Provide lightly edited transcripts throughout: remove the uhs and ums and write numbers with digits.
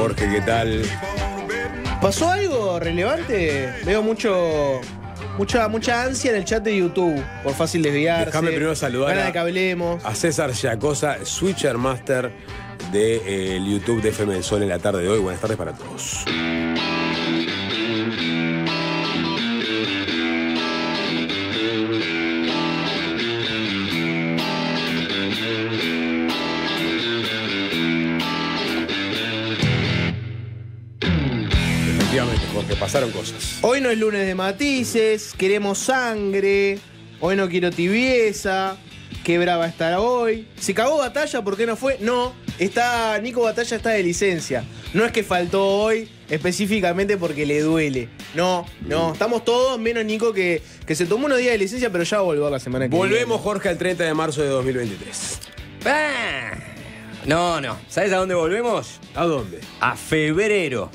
Jorge, ¿qué tal? ¿Pasó algo relevante? Veo mucha ansia en el chat de YouTube, por fácil desviarse. Déjame primero saludar ganas de que hablemos. a César Yacosa, Switcher Master del YouTube de FM del Sol en la tarde de hoy. Buenas tardes para todos. Efectivamente, Jorge, pasaron cosas. Hoy no es lunes de matices, queremos sangre, hoy no quiero tibieza, qué brava estará hoy. ¿Se cagó Batalla? ¿Por qué no fue? No, Nico Batalla está de licencia. No es que faltó hoy específicamente porque le duele. No, estamos todos, menos Nico que se tomó unos días de licencia, pero ya va a volver la semana que viene. Volvemos, Jorge, al 30 de marzo de 2023. No. ¿Sabes a dónde volvemos? ¿A dónde? A febrero.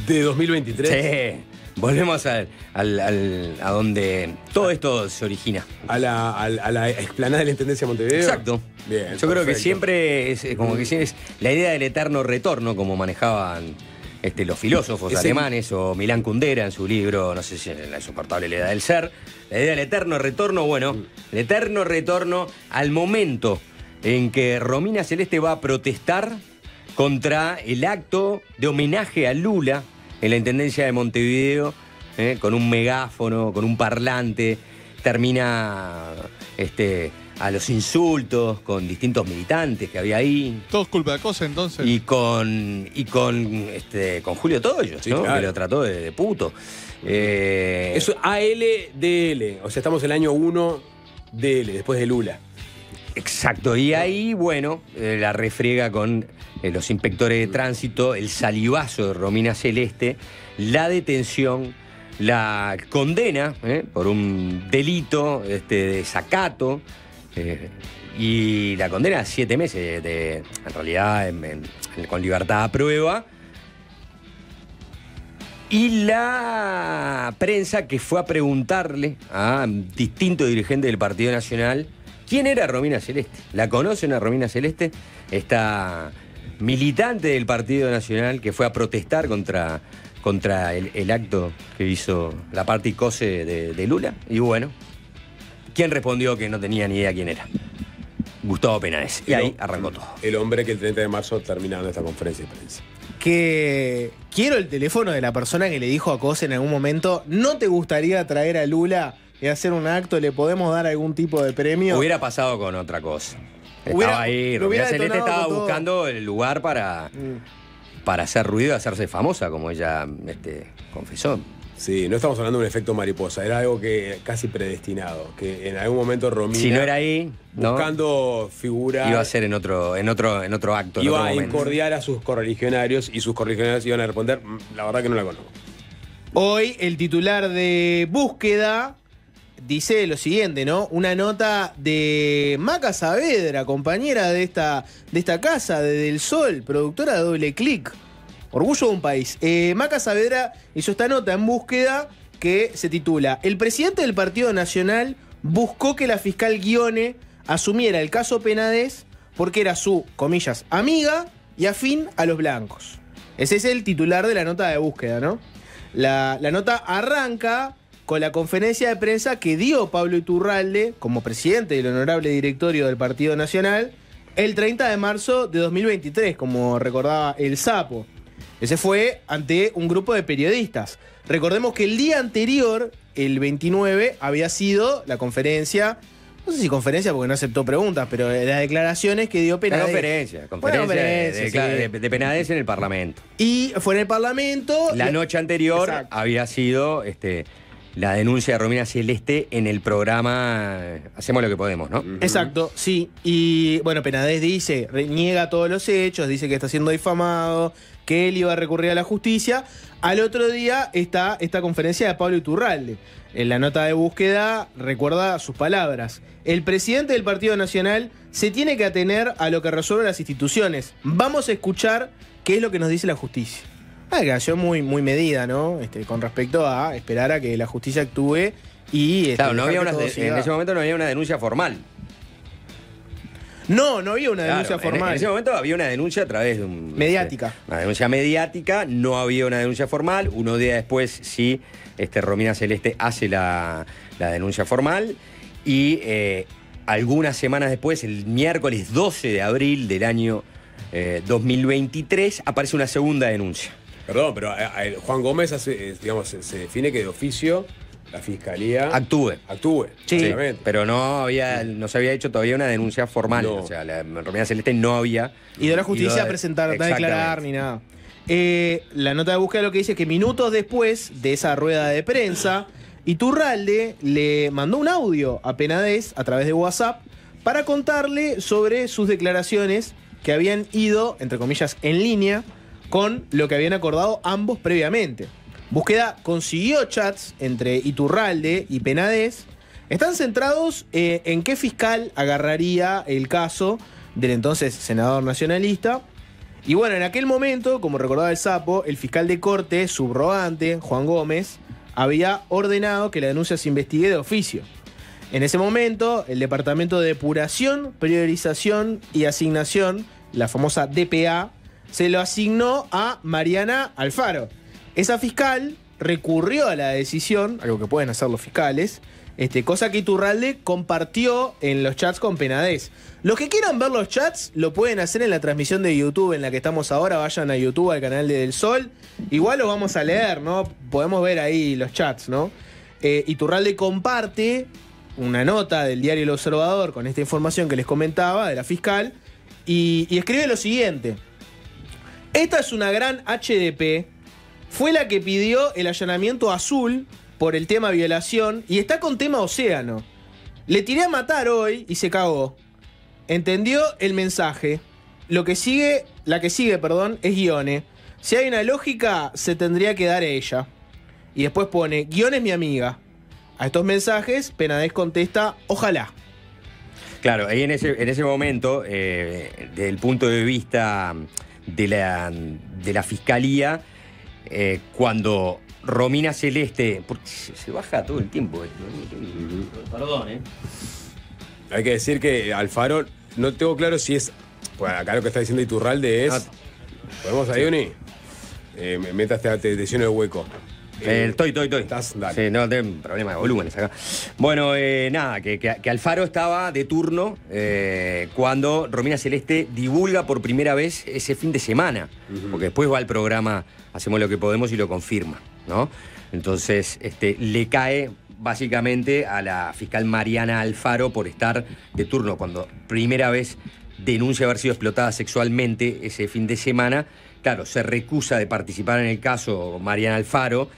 ¿De 2023? Sí. Volvemos a donde todo esto se origina. A la explanada de la Intendencia de Montevideo. Exacto. Bien, yo creo que perfecto. siempre es como que es la idea del eterno retorno, como manejaban los filósofos alemanes, o Milán Kundera en su libro, no sé si en La insoportable edad del ser. La idea del eterno retorno, el eterno retorno al momento en que Romina Celeste va a protestar contra el acto de homenaje a Lula en la Intendencia de Montevideo, con un megáfono, con un parlante, termina a los insultos con distintos militantes que había ahí. Todo es culpa de Cosa, entonces. Y con Julio Toyos, Sí, ¿no? claro. Que lo trató de puto. Eso, ALDL. O sea, estamos en el año 1 DL, después de Lula. Exacto, y ahí, la refriega con los inspectores de tránsito, el salivazo de Romina Celeste, la detención, la condena por un delito de desacato, y la condena a 7 meses, en realidad con libertad a prueba. Y la prensa que fue a preguntarle a distintos dirigentes del Partido Nacional quién era Romina Celeste. ¿La conocen a Romina Celeste? Esta militante del Partido Nacional que fue a protestar contra el acto que hizo la parte ICOSE de Lula. Y ¿quién respondió que no tenía ni idea quién era? Gustavo Penades. Y ahí arrancó todo. El hombre que el 30 de marzo terminando esta conferencia de prensa. Que quiero el teléfono de la persona que le dijo a Cosa en algún momento, ¿no te gustaría traer a Lula y hacer un acto? ¿Le podemos dar algún tipo de premio? Hubiera pasado con otra cosa. Hubiera- Estaba ahí, lo hubiera Romina Celeste detonado estaba con todo. buscando el lugar para hacer ruido y hacerse famosa, como ella confesó. Sí, no estamos hablando de un efecto mariposa, era algo que casi predestinado, que en algún momento Romina, Si no era ahí, ¿no? buscando figurar, Iba a ser en otro acto, en iba otro a momento. incordiar a sus correligionarios y sus correligionarios iban a responder, la verdad que no la conozco. Hoy el titular de Búsqueda dice lo siguiente, ¿no? Una nota de Maca Saavedra, compañera de esta casa, de Del Sol, productora de Doble Clic. Orgullo de un país. Maca Saavedra hizo esta nota en Búsqueda que se titula: El presidente del Partido Nacional buscó que la fiscal Guione asumiera el caso Penades porque era su, comillas, amiga y afín a los blancos. Ese es el titular de la nota de Búsqueda, ¿no? La nota arranca con la conferencia de prensa que dio Pablo Iturralde como presidente del honorable directorio del Partido Nacional el 30 de marzo de 2023, como recordaba el Sapo. Ese fue ante un grupo de periodistas. Recordemos que el día anterior, el 29, había sido la conferencia, no sé si conferencia porque no aceptó preguntas, pero las declaraciones que dio La Penades. conferencia sí. de Penades en el Parlamento. Y fue en el Parlamento. La noche anterior Exacto. había sido la denuncia de Romina Celeste en el programa Hacemos lo que podemos, ¿no? Exacto, sí. Y bueno, Penades niega todos los hechos, dice que está siendo difamado, que él iba a recurrir a la justicia. Al otro día está esta conferencia de Pablo Iturralde. En la nota de Búsqueda recuerda sus palabras: el presidente del Partido Nacional se tiene que atener a lo que resuelven las instituciones. Vamos a escuchar qué es lo que nos dice la justicia. Una declaración muy medida, ¿no? Con respecto a esperar a que la justicia actúe y... Claro, no dejar había que todo siga. en ese momento no había una denuncia formal. No había una denuncia Claro, formal. En ese momento había una denuncia a través de un... Mediática. Una denuncia mediática, no había una denuncia formal. Unos días después sí, Romina Celeste hace la denuncia formal y algunas semanas después, el miércoles 12 de abril del año 2023, aparece una segunda denuncia. Perdón, pero Juan Gómez hace, digamos, se define que de oficio la fiscalía Actúe. Sí, obviamente. Pero no se había hecho todavía una denuncia formal. No. O sea, la Romina Celeste no había Y de la justicia ido a presentar, a Exactamente. declarar ni nada. La nota de búsqueda lo que dice es que minutos después de esa rueda de prensa, Iturralde le mandó un audio a Penades a través de WhatsApp para contarle sobre sus declaraciones que habían ido, entre comillas, en línea con lo que habían acordado ambos previamente. Búsqueda consiguió chats entre Iturralde y Penades. Están centrados en qué fiscal agarraría el caso del entonces senador nacionalista. Y bueno, en aquel momento, como recordaba el Sapo, el fiscal de corte subrogante, Juan Gómez, había ordenado que la denuncia se investigue de oficio. En ese momento, el Departamento de Depuración, Priorización y Asignación, la famosa DPA, se lo asignó a Mariana Alfaro. Esa fiscal recurrió a la decisión, algo que pueden hacer los fiscales, cosa que Iturralde compartió en los chats con Penades. Los que quieran ver los chats lo pueden hacer en la transmisión de YouTube en la que estamos ahora. Vayan a YouTube, al canal de Del Sol. Igual los vamos a leer, ¿no? Podemos ver ahí los chats, ¿no? Iturralde comparte una nota del diario El Observador con esta información que les comentaba de la fiscal y escribe lo siguiente. Esta es una gran HDP. Fue la que pidió el allanamiento azul por el tema violación y está con tema océano. Le tiré a matar hoy y se cagó. Entendió el mensaje. La que sigue, es Guione. Si hay una lógica, se tendría que dar a ella. Y después pone, Guione es mi amiga. A estos mensajes, Penades contesta, ojalá. Claro, ahí en ese momento, desde el punto de vista de la fiscalía, cuando Romina Celeste... Porque se baja todo el tiempo esto. Perdón, Hay que decir que Alfaro, no tengo claro si es... Bueno, acá lo que está diciendo Iturralde es... ¿Podemos ahí, Uni? Mientras te lleno el hueco. Estoy. ¿Estás? Dale. Sí, no tengo problema de volúmenes acá. Bueno, nada, que Alfaro estaba de turno cuando Romina Celeste divulga por primera vez ese fin de semana. Porque después va al programa Hacemos lo que podemos y lo confirma, ¿no? Entonces, le cae básicamente a la fiscal Mariana Alfaro por estar de turno cuando primera vez denuncia haber sido explotada sexualmente ese fin de semana. Claro, se recusa de participar en el caso Mariana Alfaro.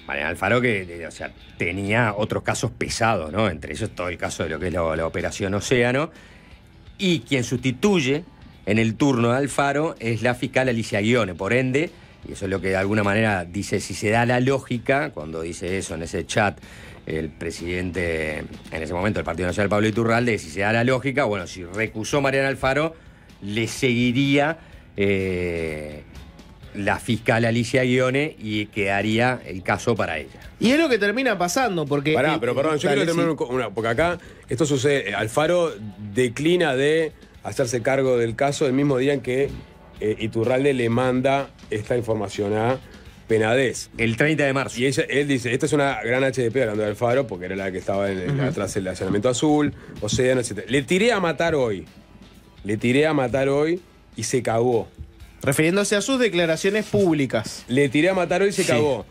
Mariana Alfaro que tenía otros casos pesados, ¿no? Entre ellos todo el caso de lo que es la Operación Océano. Y quien sustituye en el turno de Alfaro es la fiscal Alicia Guione. Por ende, y eso es lo que de alguna manera dice, si se da la lógica, cuando dice eso en ese chat el presidente, en ese momento del Partido Nacional, Pablo Iturralde, si se da la lógica, bueno, si recusó Mariana Alfaro, le seguiría la fiscal Alicia Guione y quedaría el caso para ella. Y es lo que termina pasando, porque... Pará, pero perdón, yo quiero terminar porque acá esto sucede. Alfaro declina de hacerse cargo del caso el mismo día en que Iturralde le manda esta información a Penades. El 30 de marzo. Y él dice, esta es una gran HDP, hablando de Alfaro, porque era la que estaba atrás del allanamiento azul, Océano, etc. Le tiré a matar hoy y se cagó. Refiriéndose a sus declaraciones públicas. Le tiré a matar hoy y se cagó.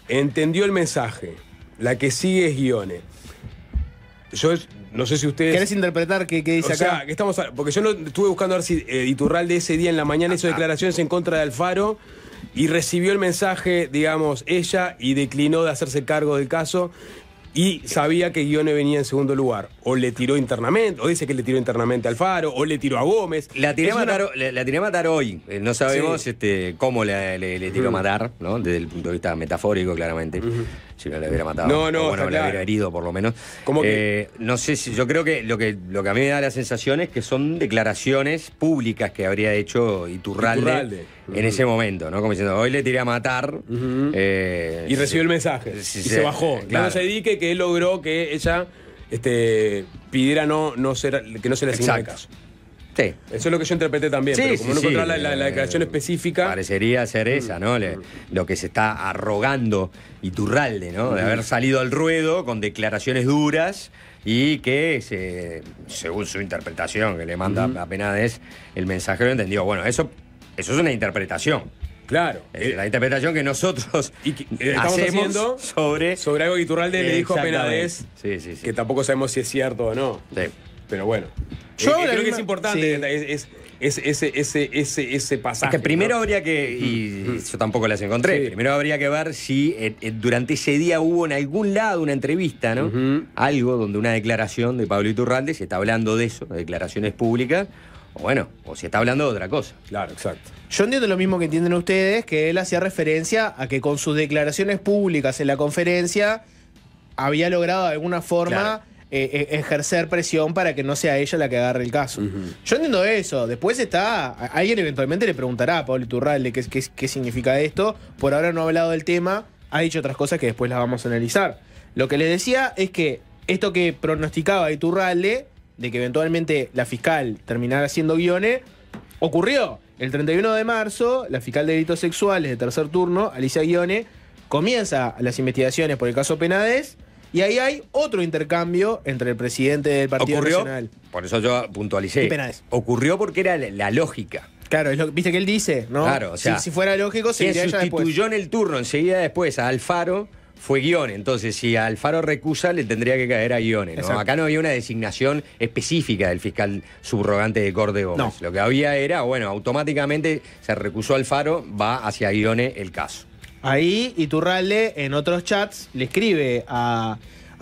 Entendió el mensaje. La que sigue es Guione. Yo no sé si ustedes... ¿Querés interpretar qué dice acá? Que porque yo no estuve buscando a ver si Iturralde ese día en la mañana hizo declaraciones en contra de Alfaro y recibió el mensaje, digamos, ella, y declinó de hacerse cargo del caso y sabía que Guione venía en segundo lugar. O le tiró internamente, o dice que le tiró internamente a Alfaro, o le tiró a Gómez. La tiré a matar hoy. No sabemos cómo le tiró a matar, ¿no? Desde el punto de vista metafórico, claramente. Si no le hubiera matado. No, le hubiera herido, por lo menos. ¿Cómo que? No sé si. Yo creo que lo que a mí me da la sensación es que son declaraciones públicas que habría hecho Iturralde. En ese momento, ¿no? Como diciendo, hoy le tiré a matar. Y recibió el mensaje. Y se bajó. Claro. No se dedique que él logró que ella pidiera que no se le asignara el caso. Sí. Eso es lo que yo interpreté también, Sí, pero como sí, no sí. encontraba la declaración específica. Parecería ser esa, ¿no? Lo que se está arrogando Iturralde, ¿no? De haber salido al ruedo con declaraciones duras y que, según su interpretación que le manda a Penades, el mensajero entendió. Bueno, eso es una interpretación. Claro. La interpretación que nosotros estamos haciendo sobre algo que Iturralde le dijo a Penades, sí. que tampoco sabemos si es cierto o no. Sí. Pero bueno. Yo creo que es importante ese pasaje. Que primero ¿no? habría que, y yo tampoco las encontré, primero habría que ver si durante ese día hubo en algún lado una entrevista, ¿no? Algo donde una declaración de Pablo Iturralde, si está hablando de eso, de declaraciones públicas, o si está hablando de otra cosa. Claro, exacto. Yo entiendo lo mismo que entienden ustedes, que él hacía referencia a que con sus declaraciones públicas en la conferencia había logrado de alguna forma ejercer presión para que no sea ella la que agarre el caso. Yo entiendo eso. Después alguien eventualmente le preguntará a Pablo Iturralde qué significa esto. Por ahora no ha hablado del tema, ha dicho otras cosas que después las vamos a analizar. Lo que les decía es que esto que pronosticaba Iturralde, de que eventualmente la fiscal terminara haciendo guiones, ocurrió. El 31 de marzo, la fiscal de delitos sexuales de tercer turno, Alicia Guione, comienza las investigaciones por el caso Penades, y ahí hay otro intercambio entre el presidente del Partido Nacional. Por eso yo puntualicé. Y Penades. Ocurrió porque era la lógica. Claro, viste que él dice, ¿no? Claro, o sea, si fuera lógico, quien seguiría ella después. sustituyó en el turno enseguida después a Alfaro fue Guione. Entonces, si a Alfaro recusa, le tendría que caer a Guione, ¿no? Acá no había una designación específica del fiscal subrogante de Corte Gómez. No. Lo que había era, bueno, automáticamente se recusó Alfaro, va hacia Guione el caso. Ahí Iturralde, en otros chats, le escribe a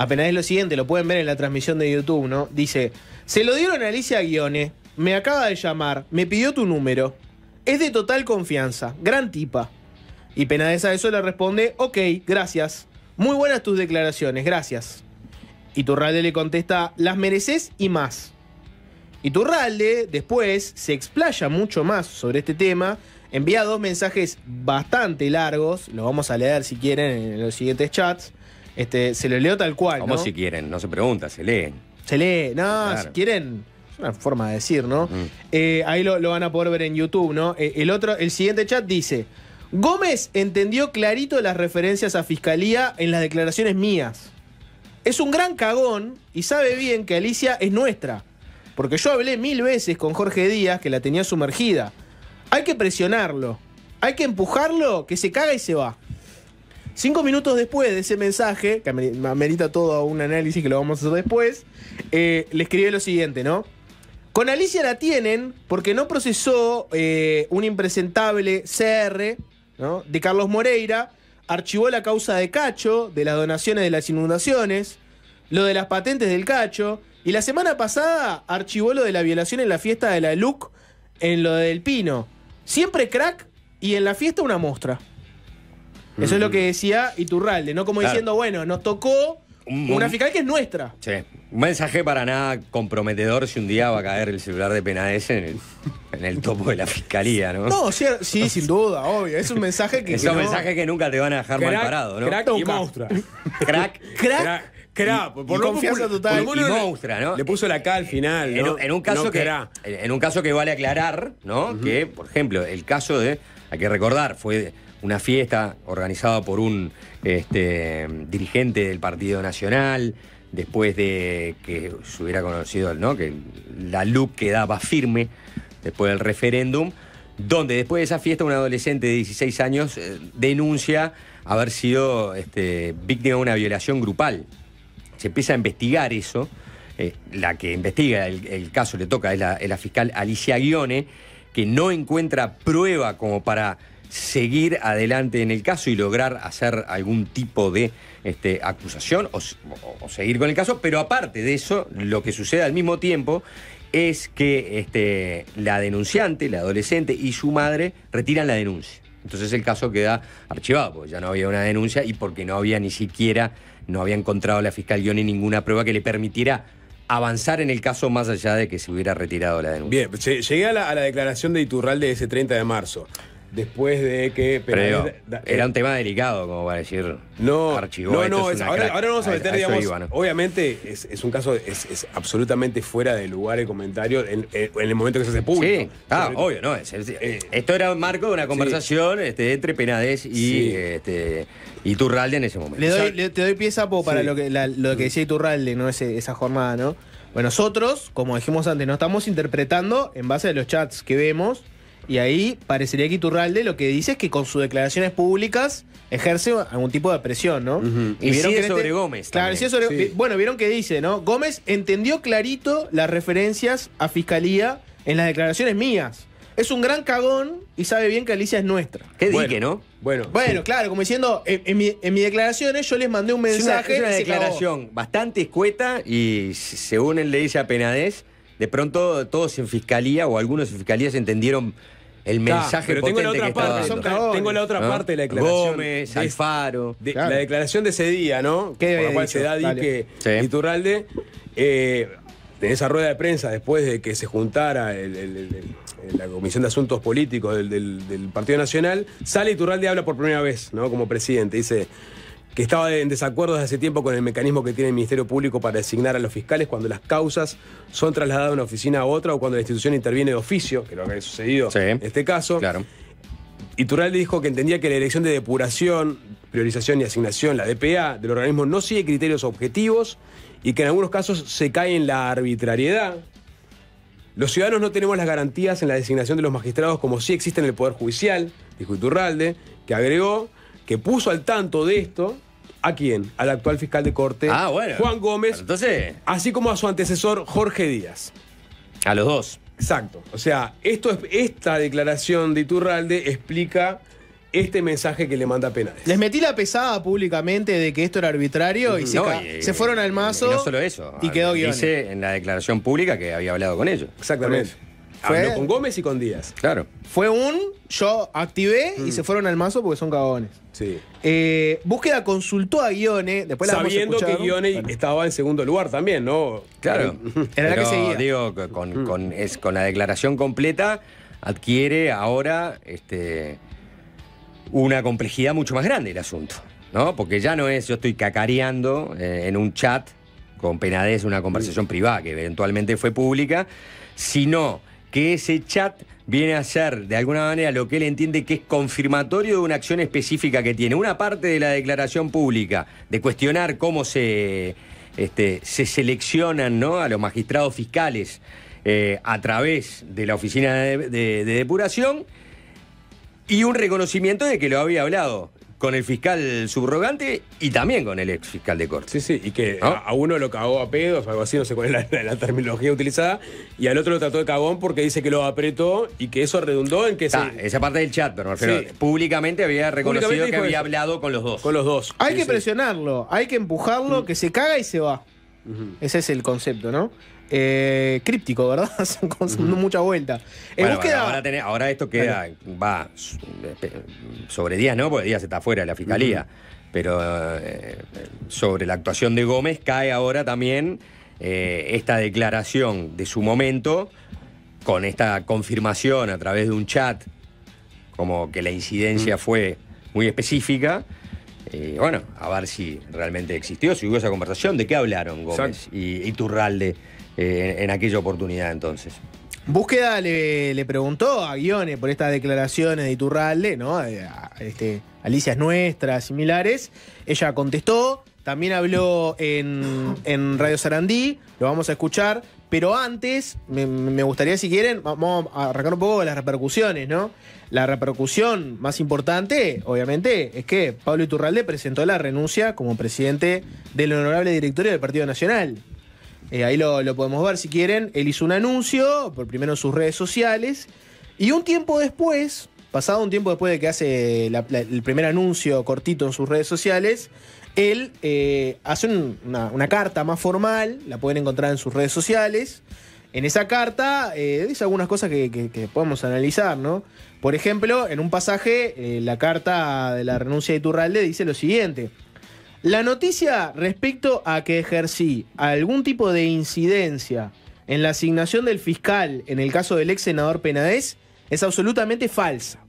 Penades lo siguiente, lo pueden ver en la transmisión de YouTube, ¿no? Dice, se lo dieron a Alicia Guione, me acaba de llamar, me pidió tu número. Es de total confianza, gran tipa. Y Penades a eso le responde, ok, gracias. Muy buenas tus declaraciones, gracias. Iturralde le contesta, las mereces y más. Iturralde después se explaya mucho más sobre este tema, envía 2 mensajes bastante largos, los vamos a leer si quieren en los siguientes chats. Se los leo tal cual, Como ¿no? si quieren, no se pregunta, se leen. Se lee, no, Claro. si quieren, es una forma de decir, ¿no? Ahí lo van a poder ver en YouTube, ¿no? El siguiente chat dice, Gómez entendió clarito las referencias a fiscalía en las declaraciones mías. Es un gran cagón y sabe bien que Alicia es nuestra. Porque yo hablé 1000 veces con Jorge Díaz que la tenía sumergida. Hay que presionarlo. Hay que empujarlo, que se caga y se va. 5 minutos después de ese mensaje, que amerita todo un análisis que lo vamos a hacer después, le escribe lo siguiente, ¿no? Con Alicia la tienen porque no procesó un impresentable CR, ¿no?, de Carlos Moreira, archivó la causa de Cacho, de las donaciones de las inundaciones, lo de las patentes del Cacho, y la semana pasada archivó lo de la violación en la fiesta de la LUC, en lo del Pino. Siempre crack y en la fiesta una mostra. Eso es lo que decía Iturralde, ¿no? Como diciendo, bueno, nos tocó una fiscal que es nuestra. Sí. Un mensaje para nada comprometedor si un día va a caer el celular de Penades en el topo de la fiscalía, ¿no? No, sí, sin duda, obvio. Es un mensaje que. Esos mensajes que nunca te van a dejar mal parado, ¿no? Crack y monstrua. Crack. Por confianza total. Y monstrua, ¿no? Le puso la K al final, ¿no? En un caso que vale aclarar, ¿no? Que, por ejemplo, el caso hay que recordar, fue una fiesta organizada por un dirigente del Partido Nacional, después de que se hubiera conocido, ¿no?, que la LUC quedaba firme después del referéndum, donde después de esa fiesta un adolescente de 16 años denuncia haber sido víctima de una violación grupal. Se empieza a investigar eso. La que investiga el caso le toca es la fiscal Alicia Guione, que no encuentra prueba como para seguir adelante en el caso y lograr hacer algún tipo de acusación o seguir con el caso. Pero aparte de eso, lo que sucede al mismo tiempo es que la denunciante, la adolescente y su madre retiran la denuncia. Entonces el caso queda archivado, porque ya no había una denuncia y porque no había no había encontrado la fiscal Guione ninguna prueba que le permitiera avanzar en el caso más allá de que se hubiera retirado la denuncia. Bien, llegué a la declaración de Iturralde de ese 30 de marzo. después de que Pero Penades era un tema delicado, como va a decir. No, archivó. no, Esto es una ahora crack. vamos a meter, eso digamos, iba, ¿no? obviamente es un caso, es absolutamente fuera de lugar el comentario en el momento que se hace público. Sí, obvio, ¿no? Esto era un marco de una conversación entre Penades y Sí. Iturralde en ese momento. Te doy pie, Sapo, para Sí. lo que decía Iturralde, ¿no? Esa jornada, ¿no? Bueno, nosotros, como dijimos antes, no estamos interpretando en base a los chats que vemos, y ahí parecería que Iturralde lo que dice es que con sus declaraciones públicas ejerce algún tipo de presión, ¿no? Ujú. Y vieron sigue que sobre Gómez Claro, también. sigue sobre, Sí. bueno, vieron que dice, ¿no? Gómez entendió clarito las referencias a Fiscalía en las declaraciones mías. Es un gran cagón y sabe bien que Alicia es nuestra. Qué Bueno, dique, ¿no? Bueno, Bueno, claro, como diciendo, en mis declaraciones yo les mandé un mensaje. Es una y se cagó. declaración bastante escueta y según él le dice a Penades, de pronto todos en Fiscalía o algunos en Fiscalía se entendieron el mensaje pero tengo la potente otra que estaba parte, son dando. cagones, tengo la otra ¿no? parte de la declaración. Gómez, de- Alfaro. La declaración de ese día, ¿no? ¿Qué Por había la cual dicho? se da dique Sí. Iturralde. En esa rueda de prensa, después de que se juntara la Comisión de Asuntos Políticos del Partido Nacional, sale Iturralde y habla por primera vez, ¿no? Como presidente. Dice que estaba en desacuerdo desde hace tiempo con el mecanismo que tiene el Ministerio Público para designar a los fiscales cuando las causas son trasladadas de una oficina a otra o cuando la institución interviene de oficio, que es lo que ha sucedido Sí. en este caso. Claro. Iturralde dijo que entendía que la dirección de depuración, priorización y asignación, la DPA, del organismo no sigue criterios objetivos y que en algunos casos se cae en la arbitrariedad. Los ciudadanos no tenemos las garantías en la designación de los magistrados como sí existen en el Poder Judicial, dijo Iturralde, que agregó que puso al tanto de esto ¿a quién? Al actual fiscal de corte, Bueno. Juan Gómez, Entonces, así como a su antecesor Jorge Díaz. a los dos. Exacto. O sea, esta declaración de Iturralde explica este mensaje que le manda Penades. Les metí la pesada públicamente de que esto era arbitrario y No, se fueron al mazo. Y no solo eso. Y quedó guión. Dice en la declaración pública que había hablado con ellos. Exactamente. Fue- Habló con Gómez y con Díaz. Claro. Fue yo activé y se fueron al mazo porque son cagones. Sí. Búsqueda consultó a Guione, después la vamos a Sabiendo que escuchar. Guione Bueno. estaba en segundo lugar también, ¿no? Claro. Era la que Pero, seguía. digo, con la declaración completa adquiere ahora una complejidad mucho más grande el asunto, ¿no? Porque ya no es yo estoy cacareando en un chat con Penades, una conversación privada que eventualmente fue pública, sino que ese chat viene a ser, de alguna manera, lo que él entiende que es confirmatorio de una acción específica que tiene. Una parte de la declaración pública de cuestionar cómo se seleccionan, ¿no?, a los magistrados fiscales a través de la oficina de depuración, y un reconocimiento de que lo había hablado con el fiscal subrogante y también con el ex fiscal de corte. Sí, sí, y que ¿No? a uno lo cagó a pedos o algo así, no sé cuál es la terminología utilizada, y al otro lo trató de cagón porque dice que lo apretó y que eso redundó en que Esa parte del chat, pero me refiero, Sí. públicamente había reconocido Públicamente que dijo había eso. hablado con los dos. con los dos. Hay Sí, que sí. presionarlo, hay que empujarlo, que se caga y se va. Ese es el concepto, ¿no? Críptico, ¿verdad? Son mucha vuelta. Bueno, Búsqueda. ahora esto queda, va sobre Díaz, ¿no? Porque Díaz está fuera de la fiscalía. Pero sobre la actuación de Gómez cae ahora también esta declaración de su momento, con esta confirmación a través de un chat, como que la incidencia fue muy específica. Bueno, a ver si realmente existió, si hubo esa conversación, de qué hablaron Gómez y Iturralde en aquella oportunidad entonces. Búsqueda le preguntó a Guione por estas declaraciones de Iturralde, ¿no? Alicias nuestras, similares. Ella contestó, también habló en Radio Sarandí, lo vamos a escuchar. Pero antes, me gustaría, si quieren, vamos a arrancar un poco de las repercusiones, ¿no? La repercusión más importante, obviamente, es que Pablo Iturralde presentó la renuncia como presidente del honorable directorio del Partido Nacional. Ahí lo podemos ver si quieren. Él hizo un anuncio, por primero en sus redes sociales, y un tiempo después, pasado un tiempo después de que hace el primer anuncio cortito en sus redes sociales, él hace una carta más formal, la pueden encontrar en sus redes sociales. En esa carta dice algunas cosas que podemos analizar, ¿no? Por ejemplo, en un pasaje, la carta de la renuncia de Iturralde dice lo siguiente: la noticia respecto a que ejercí algún tipo de incidencia en la asignación del fiscal en el caso del ex senador Penades es absolutamente falsa.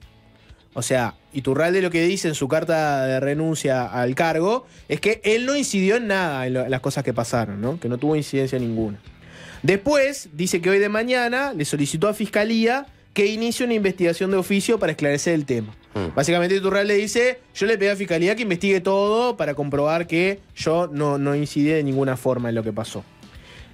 O sea, Iturralde lo que dice en su carta de renuncia al cargo es que él no incidió en nada en las cosas que pasaron, ¿no? Que no tuvo incidencia ninguna. Después dice que hoy de mañana le solicitó a Fiscalía que inicie una investigación de oficio para esclarecer el tema. Básicamente Iturralde dice, yo le pedí a Fiscalía que investigue todo para comprobar que yo no incidí de ninguna forma en lo que pasó.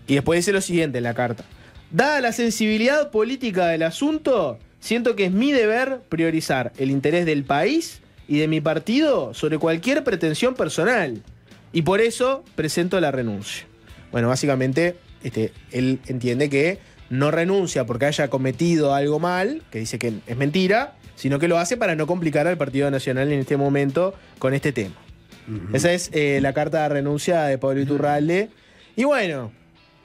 Y después dice lo siguiente en la carta. Dada la sensibilidad política del asunto, siento que es mi deber priorizar el interés del país y de mi partido sobre cualquier pretensión personal. Y por eso presento la renuncia. Bueno, básicamente él entiende que no renuncia porque haya cometido algo mal, que dice que es mentira, sino que lo hace para no complicar al Partido Nacional en este momento con este tema. Esa es la carta de renuncia de Pablo Iturralde. Y bueno,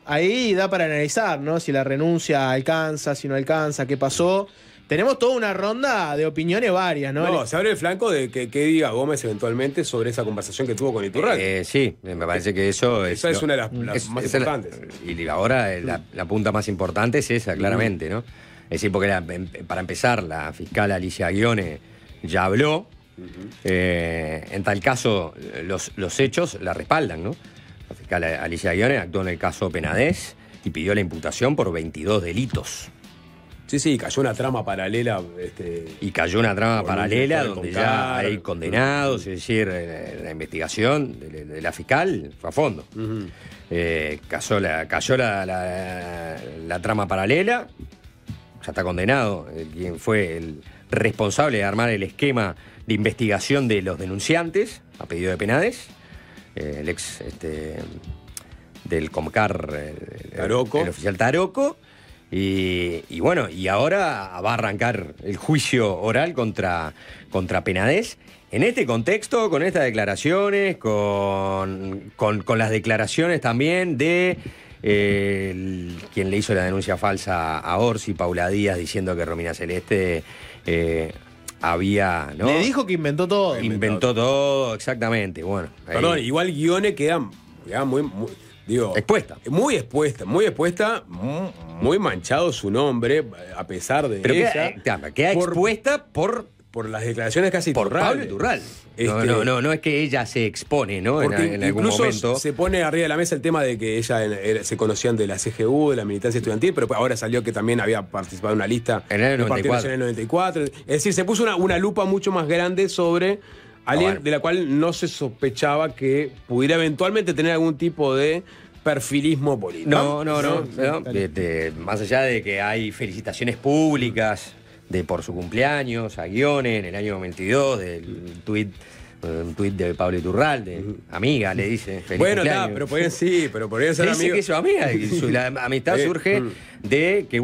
ahí da para analizar, ¿no? Si la renuncia alcanza, si no alcanza, qué pasó. Tenemos toda una ronda de opiniones varias, ¿no? No, se abre el flanco de que diga Gómez eventualmente sobre esa conversación que tuvo con Iturralde. Sí, me parece que eso es una de las más importantes. Y ahora la punta más importante es esa, claramente, ¿no? Es decir, porque para empezar, la fiscal Alicia Ghione ya habló. En tal caso, los hechos la respaldan, ¿no? La fiscal Alicia Ghione actuó en el caso Penades y pidió la imputación por 22 delitos. Sí, cayó una trama paralela. Y cayó una trama paralela donde ya hay condenados, es decir, la investigación de la fiscal fue a fondo. Cayó la trama paralela, ya está condenado quien fue el responsable de armar el esquema de investigación de los denunciantes, a pedido de Penades, el ex del Comcar, el oficial Taroco. Y bueno, y ahora va a arrancar el juicio oral contra Penades. En este contexto, con estas declaraciones, con las declaraciones también de quien le hizo la denuncia falsa a Orsi, Paula Díaz, diciendo que Romina Celeste había... ¿no? Le dijo que inventó todo. Inventó todo, exactamente. Bueno, perdón, igual Ghione queda muy expuesta. Muy expuesta, muy manchado su nombre, a pesar de ella. Queda expuesta por las declaraciones casi por Pablo Iturralde. No es que ella se expone, ¿no? Porque en algún incluso momento se pone arriba de la mesa el tema de que ella se conocían de la CGU, de la militancia estudiantil, pero ahora salió que también había participado en una lista en el 94. En el 94. Es decir, se puso una lupa mucho más grande sobre alguien de la cual no se sospechaba que pudiera eventualmente tener algún tipo de perfilismo político. No. Más allá de que hay felicitaciones públicas por su cumpleaños a Ghione en el año 92, un tuit de Pablo Iturralde, amiga, le dice. Feliz cumpleaños. pero podrían ser amigos. Dice que es su amiga, y la amistad surge de que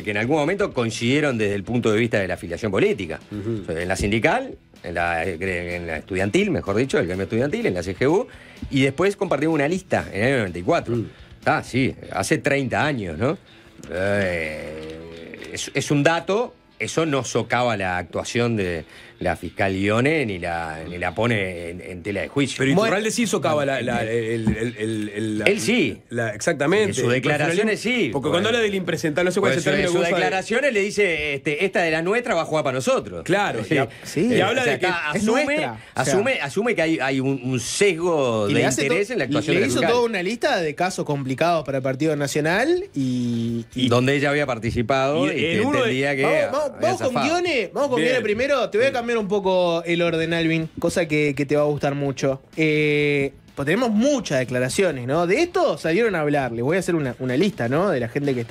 en algún momento coincidieron desde el punto de vista de la afiliación política. En la sindical, en la estudiantil, mejor dicho, el gremio estudiantil, en la CGU, y después compartimos una lista en el año 94. Sí, hace 30 años, ¿no? Es un dato. Eso no socava la actuación de la fiscal Ghione ni la pone en tela de juicio. Pero Iturralde sí socava él sí. Exactamente. En sus declaraciones sí. Porque cuando habla del impresentable, no sé cuál es el término. En sus declaraciones le dice, esta de la nuestra va a jugar para nosotros. Claro. Y habla de que asume que hay un sesgo de interés en la actuación de la fiscal. Le hizo toda una lista de casos complicados para el Partido Nacional y donde ella había participado y entendía que... Vamos con Ghione primero. Te voy a cambiar un poco el orden, Alvin, cosa que te va a gustar mucho. Pues tenemos muchas declaraciones, ¿no? De esto salieron a hablar. Les voy a hacer una lista, ¿no? De la gente que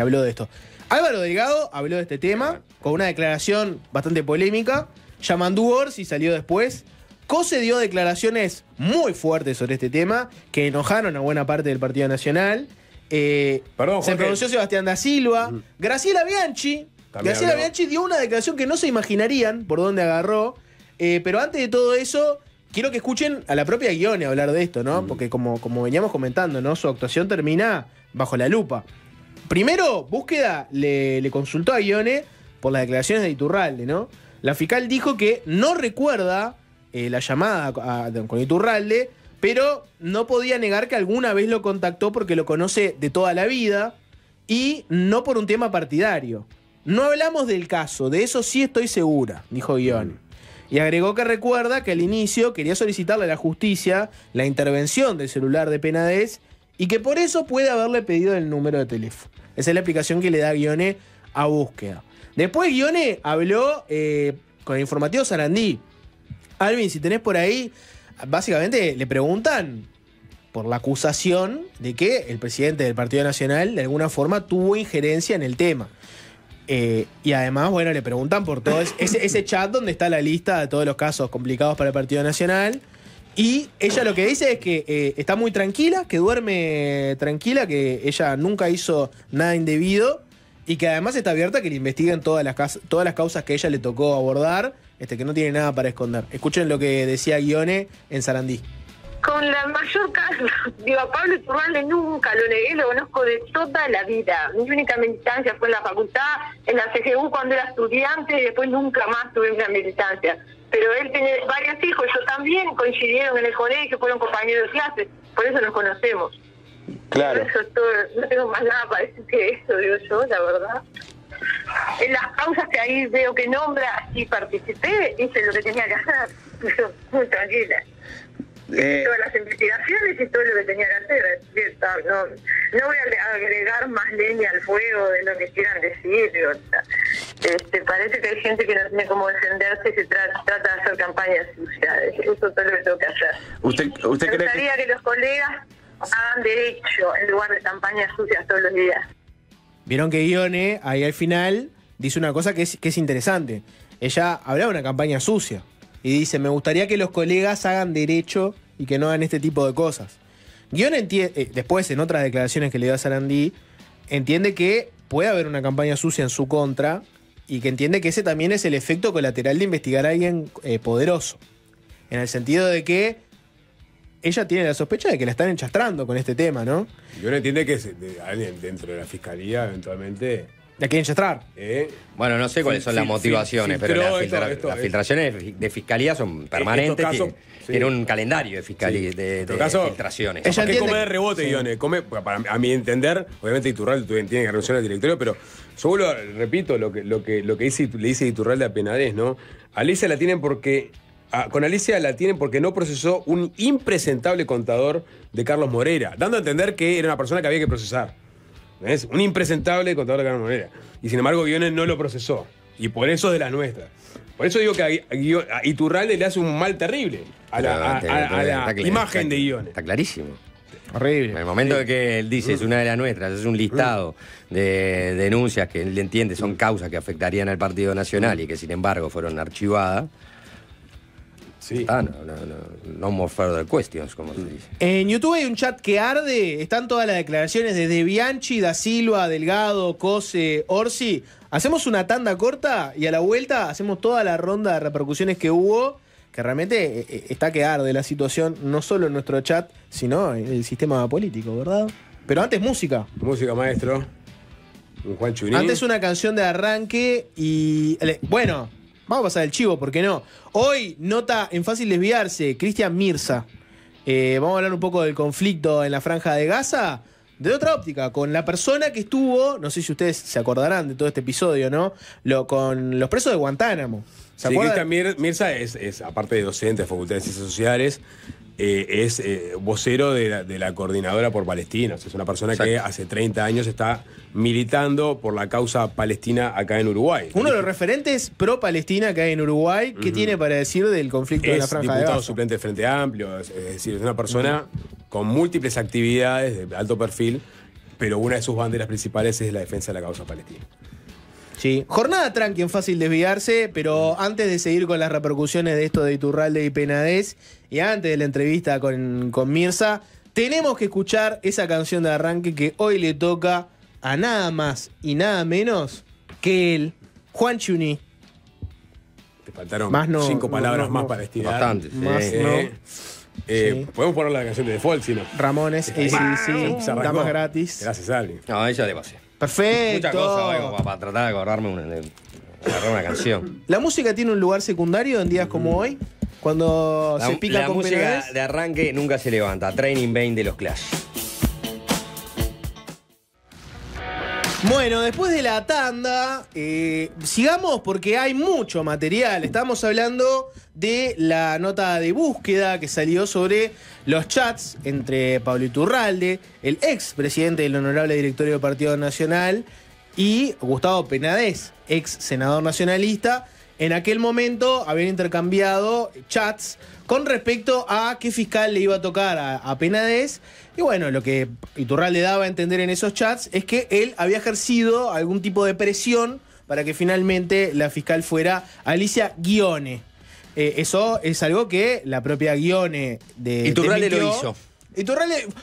habló de esto. Álvaro Delgado habló de este tema con una declaración bastante polémica. Yamandú Orsi salió después. Cose dio declaraciones muy fuertes sobre este tema que enojaron a buena parte del Partido Nacional. Se pronunció Sebastián da Silva. Graciela Bianchi dio una declaración que no se imaginarían por dónde agarró. Pero antes de todo eso, quiero que escuchen a la propia Ghione hablar de esto, ¿no? Porque como veníamos comentando, ¿no? Su actuación termina bajo la lupa. Primero, Búsqueda le consultó a Ghione por las declaraciones de Iturralde, ¿no? La fiscal dijo que no recuerda la llamada con Iturralde, pero no podía negar que alguna vez lo contactó porque lo conoce de toda la vida y no por un tema partidario. No hablamos del caso, de eso sí estoy segura, dijo Guione. Y agregó que recuerda que al inicio quería solicitarle a la justicia la intervención del celular de Penades y que por eso puede haberle pedido el número de teléfono. Esa es la explicación que le da Guione a Búsqueda. Después Guione habló con el informativo Sarandí. Alvin, si tenés por ahí, básicamente le preguntan por la acusación de que el presidente del Partido Nacional de alguna forma tuvo injerencia en el tema. Y además, bueno, le preguntan por todo ese chat donde está la lista de todos los casos complicados para el Partido Nacional. Y ella lo que dice es que está muy tranquila, que duerme tranquila, que ella nunca hizo nada indebido y que además está abierta a que le investiguen todas las causas que ella le tocó abordar, que no tiene nada para esconder. Escuchen lo que decía Guione en Sarandí. Con la mayor calma, digo, a Pablo Iturralde nunca lo negué, lo conozco de toda la vida. Mi única militancia fue en la facultad, en la CGU cuando era estudiante y después nunca más tuve una militancia. Pero él tiene varios hijos, yo también, coincidieron en el colegio, fueron compañeros de clase, por eso nos conocemos. Claro. Por eso es todo, no tengo más nada para decir que eso, digo yo, la verdad. En las causas que ahí veo que nombra y participé, hice lo que tenía que hacer, yo muy tranquila. Todas las investigaciones y todo lo que tenía que hacer. No voy a agregar más leña al fuego de lo que quieran decir. Parece que hay gente que no tiene cómo defenderse y se trata de hacer campañas sucias. Eso es todo lo que tengo que hacer. ¿Usted Me gustaría que los colegas hagan derecho en lugar de campañas sucias todos los días. Vieron que Guione, ahí al final, dice una cosa que es interesante. Ella hablaba de una campaña sucia. Y dice, me gustaría que los colegas hagan derecho y que no hagan este tipo de cosas. Guione entiende, después en otras declaraciones que le dio a Sarandí, entiende que puede haber una campaña sucia en su contra y que entiende que ese también es el efecto colateral de investigar a alguien poderoso. En el sentido de que ella tiene la sospecha de que la están enchastrando con este tema, ¿no? Guione entiende que alguien dentro de la fiscalía eventualmente... La quieren enchastrar. Bueno, no sé cuáles son las motivaciones, pero las filtraciones de fiscalía son permanentes. Tiene un calendario de fiscalía, de filtraciones. Ella que come de rebote, Guione. A mi entender, obviamente Iturralde tiene que renunciar al directorio, pero yo repito lo que le dice Iturralde a Penades, ¿no? Alicia la tienen porque... con Alicia la tienen porque no procesó un impresentable contador de Carlos Moreira, dando a entender que era una persona que había que procesar. ¿Ves? Un impresentable contador de Carlos Moreira. Y sin embargo, Guione no lo procesó. Y por eso es de las nuestras. Por eso digo que a Iturralde le hace un mal terrible a la imagen de Guione. Está clarísimo. Horrible. En el momento de que él dice es una de las nuestras, es un listado de denuncias que él entiende son causas que afectarían al Partido Nacional y que sin embargo fueron archivadas. Sí. No more further questions, como se dice. En YouTube hay un chat que arde. Están todas las declaraciones desde Bianchi, Da Silva, Delgado, Cose, Orsi. Hacemos una tanda corta y a la vuelta hacemos toda la ronda de repercusiones que hubo. Que realmente está que arde la situación, no solo en nuestro chat, sino en el sistema político, ¿verdad? Pero antes música. Música, maestro. Juan Chuní. Antes una canción de arranque y... Bueno... Vamos a pasar el chivo, ¿por qué no? Hoy, nota en Fácil Desviarse, Cristian Mirza. Vamos a hablar un poco del conflicto en la Franja de Gaza, de otra óptica, con la persona que estuvo, no sé si ustedes se acordarán de todo este episodio, ¿no? Con los presos de Guantánamo. ¿Se acuerdan? Cristian Mirza es, aparte de docente de Facultad de Ciencias Sociales, es vocero de la Coordinadora por Palestina. O sea, es una persona Exacto. que hace 30 años está militando por la causa palestina acá en Uruguay. Uno de los referentes pro-Palestina que hay en Uruguay. ¿Qué tiene para decir del conflicto de la Franja de Gaza? Es diputado suplente del Frente Amplio, es decir, es una persona con múltiples actividades de alto perfil, pero una de sus banderas principales es la defensa de la causa palestina. Sí, jornada tranqui en Fácil Desviarse, pero antes de seguir con las repercusiones de esto de Iturralde y Penades, y antes de la entrevista con Mirza, tenemos que escuchar esa canción de arranque que hoy le toca a nada más y nada menos que él, Juan Chuní. Te faltaron 5 palabras más para estirar. Bastantes. Sí. Podemos poner la canción de default, si no. Ramones, damas gratis. Gracias, Alvin. No, ella de base. Perfecto. Muchas cosas como para tratar de acordarme una canción. ¿La música tiene un lugar secundario en días como hoy? Cuando se pica con música Penades. de arranque nunca se levanta. Training Bane de los Clash. Bueno, después de la tanda, sigamos porque hay mucho material. Estamos hablando de la nota de búsqueda que salió sobre los chats entre Pablo Iturralde, el ex presidente del Honorable Directorio del Partido Nacional, y Gustavo Penades, ex senador nacionalista. En aquel momento habían intercambiado chats con respecto a qué fiscal le iba a tocar a Penades. Y bueno, lo que Iturralde daba a entender en esos chats es que él había ejercido algún tipo de presión para que finalmente la fiscal fuera Alicia Ghione. Eso es algo que la propia Ghione Iturralde lo hizo.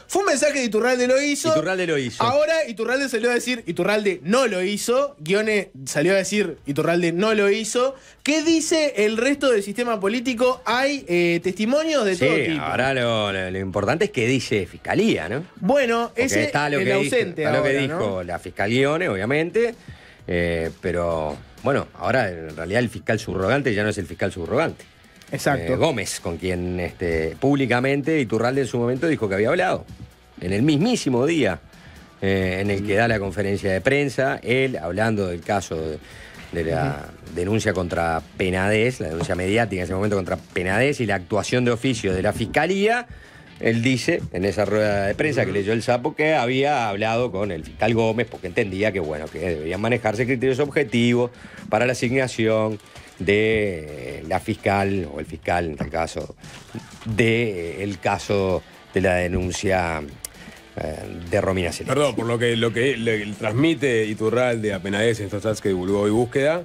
Fue un mensaje de Iturralde lo hizo. Iturralde lo hizo. Ahora Iturralde salió a decir Iturralde no lo hizo. Ghione salió a decir Iturralde no lo hizo. ¿Qué dice el resto del sistema político? Hay testimonios de todo tipo. Ahora lo importante es que dice Fiscalía, ¿no? Bueno, porque ese está lo el que ausente está lo que ahora, dijo ¿no? la fiscal Ghione, obviamente. Pero bueno, ahora en realidad el fiscal subrogante ya no es el fiscal subrogante. Exacto. Gómez, con quien públicamente Iturralde en su momento dijo que había hablado. En el mismísimo día en el que da la conferencia de prensa, él hablando del caso de la denuncia contra Penades, la denuncia mediática en ese momento contra Penades y la actuación de oficio de la Fiscalía, él dice en esa rueda de prensa que leyó el Sapo que había hablado con el fiscal Gómez porque entendía que, bueno, que deberían manejarse criterios objetivos para la asignación de la fiscal, o el fiscal en tal caso, el caso de la denuncia de Romina Celeste. Perdón, por lo que le transmite Iturralde a Penades en estos chats que divulgó hoy Búsqueda,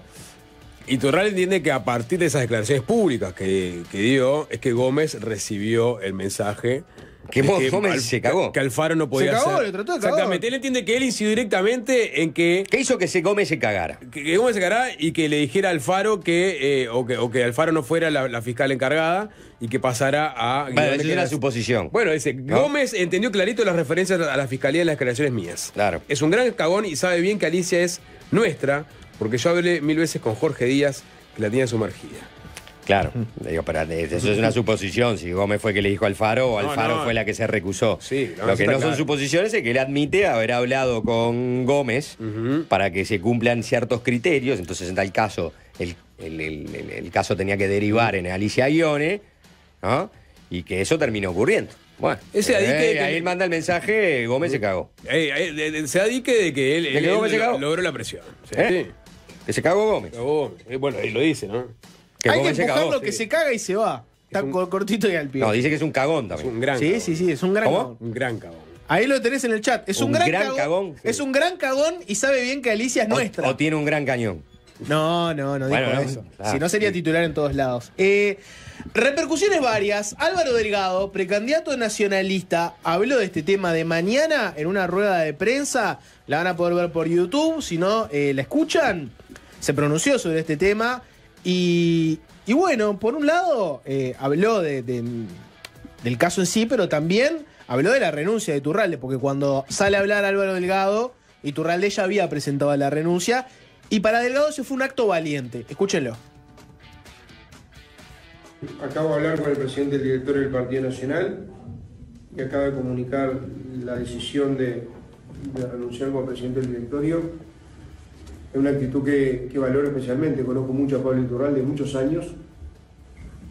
Iturralde entiende que a partir de esas declaraciones públicas que dio, es que Gómez recibió el mensaje. Que Gómez se cagó. Que Alfaro no podía Se cagó, hacer. le trató de cagar. Exactamente. Él entiende que él incidió directamente en que ¿Qué hizo que Gómez se cagara? que Gómez se cagara y que le dijera a Alfaro que Alfaro no fuera la fiscal encargada y que pasara a... Bueno, esa es una suposición. Bueno, dice, ¿no? Gómez entendió clarito las referencias a la fiscalía en las declaraciones mías. Claro. Es un gran cagón y sabe bien que Alicia es nuestra, porque yo hablé 1000 veces con Jorge Díaz, que la tiene sumergida. Claro, digo, pero eso es una suposición. Si Gómez fue que le dijo a Alfaro o Alfaro fue la que se recusó. Sí, lo que no son suposiciones es que él admite haber hablado con Gómez para que se cumplan ciertos criterios. Entonces, en tal caso, el caso tenía que derivar en Alicia Ghione, ¿no? Y que eso terminó ocurriendo. Bueno, Ese adique ahí él manda el mensaje, Gómez se cagó. Se adique de que él Gómez se cagó? logró la presión. Sí. Que se cagó Gómez. Cagó. Bueno, ahí lo dice, ¿no? Que Hay que Gómez se empujarlo, cagó. que se caga y se va. Está cortito y al pie. No, dice que es un cagón Es también. un gran Sí, cagón. sí, es un gran ¿Cómo? cagón. Un gran cagón. Ahí lo tenés en el chat. Es un gran cagón. Sí. Es un gran cagón y sabe bien que Alicia es nuestra. O tiene un gran cañón. No dijo Bueno, no, eso. claro. Si no sería titular en todos lados. Repercusiones varias. Álvaro Delgado, precandidato nacionalista, habló de este tema de mañana en una rueda de prensa. La van a poder ver por YouTube. Si no, la escuchan. Se pronunció sobre este tema. Y bueno, por un lado, habló del caso en sí, pero también habló de la renuncia de Iturralde, porque cuando sale a hablar Álvaro Delgado, Iturralde ya había presentado la renuncia, y para Delgado se fue un acto valiente. Escúchenlo. Acabo de hablar con el presidente del directorio del Partido Nacional, que acaba de comunicar la decisión de renunciar como presidente del directorio. Es una actitud que valoro especialmente. Conozco mucho a Pablo Iturralde de muchos años,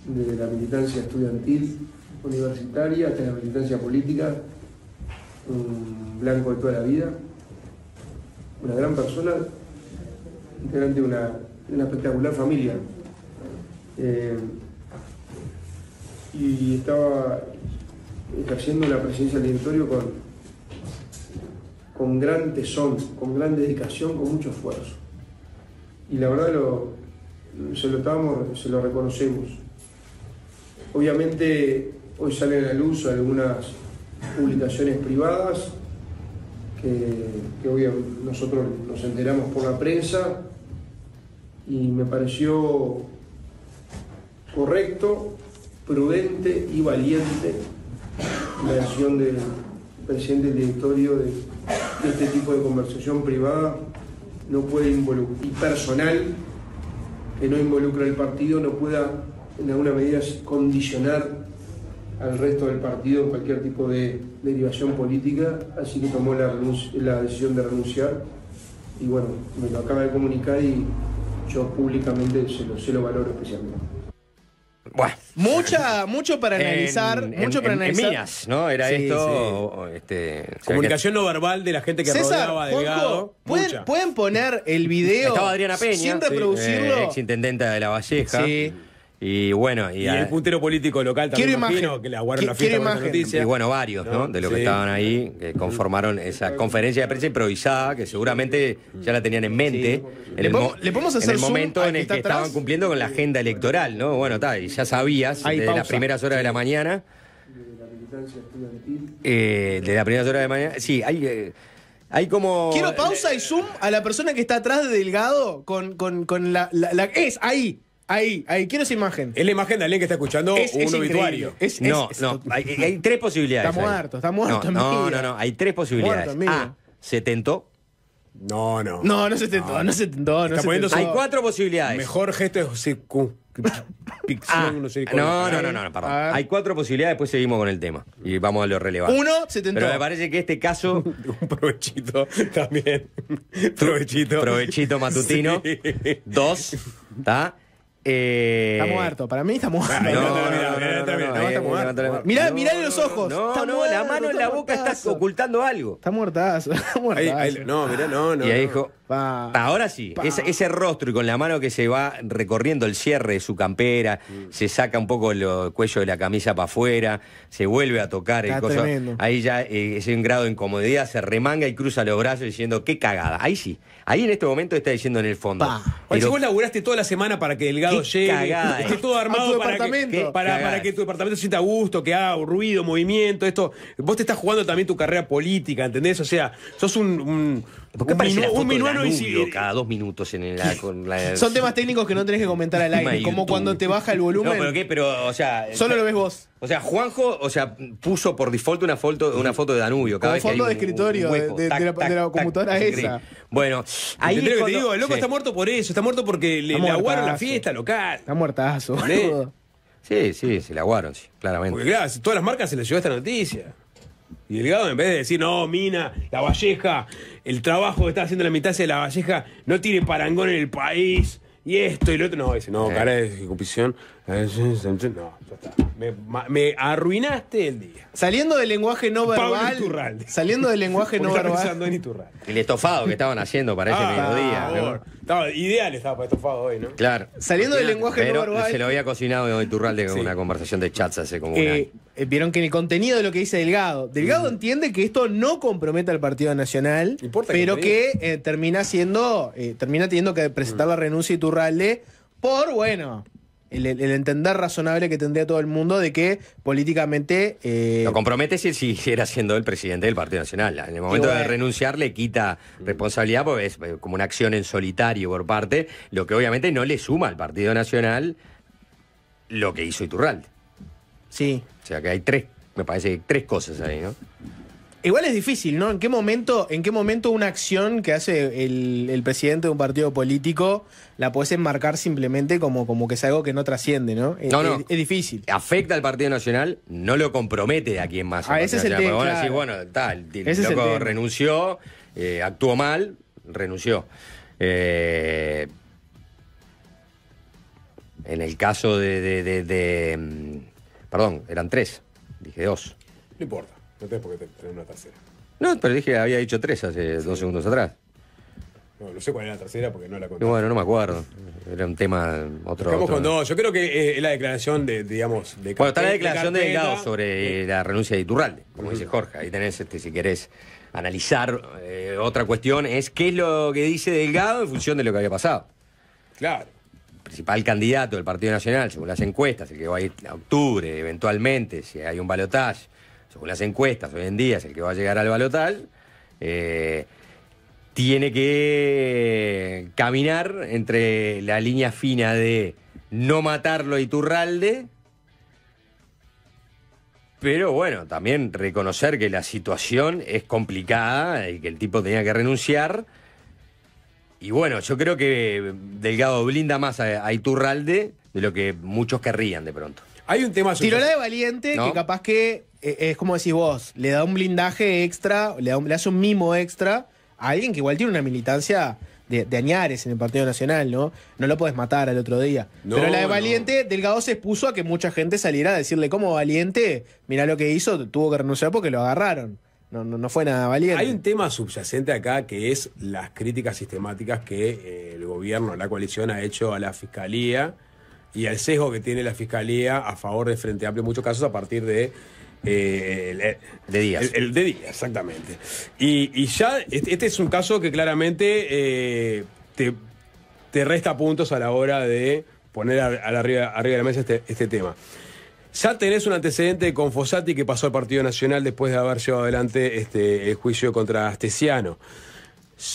desde la militancia estudiantil, universitaria, hasta la militancia política, un blanco de toda la vida, una gran persona, integrante de una espectacular familia. Y estaba ejerciendo la presidencia del directorio con gran tesón, con gran dedicación, con mucho esfuerzo. Y la verdad se lo reconocemos. Obviamente hoy salen a la luz algunas publicaciones privadas que hoy nosotros nos enteramos por la prensa y me pareció correcto, prudente y valiente la decisión del presidente del directorio de este tipo de conversación privada no puede involucrar, y personal, que no involucra al partido, no pueda en alguna medida condicionar al resto del partido en cualquier tipo de derivación política, así que tomó la decisión de renunciar y bueno, me lo acaba de comunicar y yo públicamente se lo valoro especialmente. Bueno. Mucho para analizar. En Minas, ¿no? Era Sí, esto. Comunicación no verbal de la gente que César, rodeaba a Delgado. Juanjo, ¿pueden poner el video Estaba Adriana Peña, sin reproducirlo? ex intendenta de La Valleja. Sí. Y bueno, Y el puntero político local también, Quiero imagino, imagen. que le aguaron la fiesta Quiero con esa imagen. noticia. y bueno, varios, ¿no? De los que Sí. estaban ahí, que conformaron esa conferencia de prensa improvisada, que seguramente ya la tenían en mente. ¿Le podemos hacer en el zoom momento al en que el está que atrás? estaban cumpliendo con la agenda electoral, ¿no? Bueno, y ya sabías, Ahí, desde las pausa. primeras horas de la mañana. De las primeras horas de la mañana. Sí, hay como. Quiero pausa y zoom a la persona que está atrás de Delgado con la es ahí. Ahí, quiero esa imagen. Es la imagen de alguien que está escuchando Es un increíble. obituario. No, hay tres posibilidades. Está ahí. muerto, está muerto en No, vida. hay tres posibilidades. Muerto en vida. A, se tentó. No. No se tentó, no se tentó. Está poniendo Hay cuatro posibilidades. Mejor gesto de no sé cómo. No, perdón. Hay cuatro posibilidades, después seguimos con el tema. Y vamos a lo relevante. Uno, se tentó. Pero me parece que este caso, Un provechito también. Provechito. matutino. Sí. Dos, ¿está? Está muerto, para mí está muerto. Está muerto. Mirá los ojos. No, Está la muerto, mano en la boca está muertazo. ocultando algo. Está muertazo, está muertazo. No, mirá, no. Y ahí dijo, Pa. ahora sí, Pa. ese rostro y con la mano que se va recorriendo el cierre de su campera, se saca un poco el cuello de la camisa para afuera, se vuelve a tocar el Está coso. tremendo. Ahí ya es un grado de incomodidad, se remanga y cruza los brazos diciendo, qué cagada. Ahí sí, ahí en este momento está diciendo en el fondo. Pa. Oye, Pero- vos laburaste toda la semana para que Delgado Qué llegue, cagada, esté todo A armado tu para departamento. que, para Cagada. que tu departamento se sienta a gusto, que haga ruido, movimiento, esto. Vos te estás jugando también tu carrera política, ¿entendés? O sea, sos ¿Por qué aparece la foto un de minuano Danubio cada 2 minutos con la... Son temas técnicos que no tenés que comentar al aire, YouTube. como cuando te baja el No, volumen. pero qué, pero, o sea... Solo lo ves vos. O sea, Juanjo, puso por default una foto de Danubio. Cada Como vez que hay fondo de un escritorio hueco. de la computadora es esa. Bueno, ahí ¿Entendés es lo que te cuando- digo? El loco sí. está muerto por eso, está muerto porque le Está aguaron la muertazo. fiesta local. Está muertazo, ¿Entendés? boludo. Sí, se la aguaron, sí, claramente. Porque claro, todas las marcas se les llevó esta noticia. Y Delgado, en vez de decir, no, Mina, La Valleja, el trabajo que está haciendo la mitad de La Valleja no tiene parangón en el país, y esto y lo otro, no, dice, no, cara de ejecución. No, ya está. Me arruinaste el día. Saliendo del lenguaje no Pablo verbal. Iturralde. Saliendo del lenguaje no Porque está verbal. pensando en Iturralde. El estofado que estaban haciendo para ese mediodía. por ¿no? favor. Estaba ideal estaba para estofado hoy, ¿no? Claro. Saliendo del lenguaje no Pero verbal. se lo había cocinado Iturralde con Sí. una conversación de chats hace como un año. Vieron que en el contenido de lo que dice Delgado, Delgado entiende que esto no compromete al Partido Nacional, Importa el pero contenido. que termina teniendo que presentar la renuncia de Iturralde por, bueno, el entender razonable que tendría todo el mundo de que políticamente Lo compromete si él siguiera siendo el presidente del Partido Nacional. En el momento bueno. de renunciar le quita responsabilidad porque es como una acción en solitario por parte, lo que obviamente no le suma al Partido Nacional lo que hizo Iturralde. sí. O sea que hay me parece que hay tres cosas ahí, ¿no? Igual es difícil, ¿no? ¿En qué momento una acción que hace el presidente de un partido político la puedes enmarcar simplemente como que es algo que no trasciende, ¿no? No. Es difícil. Afecta al Partido Nacional, no lo compromete de aquí en más. al Ese es el Partido tema, Nacional. Porque claro. bueno, tal, Ese es el loco tema. renunció, actuó mal, renunció. En el caso perdón, eran tres, dije dos. No importa, no tenés por qué tener una tercera. No, pero dije, había dicho tres hace 2 segundos atrás. No sé cuál era la tercera porque no la Y conté. bueno, no me acuerdo. Era un tema otro. Estamos otro. con dos. Yo creo que es la declaración de Bueno, está la declaración de carpeta. Delgado sobre la renuncia de Iturralde, como dice Jorge. Ahí tenés, si querés analizar otra cuestión, es qué es lo que dice Delgado en función de lo que había pasado. Claro. El principal candidato del Partido Nacional, según las encuestas, el que va a ir a octubre, eventualmente, si hay un balotaje, según las encuestas, hoy en día es el que va a llegar al balotaje, tiene que caminar entre la línea fina de no matarlo a Iturralde, pero bueno, también reconocer que la situación es complicada y que el tipo tenía que renunciar. Y bueno, yo creo que Delgado blinda más a Iturralde de lo que muchos querrían de pronto. Hay un tema Tiró la de valiente, ¿No? que capaz que es como decís vos, le da un blindaje extra, le hace un mimo extra a alguien que igual tiene una militancia de añares en el Partido Nacional, ¿no? No lo podés matar al otro día. No, pero la de no. Valiente, Delgado se expuso a que mucha gente saliera a decirle, ¿cómo Valiente? Mirá lo que hizo, tuvo que renunciar porque lo agarraron. No fue nada valiente. Hay un tema subyacente acá que es las críticas sistemáticas que el gobierno, la coalición ha hecho a la Fiscalía y al sesgo que tiene la Fiscalía a favor de Frente Amplio en muchos casos a partir de De Díaz. El de Díaz, exactamente. Y ya, este es un caso que claramente te resta puntos a la hora de poner arriba de la mesa este tema. Ya tenés un antecedente con Fossati que pasó al Partido Nacional después de haber llevado adelante el juicio contra Astesiano.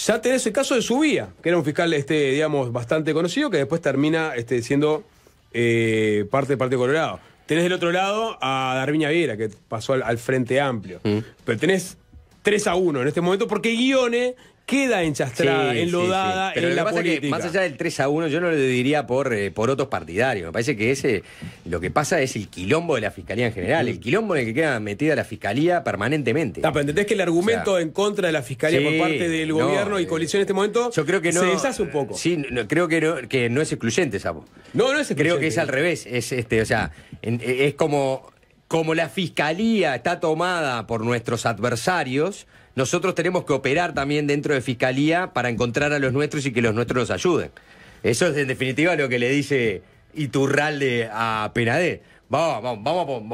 Ya tenés el caso de Subía, que era un fiscal, digamos, bastante conocido, que después termina siendo parte del Partido Colorado. Tenés del otro lado a Darviña Viera, que pasó al Frente Amplio. Pero tenés 3-1 en este momento, porque Guione queda enchastrada, enlodada sí. Pero en lo la que pasa es política. que más allá del 3-1, yo no lo diría por otros partidarios. Me parece que lo que pasa es el quilombo de la Fiscalía en general, el quilombo en el que queda metida la Fiscalía permanentemente. Pero entendés que el argumento en contra de la Fiscalía por parte del gobierno y coalición en este momento yo creo que se deshace un poco. Sí, creo que no es excluyente, Sapo. No es excluyente. Creo que es al revés. Es como la Fiscalía está tomada por nuestros adversarios. Nosotros tenemos que operar también dentro de Fiscalía para encontrar a los nuestros y que los nuestros nos ayuden. Eso es en definitiva lo que le dice Iturralde a Penadé. Vamos,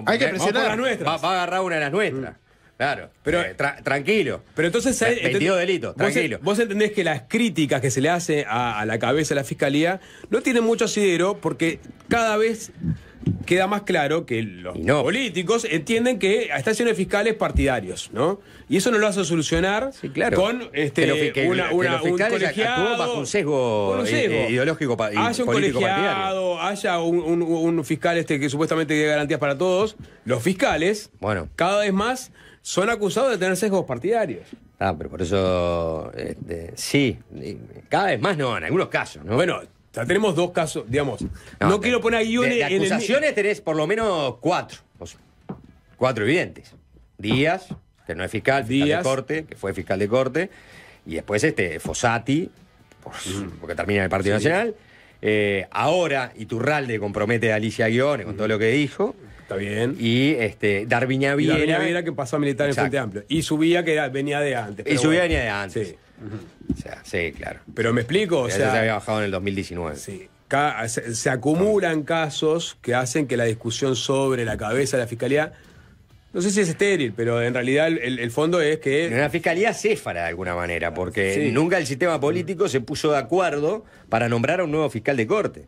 Hay que Vamos por las nuestras. Va a agarrar una de las nuestras. Claro, Pero- tranquilo. Pero entonces 22 delitos, tranquilo. Vos entendés que las críticas que se le hace a la cabeza de la Fiscalía no tienen mucho asidero porque cada vez queda más claro que los políticos entienden que está lleno de fiscales partidarios, ¿no? Y eso no lo hace solucionar claro. con Que los un fiscales colegiado. actúan bajo un sesgo, con un sesgo. ideológico y haya un político partidario. colegiado, haya un fiscal que supuestamente dé garantías para todos. Los fiscales, cada vez más, son acusados de tener sesgos partidarios. Pero por eso, sí, cada vez más no, en algunos casos, ¿no? Bueno, ya tenemos dos casos, digamos. No quiero poner a Guione de en el... acusaciones tenés por lo menos 4. 4 evidentes. Díaz, que no es fiscal de corte, que fue fiscal de corte. Y después Fossati, porque termina en el Partido Nacional. Ahora Iturralde compromete a Alicia Guione con todo lo que dijo. Está bien. Y Darviña Viera. Darviña Viera que pasó a militar en el Frente Amplio. Y Subía que venía de antes. Y Subía venía de antes. Sí. O sea, sí, claro. Pero me explico, o sea, sea... se había bajado en el 2019. Sí. Se acumulan casos que hacen que la discusión sobre la cabeza de la Fiscalía, no sé si es estéril, pero en realidad el fondo es que... Una fiscalía céfara de alguna manera, porque nunca el sistema político se puso de acuerdo para nombrar a un nuevo fiscal de corte.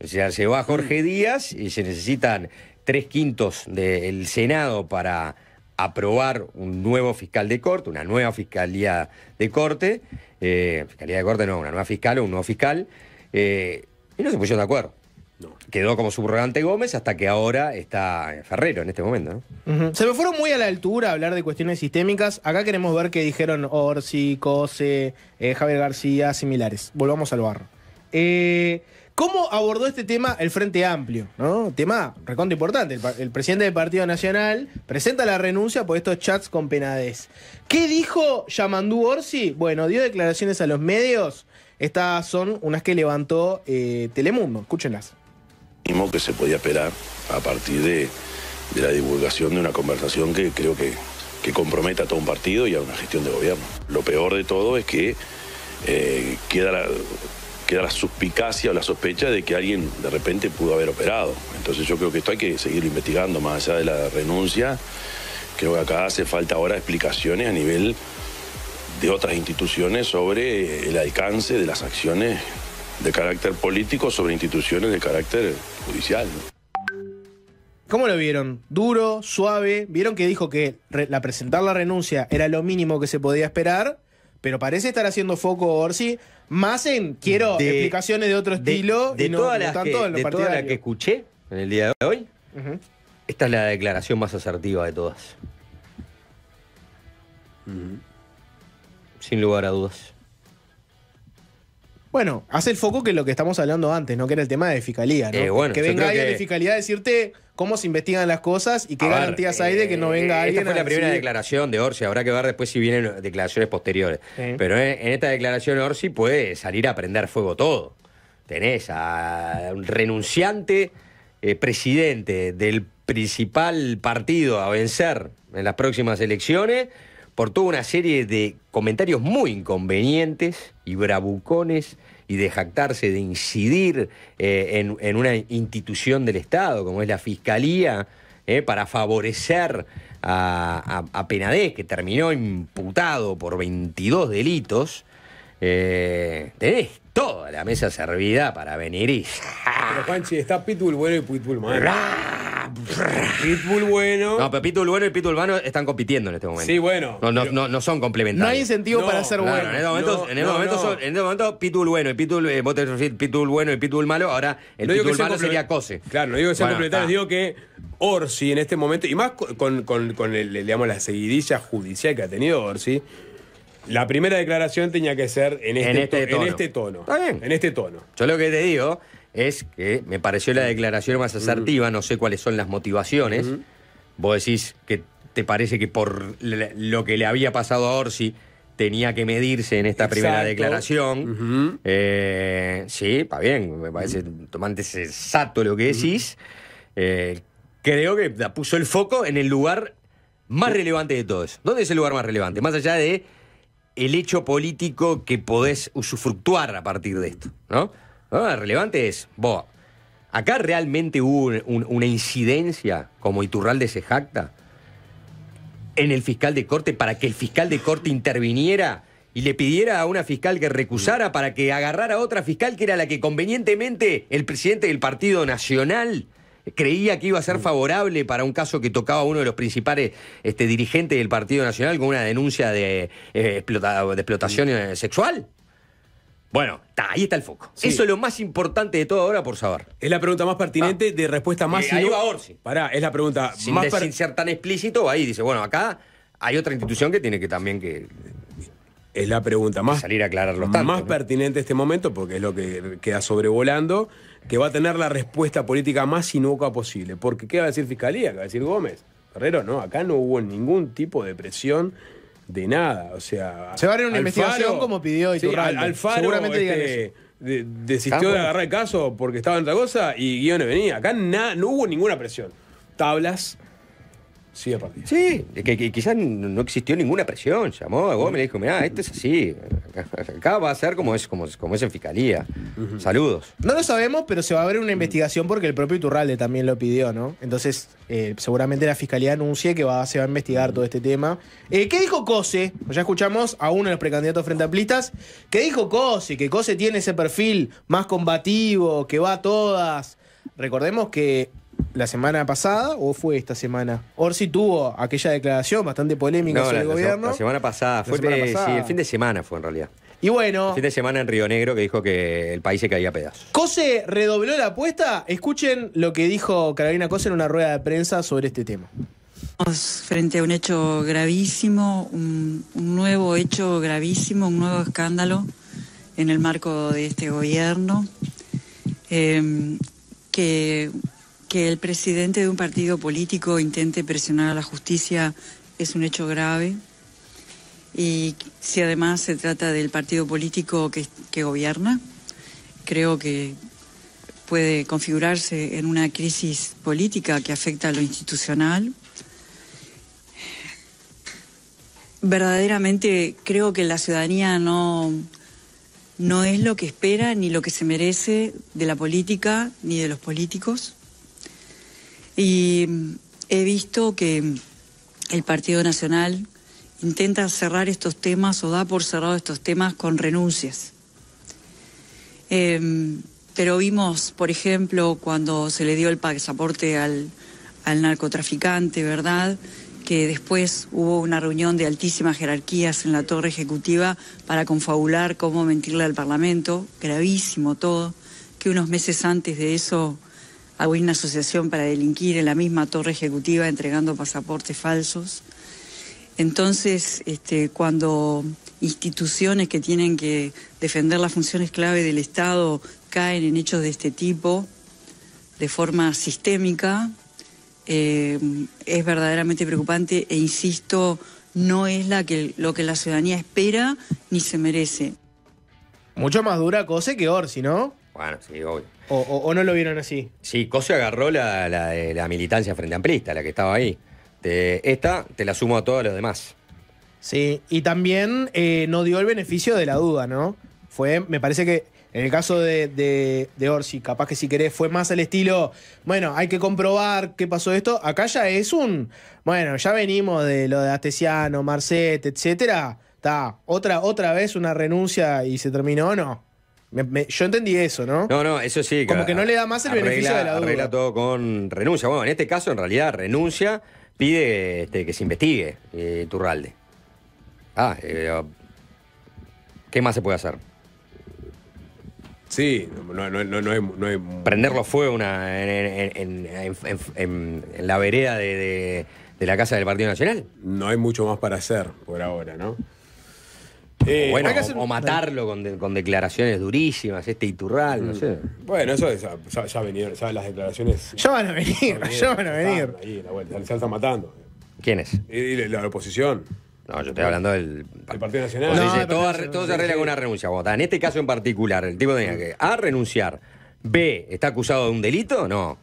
O sea, se va a Jorge Díaz y se necesitan 3/5 del Senado para aprobar un nuevo fiscal de corte, una nueva fiscalía de corte. Fiscalía de corte no, una nueva fiscal o un nuevo fiscal. Y no se pusieron de acuerdo. No. Quedó como subrogante Gómez hasta que ahora está Ferrero en este momento, ¿no? Se me fueron muy a la altura a hablar de cuestiones sistémicas. Acá queremos ver qué dijeron Orsi, Cose, Javier García, similares. Volvamos al barro. ¿Cómo abordó este tema el Frente Amplio? ¿No? Tema recontra importante. El presidente del Partido Nacional presenta la renuncia por estos chats con Penades. ¿Qué dijo Yamandú Orsi? Bueno, dio declaraciones a los medios. Estas son unas que levantó Telemundo. Escúchenlas. Que se podía esperar a partir de la divulgación de una conversación que creo que comprometa a todo un partido y a una gestión de gobierno. Lo peor de todo es que queda la suspicacia o la sospecha de que alguien de repente pudo haber operado. Entonces yo creo que esto hay que seguirlo investigando más allá de la renuncia. Creo que acá hace falta ahora explicaciones a nivel de otras instituciones sobre el alcance de las acciones de carácter político sobre instituciones de carácter judicial, ¿no? ¿Cómo lo vieron? ¿Duro? ¿Suave? Vieron que dijo que presentar la renuncia era lo mínimo que se podía esperar, pero parece estar haciendo foco Orsi más en quiero explicaciones de otro estilo de y no todas las tanto en lo de todas las que escuché en el día de hoy. Esta es la declaración más asertiva de todas. Sin lugar a dudas. Bueno, hace el foco que lo que estamos hablando antes, ¿no? Que era el tema de fiscalía, ¿no? Bueno, que yo venga creo alguien que- de fiscalía a decirte cómo se investigan las cosas y qué garantías hay de que no venga alguien Esta fue a la primera decir- declaración de Orsi, habrá que ver después si vienen declaraciones posteriores. Sí. Pero en esta declaración Orsi puede salir a prender fuego todo. Tenés a un renunciante presidente del principal partido a vencer en las próximas elecciones por toda una serie de comentarios muy inconvenientes y bravucones y de jactarse de incidir en una institución del Estado como es la Fiscalía para favorecer a Penadez, que terminó imputado por 22 delitos. Tenés toda la mesa servida para venir y... Pero Juanchi, está Pitbull bueno y Pitbull malo. Pitbull bueno. No, pero Pitbull bueno y Pitbull malo están compitiendo en este momento. Sí, bueno. No son complementarios. No hay incentivo No, para ser claro, bueno. En este momento Pitbull bueno y Pitbull bueno y Pitbull malo, ahora el No digo que Pitbull sea malo comple- sería Cose. Claro, no digo que sean Bueno, complementarios, está. digo que Orsi en este momento, y más con digamos, la seguidilla judicial que ha tenido Orsi, la primera declaración tenía que ser en este tono. Está bien. En este tono. Yo lo que te digo es que me pareció la declaración más asertiva, no sé cuáles son las motivaciones. Vos decís que te parece que por lo que le había pasado a Orsi tenía que medirse en esta primera Exacto. declaración. Sí, está bien, me parece tomante sensato lo que decís. Creo que puso el foco en el lugar más relevante de todo eso. ¿Dónde es el lugar más relevante? Más allá de el hecho político que podés usufructuar a partir de esto, ¿no? Lo relevante es, vos, acá realmente hubo una incidencia, como Iturralde se jacta, en el fiscal de corte para que el fiscal de corte interviniera y le pidiera a una fiscal que recusara para que agarrara a otra fiscal que era la que convenientemente el presidente del Partido Nacional creía que iba a ser favorable para un caso que tocaba a uno de los principales dirigentes del Partido Nacional con una denuncia de explotación sexual. Bueno, ahí está el foco. Sí. Eso es lo más importante de todo ahora por saber. Es la pregunta más pertinente de respuesta más... ahí va Orsi. Pará, es la pregunta Sin, más... sin ser tan explícito, ahí dice, bueno, acá hay otra institución que tiene que también que Es la pregunta más, salir a aclarar los tantos, más ¿no? pertinente este momento, porque es lo que queda sobrevolando, que va a tener la respuesta política más inocua posible. Porque ¿qué va a decir Fiscalía? ¿Qué va a decir Gómez? Herrero, no, acá no hubo ningún tipo de presión de nada. O sea, Se va a abrir una Alfaro- investigación como pidió Iturralde. Alfaro Seguramente digan desistió Estamos. de agarrar el caso porque estaba en otra cosa y Guiones venía. Acá no hubo ninguna presión. Tablas, sigue partido. Sí, que quizás no existió ninguna presión. Llamó a Gómez y le dijo, mirá, esto es así. Acá va a ser como es en Fiscalía. Saludos. No lo sabemos, pero se va a abrir una investigación porque el propio Iturralde también lo pidió, ¿no? Entonces, seguramente la Fiscalía anuncie que se va a investigar todo este tema. ¿Qué dijo Cose? Ya escuchamos a uno de los precandidatos frente amplistas. ¿Qué dijo Cose? Que Cose tiene ese perfil más combativo, que va a todas. Recordemos que la semana pasada, o fue esta semana, Orsi tuvo aquella declaración bastante polémica sobre el gobierno. La semana pasada. La semana pasada. Sí, el fin de semana fue en realidad. Y bueno, El fin de semana en Río Negro que dijo que el país se caía a pedazos. Cose redobló la apuesta. Escuchen lo que dijo Carolina Cose en una rueda de prensa sobre este tema. Estamos frente a un hecho gravísimo, un nuevo hecho gravísimo, un nuevo escándalo en el marco de este gobierno, que el presidente de un partido político intente presionar a la justicia es un hecho grave. Y si además se trata del partido político que gobierna, creo que puede configurarse en una crisis política que afecta a lo institucional. Verdaderamente creo que la ciudadanía no es lo que espera ni lo que se merece de la política ni de los políticos. Y he visto que el Partido Nacional intenta cerrar estos temas o da por cerrado estos temas con renuncias. Pero vimos, por ejemplo, cuando se le dio el pasaporte al narcotraficante, ¿verdad?, que después hubo una reunión de altísimas jerarquías en la torre ejecutiva para confabular cómo mentirle al Parlamento, gravísimo todo, que unos meses antes de eso había una asociación para delinquir en la misma torre ejecutiva entregando pasaportes falsos. Entonces, cuando instituciones que tienen que defender las funciones clave del Estado caen en hechos de este tipo de forma sistémica, es verdaderamente preocupante e insisto, no es lo que la ciudadanía espera ni se merece. Mucho más dura Cose que Orsi, ¿no? Bueno, sí, obvio. ¿O no lo vieron así? Sí, Cose agarró la militancia frente amplista, la que estaba ahí. Esta te la sumo a todos los demás. Sí, y también no dio el beneficio de la duda, ¿no? Me parece que en el caso de Orsi, capaz que si querés fue más al estilo, bueno, hay que comprobar qué pasó esto. Acá ya es bueno, ya venimos de lo de Astesiano, Marcet, etcétera. Está, otra vez una renuncia y se terminó, ¿no? Yo entendí eso, ¿no? No, eso sí. Como que no le da más el beneficio de la duda. Arregla todo con renuncia. Bueno, en este caso, en realidad, renuncia, pide que se investigue Iturralde. ¿Qué más se puede hacer? Sí, no hay... Prenderlo fuego en la vereda de la Casa del Partido Nacional. No hay mucho más para hacer por ahora, ¿no? Bueno, o matarlo con declaraciones durísimas, Iturralde, no sé. Bueno, eso ya vinieron, ya las declaraciones... Ya van a venir. Ahí, la vuelta, se están matando. ¿Quiénes? Y la oposición. No, yo estoy hablando del Partido Nacional. Todo se arregla con una renuncia. En este caso en particular, el tipo tenía que A, renunciar, B, ¿está acusado de un delito? No.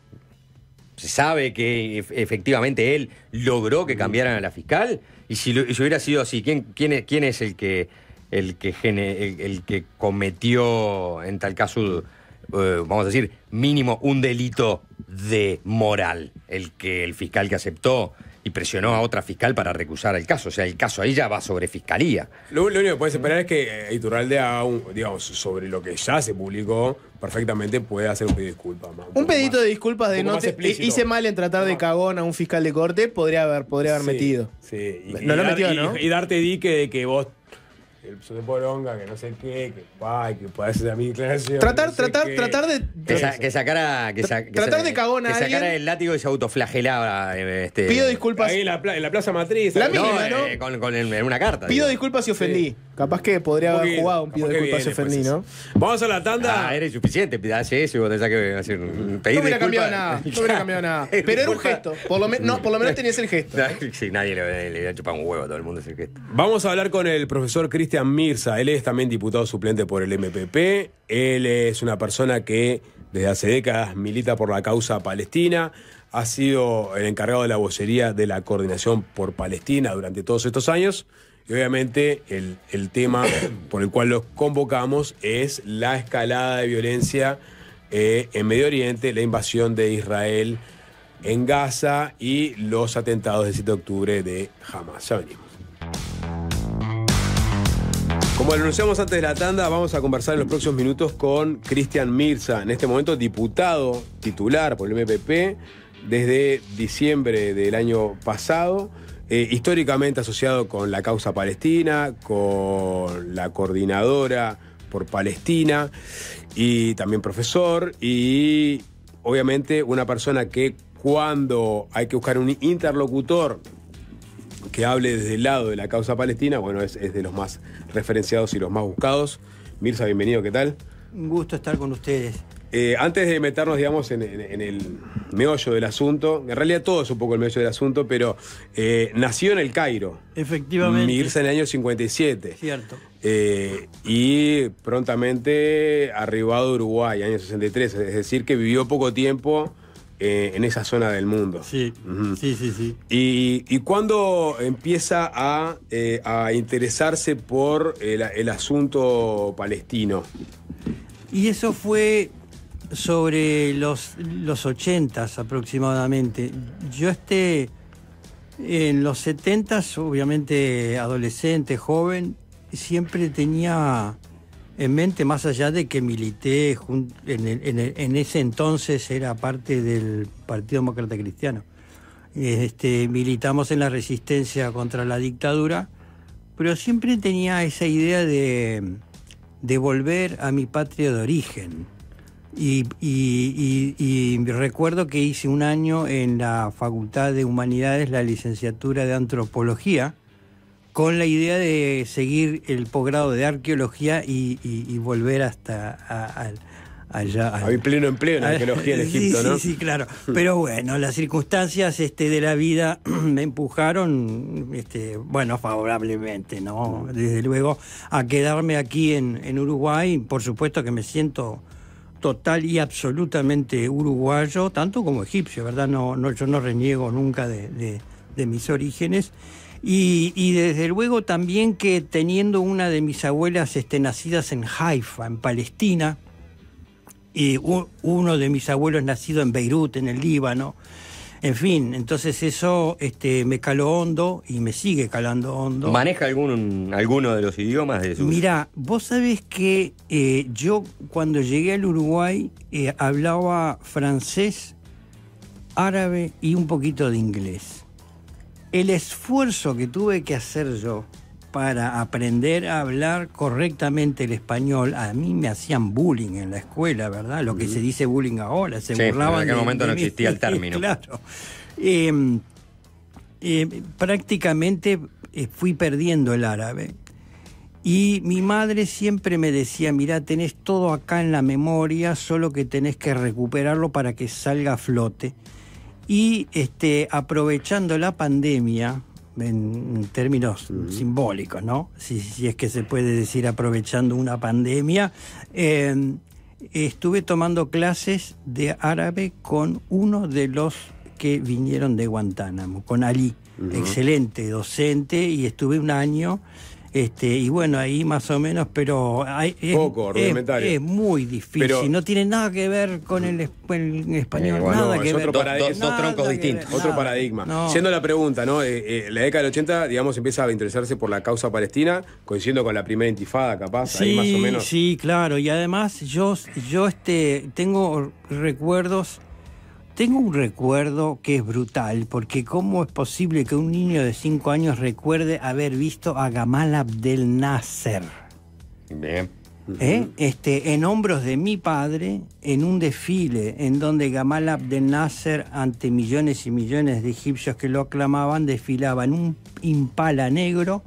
Se sabe que efectivamente él logró que cambiaran a la fiscal. Y si hubiera sido así, ¿quién es el que cometió, en tal caso, vamos a decir, mínimo un delito de moral? El fiscal que aceptó y presionó a otra fiscal para recusar el caso. O sea, el caso ahí ya va sobre fiscalía. Lo único que puedes esperar es que Iturralde haga digamos, sobre lo que ya se publicó, perfectamente puede hacer un pedido de disculpas. Un pedito de disculpas de no hice mal en tratar de cagón a un fiscal de corte, podría haber metido. Sí. No lo metió, ¿no? Y darte dique de que vos el de poronga, que no sé qué, que pueda hacer a mi declaración. Tratar de tratar de cagón a alguien. Que sacara el látigo y se autoflagelaba. Pido disculpas. Ahí en la Plaza Matriz. La mínima, ¿no? En una carta. Pido disculpas si ofendí. Capaz que podría haber jugado un pido disculpas si ofendí, ¿no? Vamos a la tanda. Era insuficiente. Hace eso y vos tenés que hacer un pedido de disculpas. No hubiera cambiado nada. Pero era un gesto. Por lo menos tenías el gesto. Sí, nadie le ha chupado un huevo a todo el mundo ese gesto. Vamos a hablar con el profesor Cristian Mirza. Él es también diputado suplente por el MPP. Él es una persona que desde hace décadas milita por la causa palestina. Ha sido el encargado de la vocería de la Coordinación por Palestina durante todos estos años. Y obviamente el tema por el cual los convocamos es la escalada de violencia en Medio Oriente, la invasión de Israel en Gaza y los atentados del 7 de octubre de Hamas. Ya venimos. Como lo anunciamos antes de la tanda, vamos a conversar en los próximos minutos con Cristian Mirza, en este momento diputado titular por el MPP desde diciembre del año pasado, históricamente asociado con la causa palestina, con la coordinadora por Palestina y también profesor y obviamente una persona que cuando hay que buscar un interlocutor que hable desde el lado de la causa palestina, bueno, es de los más referenciados y los más buscados. Mirza, bienvenido, ¿qué tal? Un gusto estar con ustedes. Antes de meternos, digamos, en el meollo del asunto, en realidad todo es un poco el meollo del asunto, pero nació en el Cairo. Efectivamente. Mirza en el año 57. Cierto. Y prontamente arribado a Uruguay, año 63, es decir, que vivió poco tiempo en esa zona del mundo. Sí, sí. ¿Y cuándo empieza a interesarse por el asunto palestino? Y eso fue sobre los 80s aproximadamente. Yo en los 70s, obviamente adolescente, joven, siempre tenía en mente, más allá de que milité en ese entonces, era parte del Partido Demócrata Cristiano. Militamos en la resistencia contra la dictadura, pero siempre tenía esa idea de volver a mi patria de origen. Y recuerdo que hice un año en la Facultad de Humanidades la licenciatura de Antropología con la idea de seguir el posgrado de arqueología y volver hasta allá. Hay pleno empleo en arqueología en Egipto, ¿no? Sí, claro. Pero bueno, las circunstancias de la vida me empujaron, favorablemente, ¿no? Desde luego, a quedarme aquí en Uruguay. Por supuesto que me siento total y absolutamente uruguayo, tanto como egipcio, ¿verdad? Yo no reniego nunca de mis orígenes. Y desde luego también que teniendo una de mis abuelas nacidas en Haifa, en Palestina, y uno de mis abuelos nacido en Beirut, en el Líbano, en fin, entonces eso me caló hondo y me sigue calando hondo. ¿Maneja alguno de los idiomas de sus...? Mirá, vos sabés que yo cuando llegué al Uruguay hablaba francés, árabe y un poquito de inglés. El esfuerzo que tuve que hacer yo para aprender a hablar correctamente el español, a mí me hacían bullying en la escuela, ¿verdad? Lo que se dice bullying ahora, se burlaban. En aquel momento no existía el término. Claro. Prácticamente fui perdiendo el árabe. Y mi madre siempre me decía, mirá, tenés todo acá en la memoria, solo que tenés que recuperarlo para que salga a flote. Y aprovechando la pandemia, en términos simbólicos, ¿no? Si es que se puede decir aprovechando una pandemia, estuve tomando clases de árabe con uno de los que vinieron de Guantánamo, con Ali, excelente docente, y estuve un año. Y bueno, ahí más o menos, pero poco rudimentario. Es muy difícil, pero no tiene nada que ver con el español, nada que ver. Dos troncos distintos. Otro paradigma. No. Siendo la pregunta, ¿no? La década del 80, digamos, empieza a interesarse por la causa palestina, coincidiendo con la primera intifada, capaz, sí, ahí más o menos. Sí, claro, y además yo tengo recuerdos. Tengo un recuerdo que es brutal, porque ¿cómo es posible que un niño de 5 años recuerde haber visto a Gamal Abdel Nasser? Bien. En hombros de mi padre, en un desfile en donde Gamal Abdel Nasser, ante millones y millones de egipcios que lo aclamaban, desfilaba en un impala negro,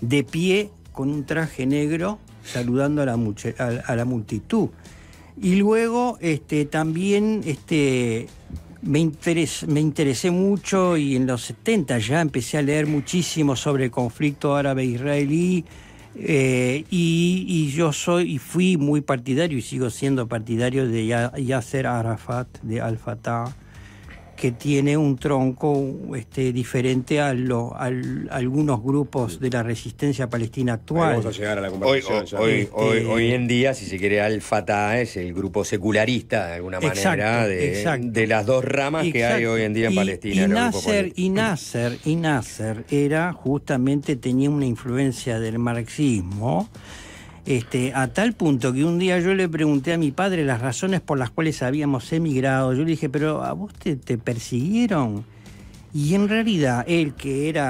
de pie, con un traje negro, saludando a la multitud. Y luego también me interesé mucho, y en los 70 ya empecé a leer muchísimo sobre el conflicto árabe-israelí, y yo fui muy partidario y sigo siendo partidario de Yasser Arafat, de Al-Fatah, que tiene un tronco diferente a algunos grupos de la resistencia palestina actual. Vamos a llegar a la conversación. Hoy en día, si se quiere, Al-Fatah es el grupo secularista, de alguna manera, de las dos ramas que hay hoy en día en Palestina. Y Nasser era justamente, tenía una influencia del marxismo, a tal punto que un día yo le pregunté a mi padre las razones por las cuales habíamos emigrado. Yo le dije, pero ¿a vos te persiguieron? Y en realidad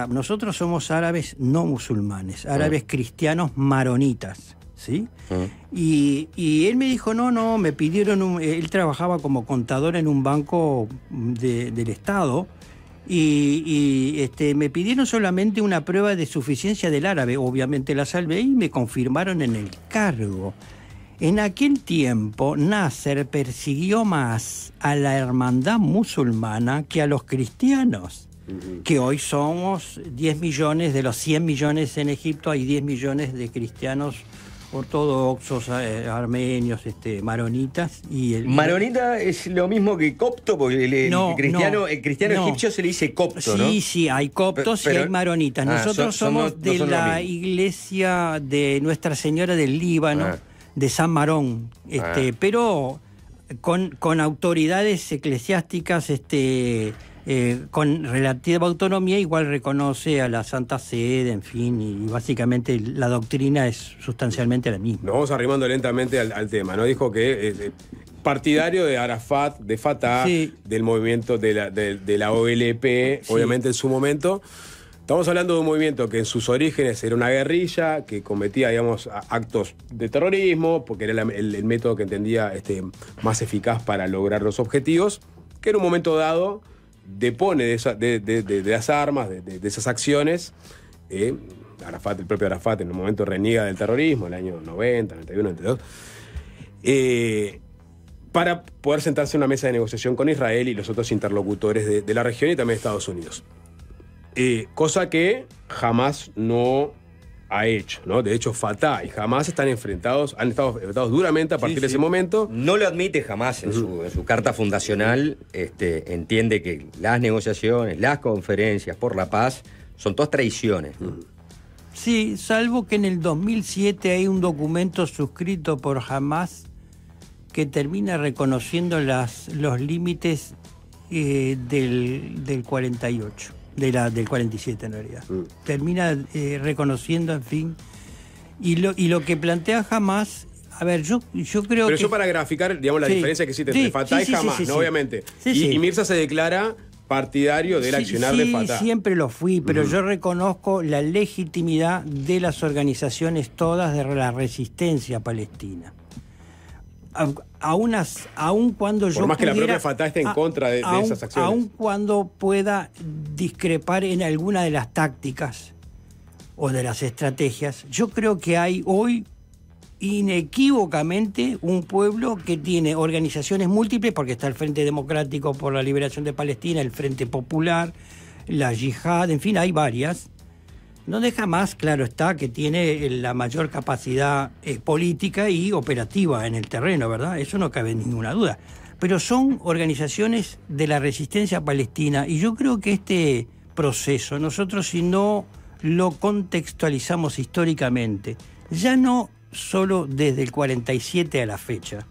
nosotros somos árabes no musulmanes, árabes cristianos maronitas, ¿sí? Y él me dijo, no, me pidieron, él trabajaba como contador en un banco del Estado, y me pidieron solamente una prueba de suficiencia del árabe. Obviamente la salvé y me confirmaron en el cargo. En aquel tiempo, Nasser persiguió más a la hermandad musulmana que a los cristianos, que hoy somos 10 millones, de los 100 millones en Egipto hay 10 millones de cristianos ortodoxos, armenios, maronitas. Maronita es lo mismo que copto, porque el cristiano egipcio se le dice copto, ¿no? Sí, hay coptos y hay maronitas. Nosotros somos de la iglesia de Nuestra Señora del Líbano, de San Marón, pero con autoridades eclesiásticas, con relativa autonomía, igual reconoce a la Santa Sede, en fin, y básicamente la doctrina es sustancialmente la misma. Nos vamos arrimando lentamente al tema, ¿no? Dijo que partidario de Arafat, de Fatah, del movimiento de la OLP, obviamente en su momento. Estamos hablando de un movimiento que en sus orígenes era una guerrilla, que cometía, digamos, actos de terrorismo, porque era el método que entendía más eficaz para lograr los objetivos, que en un momento dado depone de las armas, de esas acciones, Arafat, el propio Arafat en un momento reniega del terrorismo, el año 90, 91, 92, para poder sentarse en una mesa de negociación con Israel y los otros interlocutores de la región y también Estados Unidos. Cosa que jamás no ha hecho, ¿no? De hecho, Fatah y Hamás han estado enfrentados duramente a partir de ese momento. No lo admite jamás en su carta fundacional. Entiende que las negociaciones, las conferencias por la paz son todas traiciones. Sí, salvo que en el 2007 hay un documento suscrito por Hamás que termina reconociendo los límites del 48. Del 47 en realidad. Termina reconociendo, en fin. Y lo que plantea Hamás, a ver, yo creo que... Pero eso para graficar, digamos, la diferencia que existe entre Fatah y Hamás, ¿no? Obviamente. Y Mirza se declara partidario del accionar de Fatah. Sí, siempre lo fui, pero yo reconozco la legitimidad de las organizaciones todas de la resistencia palestina. Aún cuando por más que la propia Fatah esté en contra de esas acciones. Aún cuando pueda discrepar en alguna de las tácticas o de las estrategias, yo creo que hay hoy inequívocamente un pueblo que tiene organizaciones múltiples, porque está el Frente Democrático por la Liberación de Palestina, el Frente Popular, la Yihad, en fin, hay varias. No deja más, claro está, que tiene la mayor capacidad política y operativa en el terreno, ¿verdad? Eso no cabe ninguna duda. Pero son organizaciones de la resistencia palestina y yo creo que este proceso, nosotros si no lo contextualizamos históricamente, ya no solo desde el 47 a la fecha,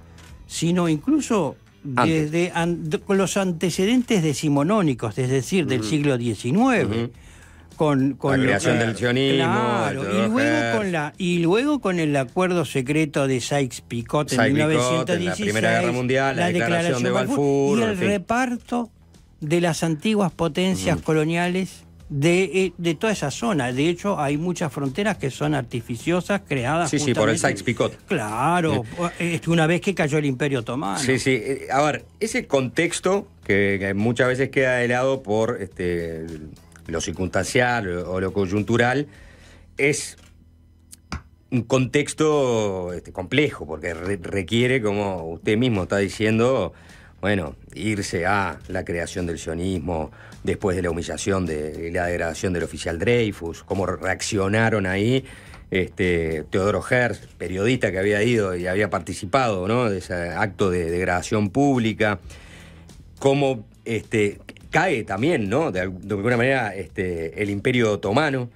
sino incluso desde los antecedentes decimonónicos, es decir, del siglo XIX, con la creación del sionismo, claro, y luego con el acuerdo secreto de Sykes-Picot en 1916, la Primera Guerra Mundial, la declaración de Balfour, y el reparto de las antiguas potencias coloniales de toda esa zona. De hecho, hay muchas fronteras que son artificiosas, creadas justamente... Sí, por el Sykes-Picot. Claro, una vez que cayó el Imperio Otomano. Sí. A ver, ese contexto que muchas veces queda de lado por lo circunstancial o lo coyuntural, es un contexto complejo, porque requiere, como usted mismo está diciendo, bueno, irse a la creación del sionismo después de la humillación de la degradación del oficial Dreyfus, cómo reaccionaron ahí Teodoro Herz, periodista que había ido y había participado, ¿no?, de ese acto de degradación pública, cómo cae también, ¿no?, de alguna manera el Imperio Otomano,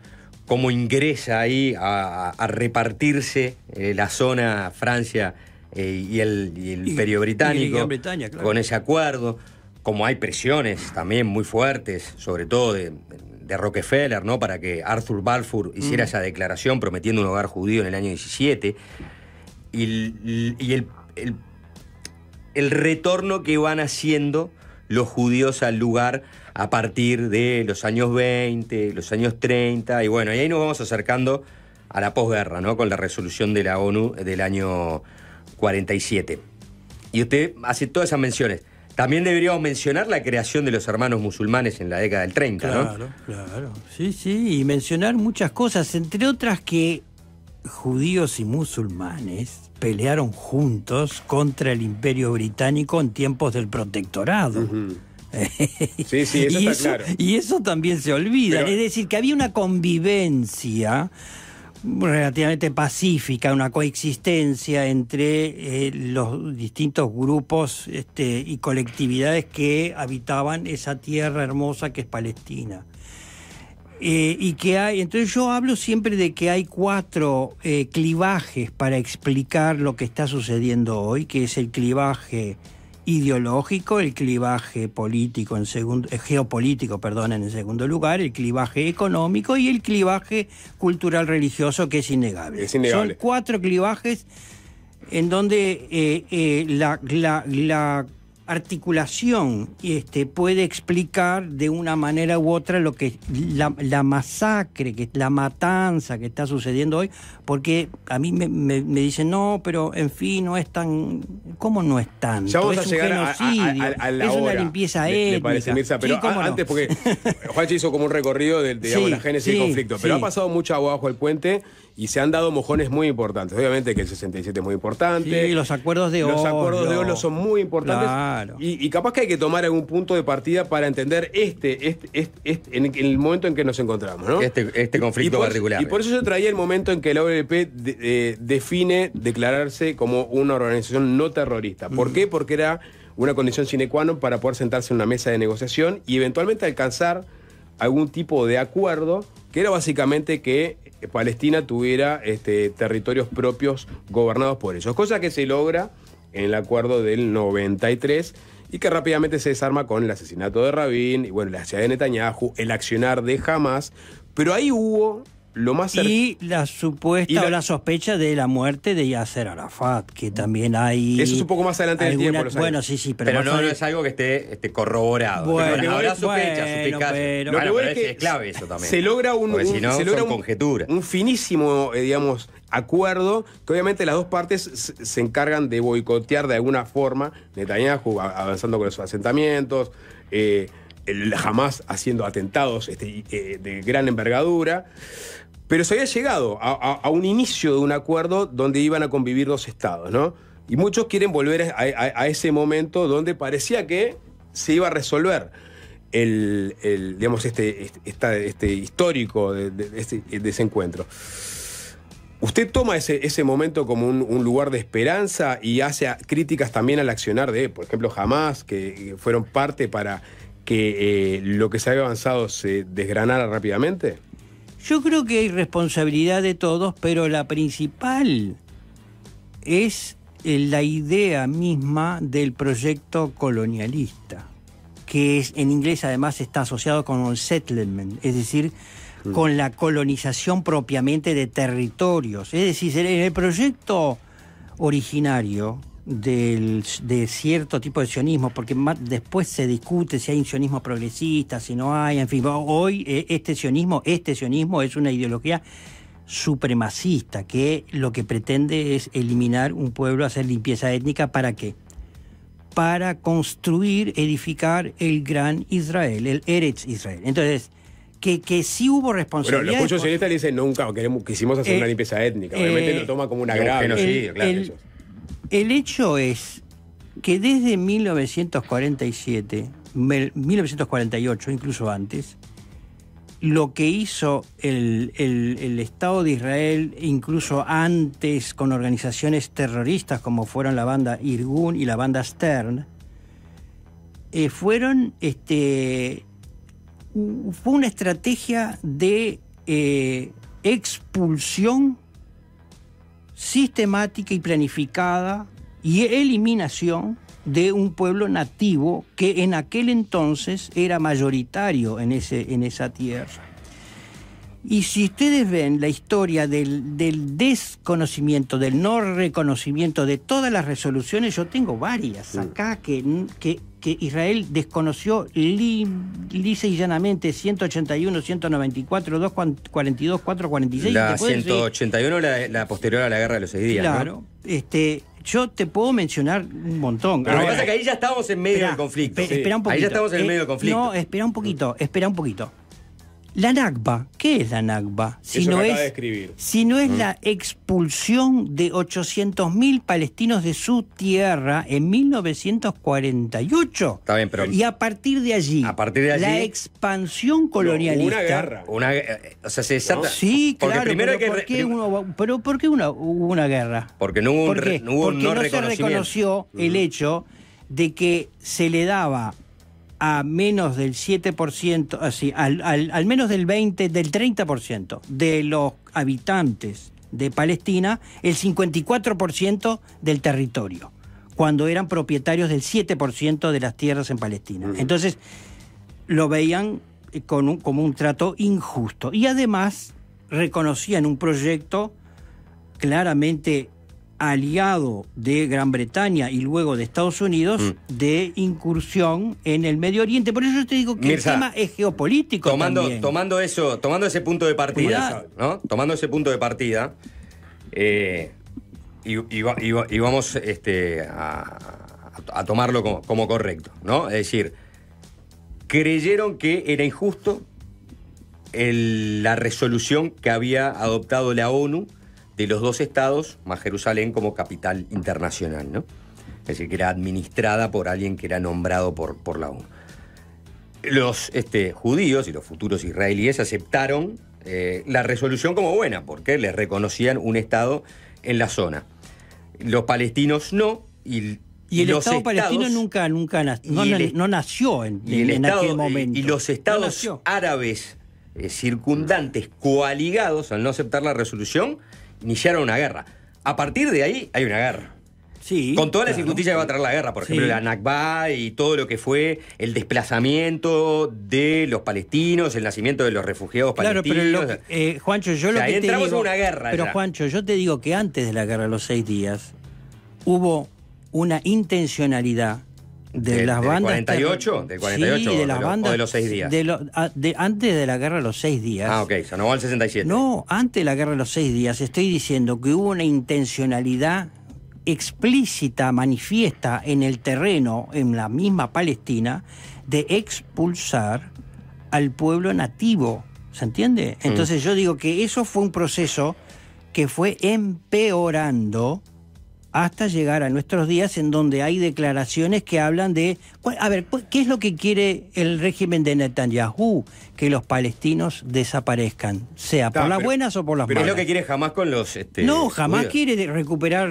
cómo ingresa ahí a repartirse la zona Francia y el Imperio Británico, Bretaña, claro, con ese acuerdo, como hay presiones también muy fuertes, sobre todo de Rockefeller, ¿no?, para que Arthur Balfour hiciera esa declaración prometiendo un hogar judío en el año 17, y el retorno que van haciendo los judíos al lugar a partir de los años 20, los años 30, y bueno, y ahí nos vamos acercando a la posguerra, ¿no?, con la resolución de la ONU del año 47. Y usted hace todas esas menciones. También deberíamos mencionar la creación de los hermanos musulmanes en la década del 30, claro, ¿no? Claro, sí, y mencionar muchas cosas, entre otras que judíos y musulmanes pelearon juntos contra el Imperio Británico en tiempos del protectorado. Sí, eso está claro. Y eso también se olvida. Es decir, que había una convivencia relativamente pacífica, una coexistencia entre los distintos grupos y colectividades que habitaban esa tierra hermosa que es Palestina. Y que hay, entonces yo hablo siempre de que hay 4 clivajes para explicar lo que está sucediendo hoy, que es el clivaje ideológico, el clivaje político geopolítico, en segundo lugar, el clivaje económico y el clivaje cultural religioso, que es innegable. Es innegable. Son 4 clivajes en donde la articulación puede explicar de una manera u otra lo que la masacre, la matanza que está sucediendo hoy, porque a mí me dicen, no, pero en fin, no es tan... ¿Cómo no es tanto? Ya vamos es a llegar un genocidio, a la es una hora, limpieza le étnica. parece, Mirza, pero sí, antes, porque Juanchi hizo como un recorrido de digamos, Sí, la génesis del conflicto, pero ha pasado mucho agua bajo el puente y se han dado mojones muy importantes. Obviamente que el 67 es muy importante. Sí, los acuerdos de Oslo. Los acuerdos de Oslo son muy importantes. Claro. Y capaz que hay que tomar algún punto de partida para entender en el momento en que nos encontramos, ¿no? Este conflicto particular. Y por eso yo traía el momento en que la OLP define declararse como una organización no terrorista. ¿Por qué? Porque era una condición sine qua non para poder sentarse en una mesa de negociación y eventualmente alcanzar algún tipo de acuerdo, que era básicamente que Palestina tuviera territorios propios gobernados por ellos, cosa que se logra en el acuerdo del 93 y que rápidamente se desarma con el asesinato de Rabin y bueno, la ciudad de Netanyahu, el accionar de Hamas, pero ahí hubo lo más y la supuesta o la sospecha de la muerte de Yasser Arafat, que también hay... Eso es un poco más adelante del tiempo. Bueno, sí, pero no es algo que esté corroborado. Bueno, habrá sospechas, suspicacias. Pero es clave eso también. Se logra conjetura. Un finísimo, digamos, acuerdo, que obviamente las dos partes se encargan de boicotear de alguna forma, Netanyahu avanzando con los asentamientos, Hamas haciendo atentados de gran envergadura. Pero se había llegado a un inicio de un acuerdo donde iban a convivir dos estados, ¿no? Y muchos quieren volver a ese momento donde parecía que se iba a resolver digamos, este histórico de ese encuentro. ¿Usted toma ese momento como un lugar de esperanza y hace críticas también al accionar de, por ejemplo, Hamas, que fueron parte para que lo que se había avanzado se desgranara rápidamente? Yo creo que hay responsabilidad de todos, pero la principal es la idea misma del proyecto colonialista, que en inglés además está asociado con el settlement, es decir, con la colonización propiamente de territorios. Es decir, en el proyecto originario de cierto tipo de sionismo, porque después se discute si hay un sionismo progresista, si no hay, en fin, hoy este sionismo es una ideología supremacista que lo que pretende es eliminar un pueblo, hacer limpieza étnica. ¿Para qué? Para construir, edificar el gran Israel, el Eretz Israel. Entonces, que sí hubo responsabilidad. Pero los muchos sionistas le dicen nunca quisimos hacer una limpieza étnica. Obviamente lo toma como un agravio. El hecho es que desde 1947, 1948, incluso antes, lo que hizo el Estado de Israel, incluso antes con organizaciones terroristas como fueron la banda Irgun y la banda Stern, fue una estrategia de expulsión sistemática y planificada y eliminación de un pueblo nativo que en aquel entonces era mayoritario en esa tierra. Y si ustedes ven la historia del desconocimiento, del no reconocimiento de todas las resoluciones, yo tengo varias acá que Israel desconoció lisa y llanamente: 181, 194, 242, 446. La 181, la posterior a la Guerra de los 6 días. Claro, ¿no? Yo te puedo mencionar un montón. Pero lo que pasa es que ahí ya estábamos en medio del conflicto. Espera un poquito. Ahí ya estamos en el medio del conflicto. No, espera un poquito. La Nakba, ¿qué es la Nakba? Si no es la expulsión de 800.000 palestinos de su tierra en 1948. Está bien, pero... Y a partir de allí la expansión colonialista... Una guerra. O sea, se desata... Sí, porque claro, primero ¿por qué hubo una guerra? Porque no hubo Porque no se reconoció el hecho de que se le daba a menos del 7%, así, al menos del 30% de los habitantes de Palestina, el 54% del territorio, cuando eran propietarios del 7% de las tierras en Palestina. Entonces, lo veían como un trato injusto. Y además, reconocían un proyecto claramente aliado de Gran Bretaña y luego de Estados Unidos de incursión en el Medio Oriente. Por eso yo te digo que Mirza, el tema es geopolítico también. Tomando ese punto de partida, ¿no? Tomando ese punto de partida, y vamos a tomarlo como correcto, ¿no? Es decir, creyeron que era injusto la resolución que había adoptado la ONU de los 2 estados, más Jerusalén como capital internacional, ¿no? Es decir, que era administrada por alguien que era nombrado por la ONU. Los judíos y los futuros israelíes aceptaron la resolución como buena, porque les reconocían un estado en la zona. Los palestinos no, y el los Estado palestino nunca no nació en aquel momento. Y los estados árabes circundantes, coaligados, al no aceptar la resolución, iniciaron una guerra. A partir de ahí hay una guerra. Sí, con todas las injusticias que va a traer la guerra, por ejemplo, la Nakba y todo lo que fue el desplazamiento de los palestinos, el nacimiento de los refugiados palestinos. Pero Juancho, yo lo que te entramos digo, en una guerra. Pero Juancho, yo te digo que antes de la guerra de los 6 días hubo una intencionalidad de las bandas. ¿Del 48? Sí, de las bandas. ¿O de los 6 días? Antes de la guerra de los 6 días. Ah, ok, se nos va al 67. No, antes de la guerra de los 6 días estoy diciendo que hubo una intencionalidad explícita, manifiesta en el terreno, en la misma Palestina, de expulsar al pueblo nativo. ¿Se entiende? Entonces yo digo que eso fue un proceso que fue empeorando hasta llegar a nuestros días, en donde hay declaraciones que hablan de... A ver, ¿qué es lo que quiere el régimen de Netanyahu? Que los palestinos desaparezcan, sea por las buenas o por las malas. Pero es lo que quiere jamás con los... no, jamás quiere recuperar...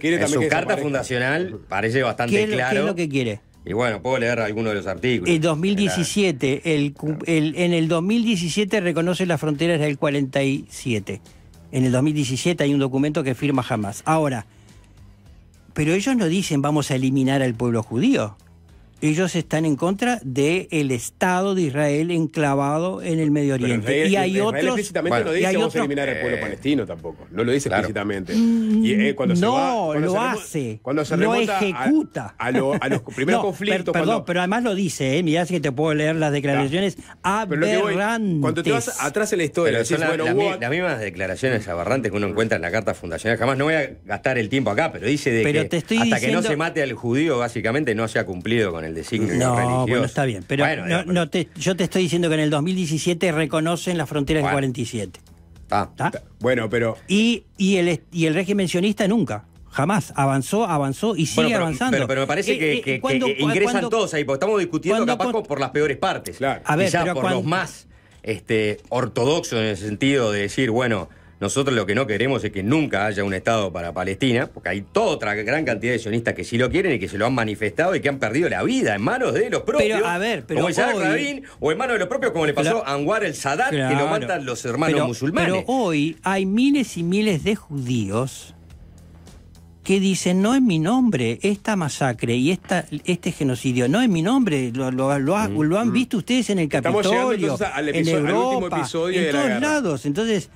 quiere en su carta fundacional parece bastante claro. ¿Qué es lo que quiere? Y bueno, puedo leer algunos de los artículos. En 2017, en el 2017 reconoce las fronteras del 47. En el 2017 hay un documento que firma Hamás. Ahora, pero ellos no dicen vamos a eliminar al pueblo judío. Ellos están en contra del Estado de Israel enclavado en el Medio Oriente. Pero y hay Israel otros... explícitamente no dice vamos a eliminar al pueblo palestino tampoco. No lo dice explícitamente. Cuando se ejecuta. A los primeros conflictos... Pero además lo dice, mirá que te puedo leer las declaraciones aberrantes. Cuando te vas atrás en la historia... Pero son las mismas declaraciones aberrantes que uno encuentra en la Carta Fundacional. Jamás no voy a gastar el tiempo acá, pero dice que hasta que no se mate al judío, básicamente no se ha cumplido con el designio religioso. Bueno, está bien, pero yo te estoy diciendo que en el 2017 reconocen las fronteras del 47. Bueno, pero... Y el régimen sionista nunca. Jamás avanzó y sigue avanzando. Pero me parece que ingresan todos ahí, porque estamos discutiendo capaz por las peores partes. Claro. Quizás por los más ortodoxos en el sentido de decir, bueno, nosotros lo que no queremos es que nunca haya un Estado para Palestina, porque hay toda otra gran cantidad de sionistas que sí lo quieren y que se lo han manifestado y que han perdido la vida en manos de los propios, como Isaac Rabin, o en manos de los propios, como le pasó a Anwar el-Sadat, que lo matan los hermanos musulmanes. Pero hoy hay miles y miles de judíos que dicen, no es mi nombre, esta masacre y este genocidio, no es mi nombre, lo han visto ustedes en el Capitolio, en Europa, en todos lados. Entonces...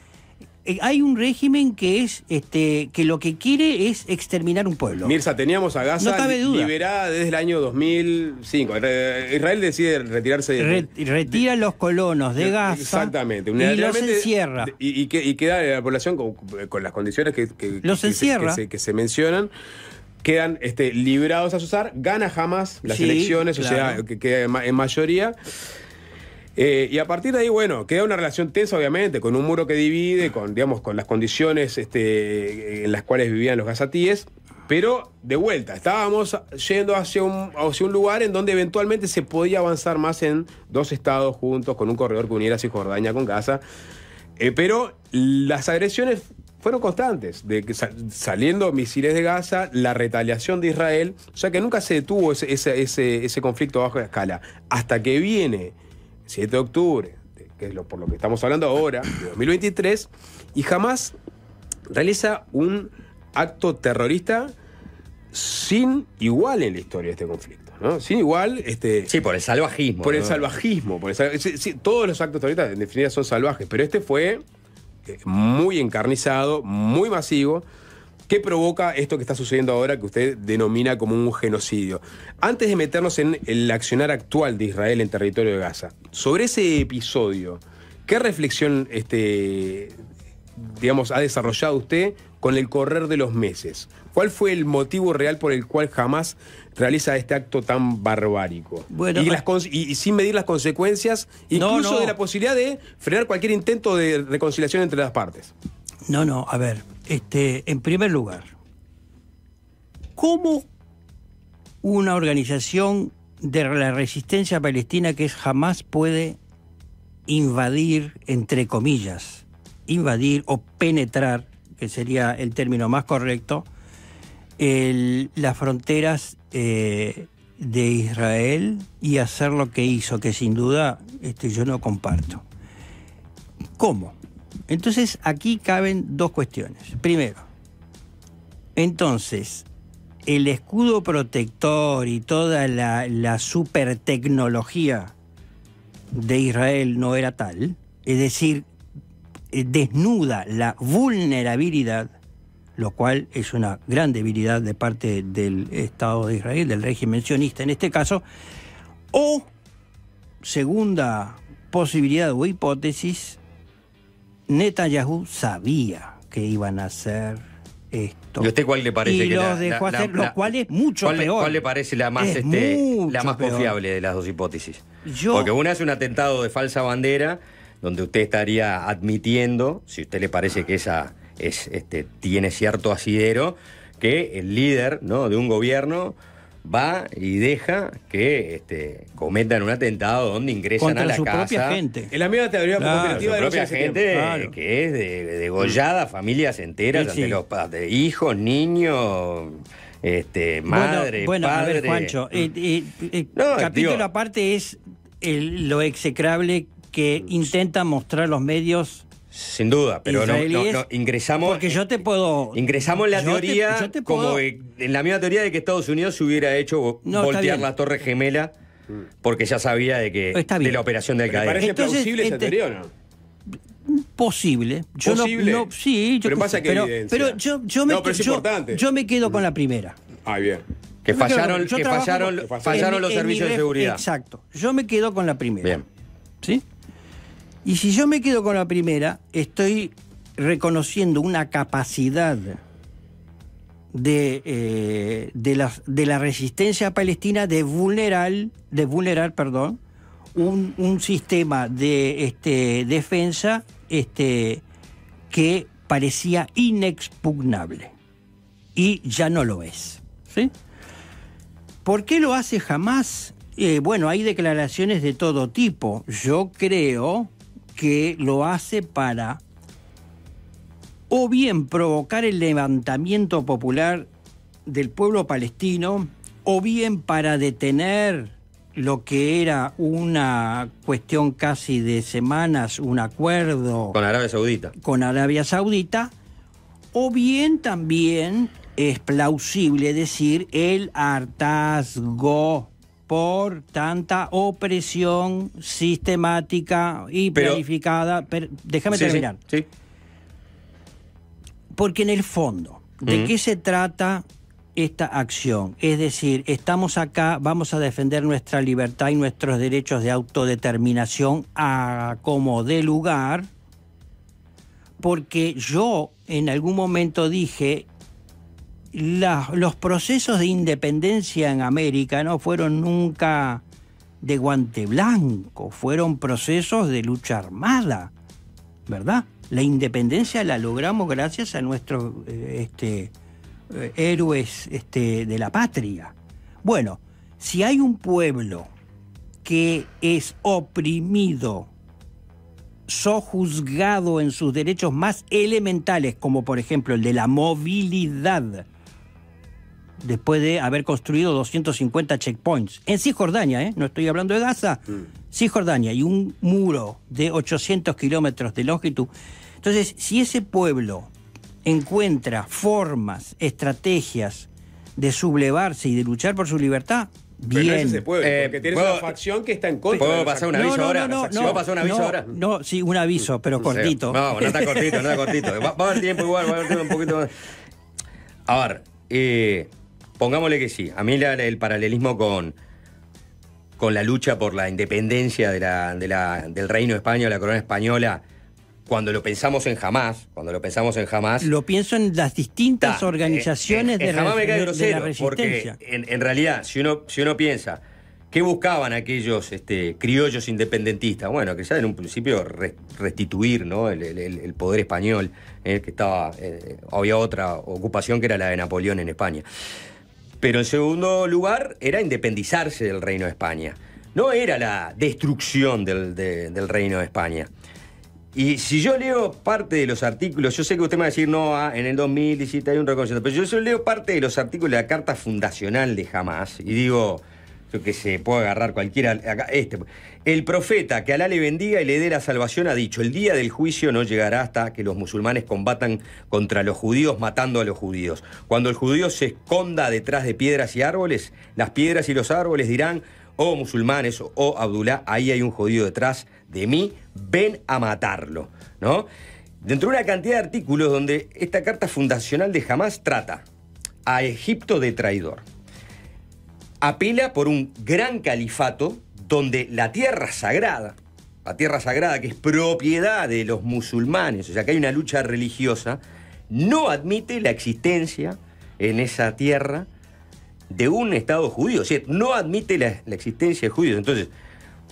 hay un régimen que es que lo que quiere es exterminar un pueblo. Mirza, teníamos a Gaza liberada desde el año 2005. Israel decide retirarse de... Retira los colonos de Gaza. Exactamente. Y los encierra. Y queda la población con las condiciones que se mencionan. Quedan liberados a Sosar. Gana Hamás las elecciones, claro. O sea, que queda en mayoría. Y a partir de ahí, bueno, queda una relación tensa, obviamente, con un muro que divide, con las condiciones en las cuales vivían los gazatíes, pero de vuelta, estábamos yendo hacia un lugar en donde eventualmente se podía avanzar más en 2 estados juntos, con un corredor que uniera Cisjordania con Gaza, pero las agresiones fueron constantes, saliendo misiles de Gaza, la retaliación de Israel, o sea que nunca se detuvo ese conflicto a baja escala, hasta que viene 7 de octubre, que es por lo que estamos hablando ahora, de 2023, y Hamás realiza un acto terrorista sin igual en la historia de este conflicto, ¿no? Sin igual... sí, por el salvajismo. Por el salvajismo. Sí, todos los actos terroristas en definitiva son salvajes, pero este fue muy encarnizado, muy masivo, ¿Qué provoca esto que está sucediendo ahora que usted denomina como un genocidio? Antes de meternos en el accionar actual de Israel en territorio de Gaza, sobre ese episodio, ¿qué reflexión digamos, ha desarrollado usted con el correr de los meses? ¿Cuál fue el motivo real por el cual Hamás realiza este acto tan barbárico? Bueno, y sin medir las consecuencias, incluso de la posibilidad de frenar cualquier intento de reconciliación entre las partes. No, a ver, en primer lugar, ¿cómo una organización de la resistencia palestina que es Hamás puede invadir, entre comillas, invadir o penetrar, que sería el término más correcto, las fronteras de Israel y hacer lo que hizo, que sin duda yo no comparto? ¿Cómo? Entonces aquí caben dos cuestiones. Primero, entonces, el escudo protector y toda la super tecnología de Israel no era tal, es decir, desnuda la vulnerabilidad, lo cual es una gran debilidad de parte del Estado de Israel, del régimen sionista en este caso, o segunda posibilidad o hipótesis, Netanyahu sabía que iban a hacer esto. ¿Y a usted cuál le parece y que lo dejó hacer, lo cual es mucho peor? ¿Cuál le parece la más, la más confiable de las dos hipótesis? Porque una es un atentado de falsa bandera, donde usted estaría admitiendo, si a usted le parece que esa tiene cierto asidero, que el líder, ¿no?, de un gobierno va y deja que cometan un atentado donde ingresan contra a la su casa. Propia gente. En la misma teoría conspirativa de propia gente que es degollada, familias enteras, Sí. ante los hijos, niños, madre, bueno, padre. A ver, Juancho, capítulo aparte es lo execrable que intentan mostrar los medios. Sin duda, pero no ingresamos. Porque yo te puedo. Ingresamos en la teoría, yo te puedo, como en la misma teoría de que Estados Unidos se hubiera hecho voltear la Torre Gemela, porque ya sabía de la operación de Al-Qaeda. ¿Parece plausible esa teoría o no? Posible. ¿Posible? Sí, pero pasa que pero yo me quedo con la primera. Ah, bien. Que fallaron los servicios de seguridad. Exacto. Yo me quedo con la primera. Bien. ¿Sí? Y si yo me quedo con la primera, estoy reconociendo una capacidad de la resistencia palestina de vulnerar un sistema de defensa que parecía inexpugnable y ya no lo es. ¿Sí? ¿Por qué lo hace Hamás? Bueno, hay declaraciones de todo tipo. Yo creo que lo hace para o bien provocar el levantamiento popular del pueblo palestino, o bien para detener lo que era una cuestión casi de semanas, un acuerdo con Arabia Saudita, o bien también es plausible decir el hartazgo por tanta opresión sistemática y planificada. Pero déjame terminar. Sí. Porque en el fondo, ¿de qué se trata esta acción? Es decir, estamos acá, vamos a defender nuestra libertad y nuestros derechos de autodeterminación a como dé lugar, porque yo en algún momento dije, los procesos de independencia en América no fueron nunca de guante blanco, fueron procesos de lucha armada, ¿verdad? La independencia la logramos gracias a nuestros héroes de la patria. Bueno, si hay un pueblo que es oprimido, sojuzgado en sus derechos más elementales, como por ejemplo el de la movilidad, después de haber construido 250 checkpoints en Cisjordania, no estoy hablando de Gaza, Cisjordania, y un muro de 800 kilómetros de longitud. Entonces, si ese pueblo encuentra formas, estrategias de sublevarse y de luchar por su libertad, bien. Pero no es ese pueblo, porque tienes una facción que está en contra. ¿Puedo pasar un aviso ahora? ¿Puedo pasar un aviso ahora? No, sí, un aviso, pero cortito. No está cortito. Va a haber tiempo igual, va a haber tiempo un poquito más. A ver, pongámosle que sí. A mí el paralelismo con la lucha por la independencia del Reino de España o la corona española, cuando lo pensamos en Hamás, Lo pienso en las distintas organizaciones de Hamás me cae la grosero, resistencia. porque en realidad, si uno piensa, ¿qué buscaban aquellos criollos independentistas? Bueno, que ya en un principio restituir, ¿no?, el poder español, que estaba, había otra ocupación que era la de Napoleón en España. Pero en segundo lugar era independizarse del Reino de España. No era la destrucción del Reino de España. Y si yo leo parte de los artículos, yo sé que usted me va a decir, no, en el 2017 hay un reconocimiento, pero yo leo parte de los artículos de la Carta Fundacional de Hamás y digo, yo que se puede agarrar cualquiera, el profeta, que Alá le bendiga y le dé la salvación, ha dicho, el día del juicio no llegará hasta que los musulmanes combatan contra los judíos matando a los judíos. Cuando el judío se esconda detrás de piedras y árboles, las piedras y los árboles dirán, oh musulmanes, oh Abdullah, ahí hay un judío detrás de mí, ven a matarlo, ¿no? Dentro de una cantidad de artículos donde esta carta fundacional de Hamás trata a Egipto de traidor. Apela por un gran califato donde la tierra sagrada que es propiedad de los musulmanes, o sea que hay una lucha religiosa, no admite la existencia en esa tierra de un Estado judío, o sea, no admite la existencia de judíos. Entonces,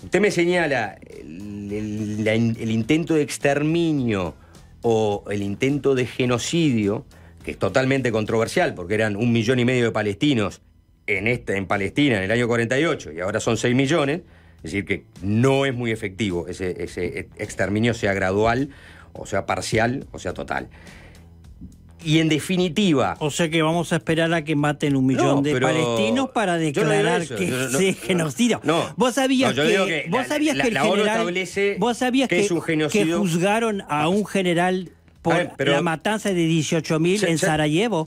usted me señala el intento de exterminio o el intento de genocidio, que es totalmente controversial, porque eran 1,5 millones de palestinos en Palestina en el año 48 y ahora son 6 millones, es decir que no es muy efectivo ese exterminio, sea gradual, o sea parcial, o sea total. Y en definitiva... O sea que vamos a esperar a que maten 1 millón de palestinos para declarar que es genocidio. Vos sabías que es un genocidio. Que juzgaron a un general por la matanza de 18.000 en Sarajevo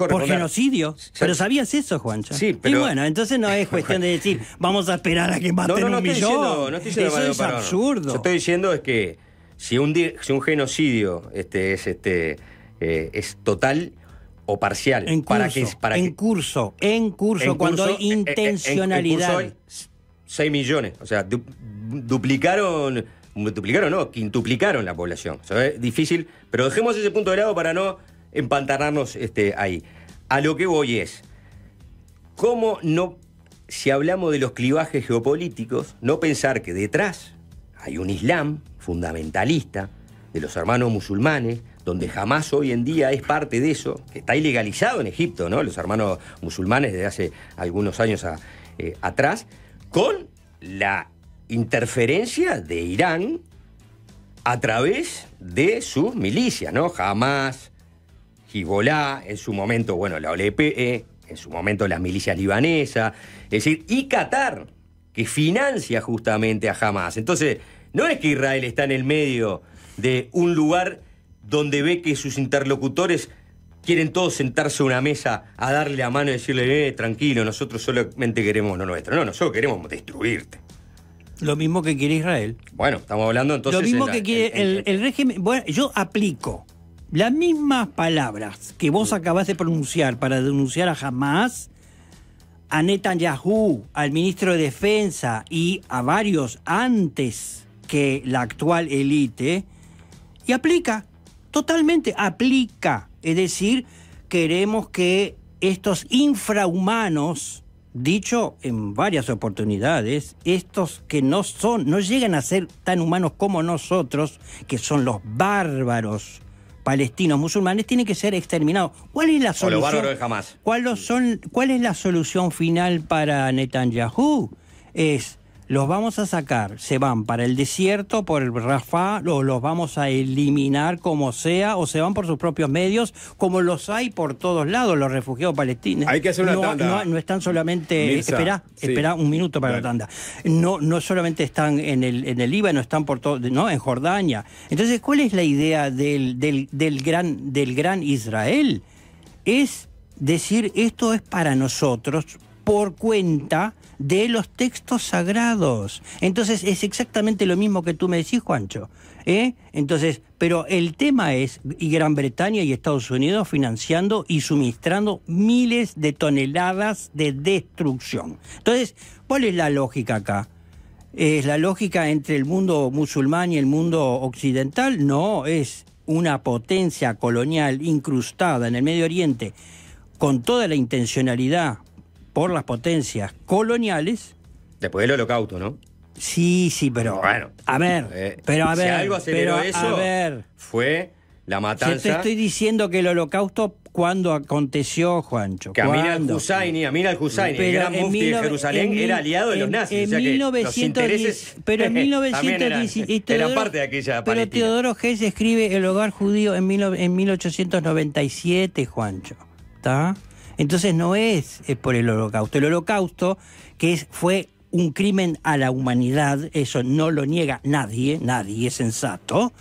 por genocidio. Pero ¿sabías eso, Juancho? Sí, pero... Y bueno, entonces no es cuestión de decir vamos a esperar a que maten 1 millón. No estoy diciendo eso es absurdo. Yo estoy diciendo es que si un genocidio es total o parcial. En curso, cuando hay intencionalidad. En curso hay 6 millones. O sea, quintuplicaron la población. O sea, es difícil, pero dejemos ese punto de lado para no empantanarnos ahí. A lo que voy es, ¿cómo no, si hablamos de los clivajes geopolíticos, no pensar que detrás hay un Islam fundamentalista de los hermanos musulmanes, donde Hamás hoy en día es parte de eso, que está ilegalizado en Egipto, ¿no? Los hermanos musulmanes desde hace algunos años atrás, con la interferencia de Irán a través de sus milicias, ¿no? Hamás, Hezbollah, en su momento, bueno, la OLP, en su momento las milicias libanesas, es decir, y Qatar, que financia justamente a Hamás. Entonces, no es que Israel está en el medio de un lugar donde ve que sus interlocutores quieren todos sentarse a una mesa a darle la mano y decirle, tranquilo, nosotros solamente queremos lo nuestro. No, nosotros queremos destruirte. Lo mismo que quiere Israel. Bueno, estamos hablando entonces... Lo mismo que quiere el régimen... Bueno, yo aplico las mismas palabras que vos acabás de pronunciar para denunciar a Hamás, a Netanyahu, al ministro de Defensa y a varios antes que la actual élite, y aplica, totalmente aplica. Es decir, queremos que estos infrahumanos, dicho en varias oportunidades, estos que no llegan a ser tan humanos como nosotros, que son los bárbaros palestinos musulmanes, tienen que ser exterminados. ¿Cuál es la solución? O los bárbaros de Hamás. ¿Cuál es la solución final para Netanyahu? Los vamos a sacar, se van para el desierto, por el Rafah, o los vamos a eliminar como sea, o se van por sus propios medios, como los hay por todos lados, los refugiados palestinos. Hay que hacer una tanda. No están solamente... Mirza, espera un minuto para la tanda. No solamente están en el Líbano, están por todo, no, en Jordania. Entonces, ¿cuál es la idea del gran Israel? Es decir, esto es para nosotros, por cuenta de los textos sagrados. Entonces es exactamente lo mismo que tú me decís, Juancho. Entonces, pero el tema es, y Gran Bretaña y Estados Unidos financiando y suministrando miles de toneladas de destrucción. Entonces, ¿cuál es la lógica acá? ¿Es la lógica entre el mundo musulmán y el mundo occidental? No, es una potencia colonial incrustada en el Medio Oriente con toda la intencionalidad por las potencias coloniales. Después del Holocausto, ¿no? Sí, pero bueno, a ver, si algo aceleró eso, fue la matanza. Yo te estoy diciendo que el Holocausto, ¿cuándo aconteció, Juancho? Que Amir al-Husayni, el gran mufti de Jerusalén, era aliado de los nazis. O sea que los intereses pero en 1910 eran parte de aquella Palestina. Pero Teodoro Hess escribe El hogar judío en 1897, Juancho. ¿Está? Entonces no es por el Holocausto. El Holocausto, fue un crimen a la humanidad, eso no lo niega nadie es sensato,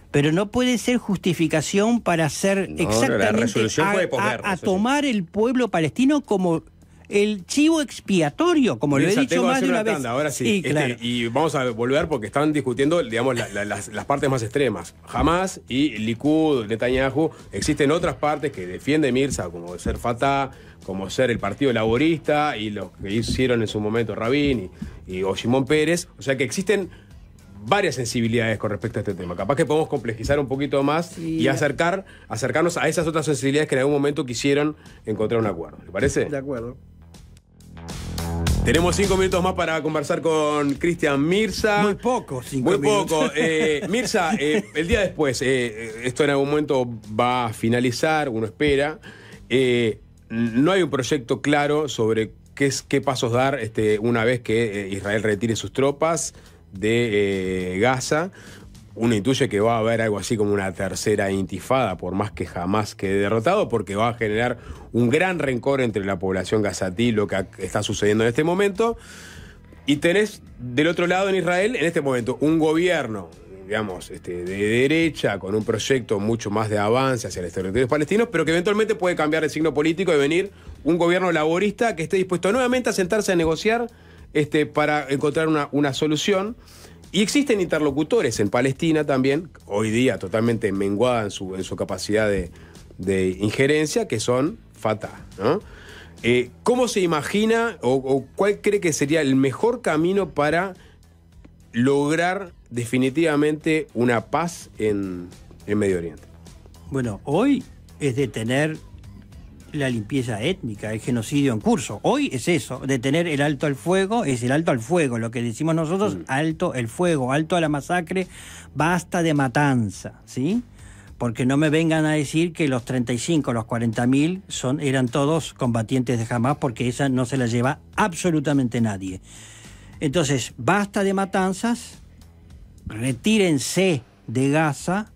pero no puede ser justificación para hacer exactamente la resolución fue a tomar el pueblo palestino como el chivo expiatorio, como lo he dicho más de una vez. Ahora sí, claro. Y vamos a volver porque están discutiendo, digamos, las partes más extremas. Hamas y Likud, Netanyahu. Existen otras partes que defienden Mirza, como ser Fatah, como ser el Partido Laborista y los que hicieron en su momento Rabin o Shimon Peres. O sea que existen varias sensibilidades con respecto a este tema. Capaz que podemos complejizar un poquito más y acercarnos a esas otras sensibilidades que en algún momento quisieron encontrar un acuerdo. ¿Le parece? De acuerdo. Tenemos 5 minutos más para conversar con Cristian Mirza. Muy poco, 5 Muy minutos. poco. Mirza, el día después, esto en algún momento va a finalizar, uno espera. No hay un proyecto claro sobre qué pasos dar una vez que Israel retire sus tropas de Gaza. Uno intuye que va a haber algo así como una tercera intifada, por más que jamás quede derrotado, porque va a generar un gran rencor entre la población gazatí, lo que está sucediendo en este momento. Y tenés del otro lado en Israel, en este momento, un gobierno, digamos, de derecha, con un proyecto mucho más de avance hacia los territorios palestinos, pero que eventualmente puede cambiar el signo político y venir un gobierno laborista que esté dispuesto nuevamente a sentarse a negociar para encontrar una solución. Y existen interlocutores en Palestina también, hoy día totalmente menguada en su capacidad de injerencia, que son Fatah, ¿no? ¿Cómo se imagina o cuál cree que sería el mejor camino para lograr definitivamente una paz en Medio Oriente? Bueno, hoy es detener la limpieza étnica, el genocidio en curso. Hoy es eso, detener el alto al fuego, es el alto al fuego, lo que decimos nosotros, alto el fuego, alto a la masacre, basta de matanza, ¿sí? Porque no me vengan a decir que los 35, los 40.000 eran todos combatientes de Hamas, porque esa no se la lleva absolutamente nadie. Entonces, basta de matanzas, retírense de Gaza,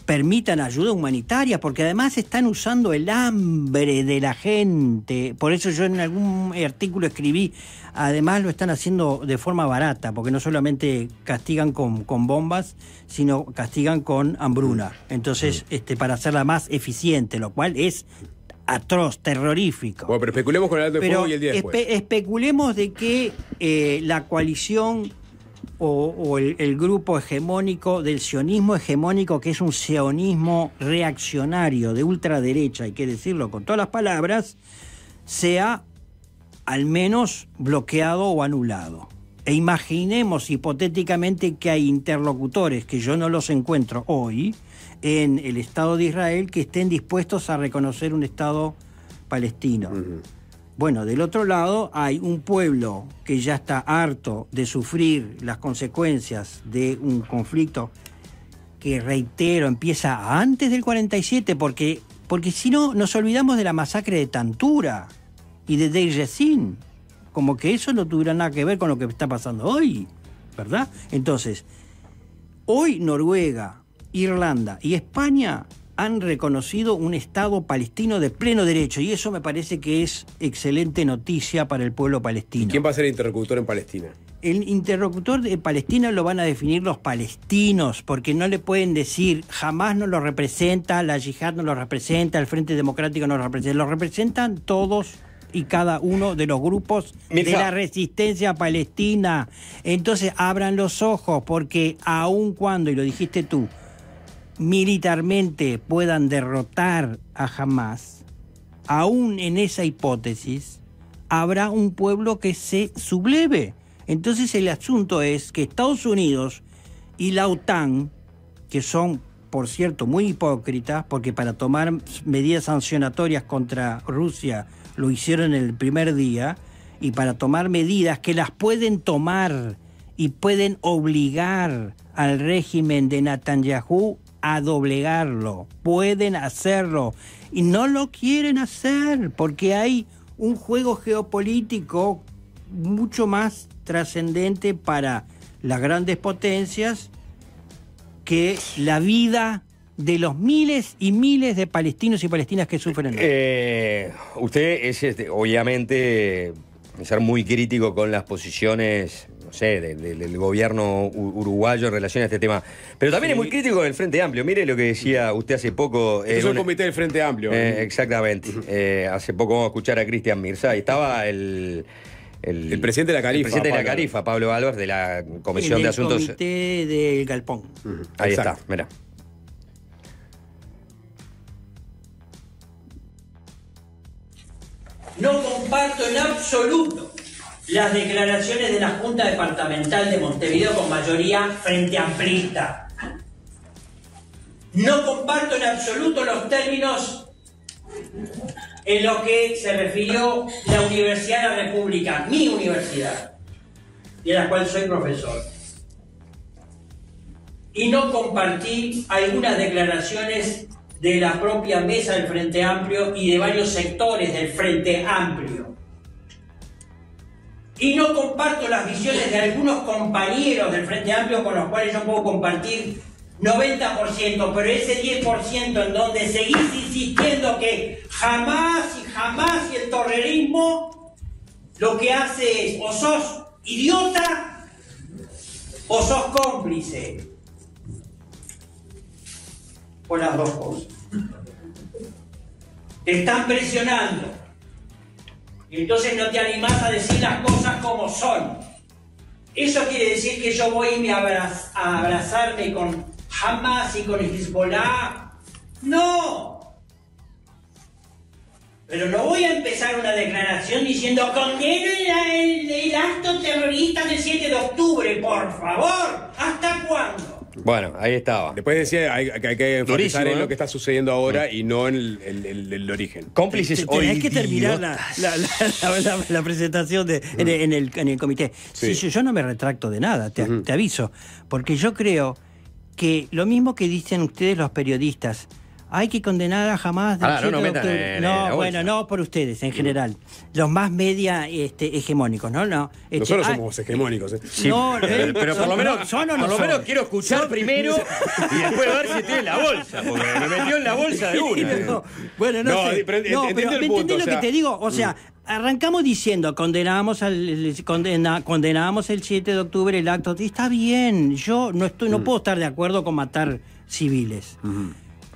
permitan ayuda humanitaria, porque además están usando el hambre de la gente. Por eso yo en algún artículo escribí, además lo están haciendo de forma barata, porque no solamente castigan con bombas, sino castigan con hambruna. Entonces, para hacerla más eficiente, lo cual es atroz, terrorífico. Bueno, pero especulemos con el alto del fuego y el día después. Especulemos de que la coalición o el grupo hegemónico del sionismo hegemónico, que es un sionismo reaccionario de ultraderecha, hay que decirlo con todas las palabras, sea al menos bloqueado o anulado. E imaginemos hipotéticamente que hay interlocutores, que yo no los encuentro hoy, en el Estado de Israel, que estén dispuestos a reconocer un Estado palestino. Bueno, del otro lado hay un pueblo que ya está harto de sufrir las consecuencias de un conflicto que, reitero, empieza antes del 47, porque si no nos olvidamos de la masacre de Tantura y de Deir Yassin, como que eso no tuviera nada que ver con lo que está pasando hoy, ¿verdad? Entonces, hoy Noruega, Irlanda y España han reconocido un Estado palestino de pleno derecho, y eso me parece que es excelente noticia para el pueblo palestino. ¿Y quién va a ser el interlocutor en Palestina? El interlocutor de Palestina lo van a definir los palestinos, porque no le pueden decir, jamás no lo representa, la yihad no lo representa, el Frente Democrático no lo representa, lo representan todos y cada uno de los grupos de la resistencia palestina. Entonces abran los ojos, porque aun cuando, y lo dijiste tú, militarmente puedan derrotar a Hamás, aún en esa hipótesis, habrá un pueblo que se subleve. Entonces el asunto es que Estados Unidos y la OTAN, que son, por cierto, muy hipócritas, porque para tomar medidas sancionatorias contra Rusia lo hicieron en el primer día, y para tomar medidas que las pueden tomar y pueden obligar al régimen de Netanyahu a doblegarlo, pueden hacerlo, y no lo quieren hacer porque hay un juego geopolítico mucho más trascendente para las grandes potencias que la vida de los miles y miles de palestinos y palestinas que sufren. Usted es, obviamente, ser muy crítico con las posiciones, no sé, del gobierno uruguayo en relación a este tema. Pero también es muy crítico con el Frente Amplio. Mire lo que decía usted hace poco. Es un comité del Frente Amplio. Exactamente. Hace poco vamos a escuchar a Cristian Mirza. Ahí estaba el presidente de la Califa. El presidente de la Califa, Pablo Álvarez, de la Comisión de Asuntos... El comité del Galpón. Ahí está, mira. No comparto en absoluto las declaraciones de la Junta Departamental de Montevideo con mayoría frente amplista. No comparto en absoluto los términos en los que se refirió la Universidad de la República, mi universidad, y en la cual soy profesor. Y no compartí algunas declaraciones de la propia mesa del Frente Amplio y de varios sectores del Frente Amplio. Y no comparto las visiones de algunos compañeros del Frente Amplio con los cuales yo puedo compartir 90%, pero ese 10% en donde seguís insistiendo que jamás y el terrorismo lo que hace es o sos idiota o sos cómplice. O las dos cosas. Te están presionando. Y entonces no te animás a decir las cosas como son. ¿Eso quiere decir que yo voy a abrazarme con Hamas y con Hezbollah? No. Pero no voy a empezar una declaración diciendo condeno el acto terrorista del 7 de octubre, por favor. ¿Hasta cuándo? Bueno, ahí estaba. Después decía hay que enfatizar en lo que está sucediendo ahora y no en el origen. Cómplices hoy. Hay que terminar la presentación en el comité. Sí. Si yo no me retracto de nada, te aviso. Porque yo creo que lo mismo que dicen ustedes los periodistas, hay que condenar a Hamás del 7 de octubre. No, bueno, no por ustedes, en general. Los más media hegemónicos, ¿no? Nosotros somos hegemónicos. Sí, no, pero por lo menos quiero escuchar primero y después ver si estoy en la bolsa, porque me metió en la bolsa de una. Bueno, no sé. Pero entiendo el punto. ¿Entendés lo que te digo? O sea, arrancamos diciendo, condenamos el 7 de octubre el acto. Y está bien, yo no puedo estar de acuerdo con matar civiles.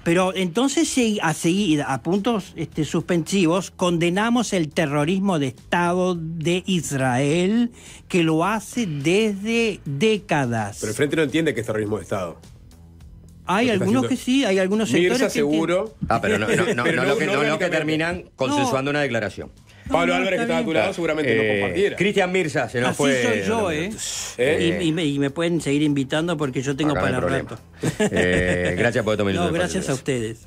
Pero entonces, a puntos suspensivos, condenamos el terrorismo de Estado de Israel, que lo hace desde décadas. Pero el Frente no entiende que es terrorismo de Estado. Hay algunos que sí, hay algunos sectores Mirza, seguro. Pero no que terminan consensuando una declaración. Pablo Álvarez, que estaba a tu lado, seguramente no compartiera. Cristian Mirza, se nos así fue. Soy yo, y me pueden seguir invitando porque yo tengo para rato. Gracias por tomar No, gracias a ustedes.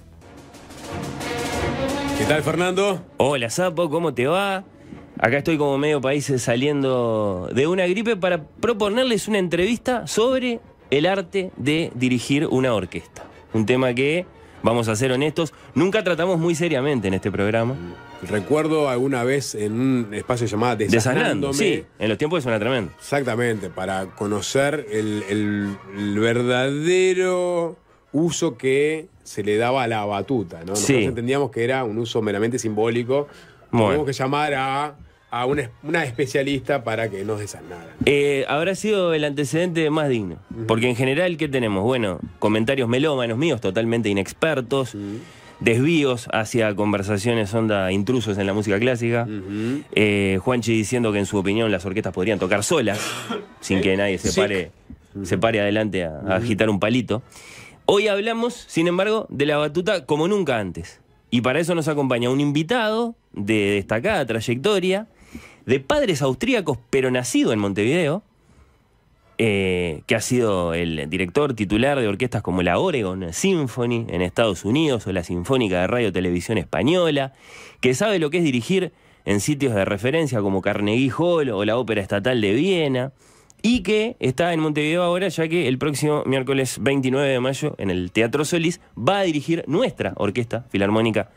¿Qué tal, Fernando? Hola, Sapo, ¿cómo te va? Acá estoy como medio país saliendo de una gripe para proponerles una entrevista sobre el arte de dirigir una orquesta. Un tema que, vamos a ser honestos, nunca tratamos muy seriamente en este programa. Recuerdo alguna vez en un espacio llamado Desasnándome. Sí, en los tiempos suena tremendo. Exactamente, para conocer el verdadero uso que se le daba a la batuta, ¿no? Nosotros entendíamos que era un uso meramente simbólico. Tuvimos que llamar a una especialista para que nos desasnaran. Habrá sido el antecedente más digno. Porque en general, ¿qué tenemos? Bueno, comentarios melómanos míos, totalmente inexpertos. desvíos hacia conversaciones onda intrusos en la música clásica. Juanchi diciendo que en su opinión las orquestas podrían tocar solas, sin que nadie se pare adelante a agitar un palito. Hoy hablamos, sin embargo, de la batuta como nunca antes. Y para eso nos acompaña un invitado de destacada trayectoria, de padres austríacos, pero nacido en Montevideo, que ha sido el director titular de orquestas como la Oregon Symphony en Estados Unidos o la Sinfónica de Radio Televisión Española, que sabe lo que es dirigir en sitios de referencia como Carnegie Hall o la Ópera Estatal de Viena, y que está en Montevideo ahora, ya que el próximo miércoles 29 de mayo en el Teatro Solís va a dirigir nuestra Orquesta Filarmónica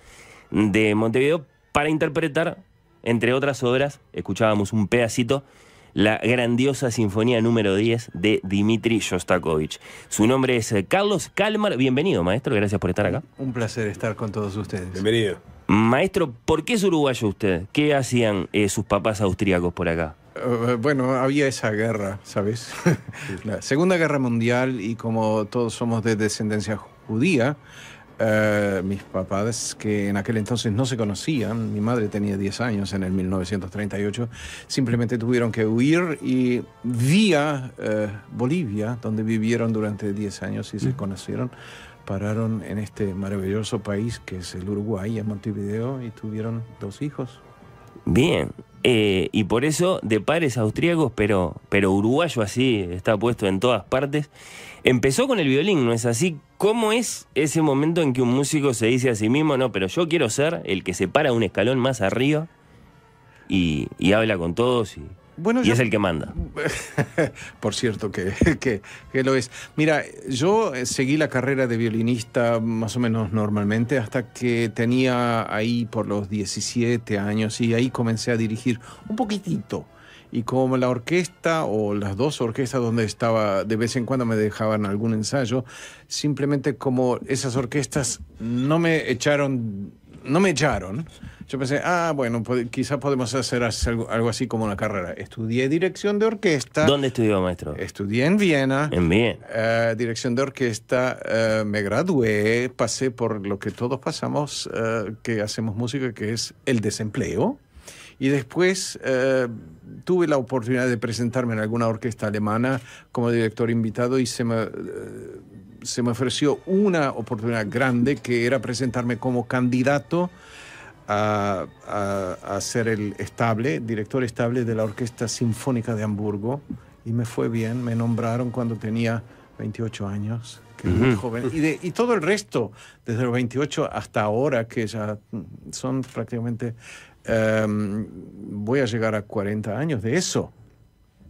de Montevideo para interpretar, entre otras obras, escuchábamos un pedacito, la grandiosa Sinfonía número 10 de Dmitri Shostakovich. Su nombre es Carlos Kalmar. Bienvenido, maestro, gracias por estar acá. Un placer estar con todos ustedes. Bienvenido. Maestro, ¿por qué es uruguayo usted? ¿Qué hacían sus papás austríacos por acá? Bueno, había esa guerra, ¿sabes? La Segunda Guerra Mundial, y como todos somos de descendencia judía, mis papás, que en aquel entonces no se conocían, mi madre tenía 10 años en el 1938, simplemente tuvieron que huir y vía Bolivia, donde vivieron durante 10 años y se conocieron, pararon en este maravilloso país que es el Uruguay, en Montevideo, y tuvieron 2 hijos. Bien, y por eso de padres austríacos, pero uruguayo así, está puesto en todas partes. Empezó con el violín, ¿no es así? ¿Cómo es ese momento en que un músico se dice a sí mismo, no, pero yo quiero ser el que se para un escalón más arriba y habla con todos y es el que manda? Por cierto que lo es. Mira, yo seguí la carrera de violinista más o menos normalmente hasta que tenía ahí por los 17 años y ahí comencé a dirigir un poquitito. Y como la orquesta o las 2 orquestas donde estaba, de vez en cuando me dejaban algún ensayo, simplemente como esas orquestas no me echaron, yo pensé, bueno, quizá podemos hacer algo así como una carrera. Estudié dirección de orquesta. ¿Dónde estudió, maestro? Estudié en Viena. En Viena. Dirección de orquesta, me gradué, pasé por lo que todos pasamos, que hacemos música, que es el desempleo. Y después tuve la oportunidad de presentarme en alguna orquesta alemana como director invitado y se me ofreció una oportunidad grande que era presentarme como candidato a ser el director estable de la Orquesta Sinfónica de Hamburgo. Y me fue bien, me nombraron cuando tenía 28 años, que es muy joven. Y todo el resto, desde los 28 hasta ahora, que ya son prácticamente... voy a llegar a 40 años de eso,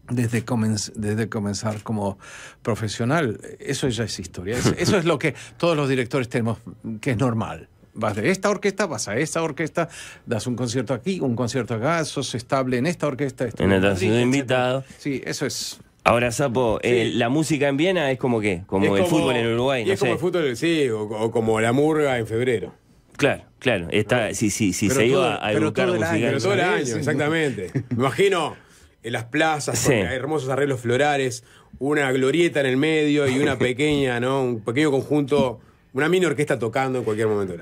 desde comenzar como profesional. Eso ya es historia. Eso es lo que todos los directores tenemos, que es normal. Vas de esta orquesta, vas a esta orquesta, das un concierto aquí, un concierto acá, sos estable en esta orquesta. En el sido invitado. Sí, eso es... Ahora, Sapo, la música en Viena es como ¿qué? Como el fútbol en Uruguay, no es como el fútbol, sí, o como la murga en febrero. Claro, está, si se iba a educar musicalmente. Pero todo el año, exactamente. Me imagino en las plazas, con hermosos arreglos florales, una glorieta en el medio y una pequeña, ¿no? Un pequeño conjunto, una mini orquesta tocando en cualquier momento.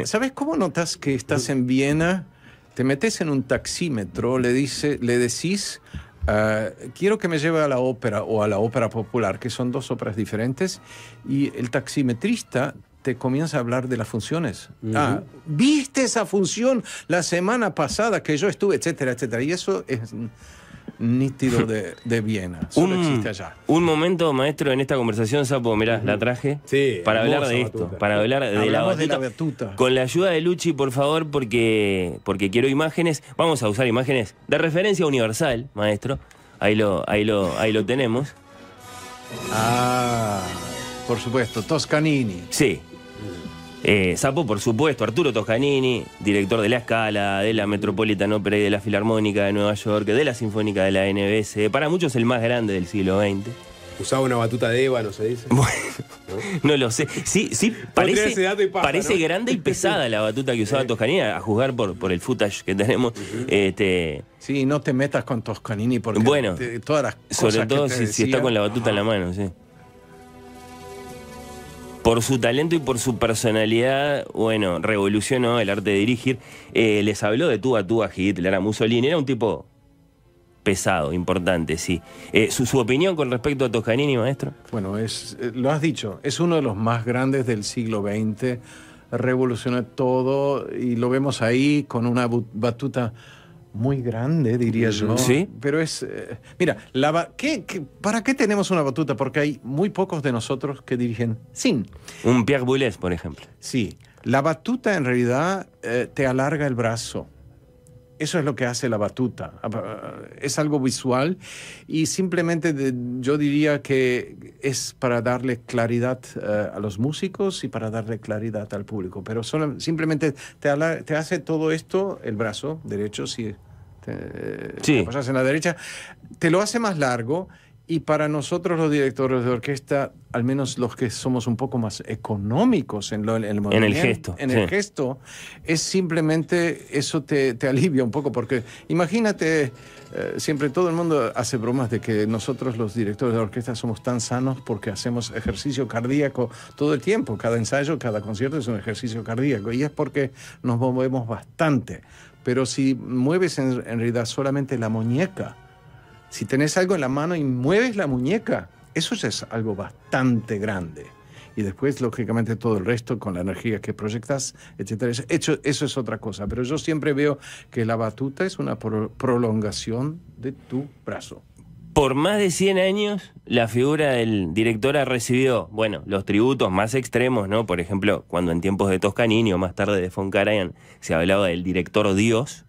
¿Sabes cómo notas que estás en Viena? Te metes en un taxímetro, le decís... quiero que me lleve a la ópera o a la ópera popular, que son 2 óperas diferentes, y el taximetrista te comienza a hablar de las funciones. ¿Viste esa función la semana pasada que yo estuve, etcétera, etcétera? Y eso es nítido de Viena. Solo existe allá. Un momento, maestro, en esta conversación, Sapo, mirá, la traje para hablar de esto, para hablar de la batuta. Con la ayuda de Luchi, por favor, porque quiero imágenes. Vamos a usar imágenes de referencia universal, maestro. Ahí lo tenemos. Por supuesto, Toscanini. Sí. Sapo, por supuesto, Arturo Toscanini, director de la Scala, de la Metropolitan Opera y de la Filarmónica de Nueva York, de la Sinfónica de la NBS, para muchos el más grande del siglo XX. Usaba una batuta de Eva, ¿no se dice? Bueno, no lo sé. Sí, parece grande y pesada la batuta que usaba Toscanini, a juzgar por el footage que tenemos. Sí, no te metas con Toscanini porque todas las cosas, sobre todo si está con la batuta en la mano, sí. por su talento y por su personalidad, bueno, revolucionó el arte de dirigir. Les habló de tú a Hitler, a Mussolini, era un tipo pesado, importante, sí. ¿Su opinión con respecto a Toscanini, maestro? Bueno, lo has dicho, es uno de los más grandes del siglo XX, revolucionó todo y lo vemos ahí con una batuta muy grande, diría yo. ¿Sí? Pero mira, ¿para qué tenemos una batuta? Porque hay muy pocos de nosotros que dirigen sin. Un Pierre Boulez, por ejemplo. Sí, la batuta en realidad te alarga el brazo. Eso es lo que hace la batuta. Es algo visual y simplemente yo diría que es para darle claridad a los músicos y para darle claridad al público. Pero simplemente te hace todo esto, el brazo derecho, si te apoyas en la derecha, te lo hace más largo. Y para nosotros los directores de orquesta, al menos los que somos un poco más económicos en el movimiento, en el gesto, es simplemente eso te alivia un poco, porque imagínate, siempre todo el mundo hace bromas de que nosotros los directores de orquesta somos tan sanos porque hacemos ejercicio cardíaco todo el tiempo, cada ensayo, cada concierto es un ejercicio cardíaco, y es porque nos movemos bastante. Pero si mueves en realidad solamente la muñeca, si tenés algo en la mano y mueves la muñeca, eso ya es algo bastante grande. Y después, lógicamente, todo el resto con la energía que proyectas, etcétera. Eso es otra cosa. Pero yo siempre veo que la batuta es una prolongación de tu brazo. Por más de 100 años, la figura del director ha recibido, bueno, los tributos más extremos, ¿no? Por ejemplo, cuando en tiempos de Toscanini o más tarde de von Karajan se hablaba del director Dios.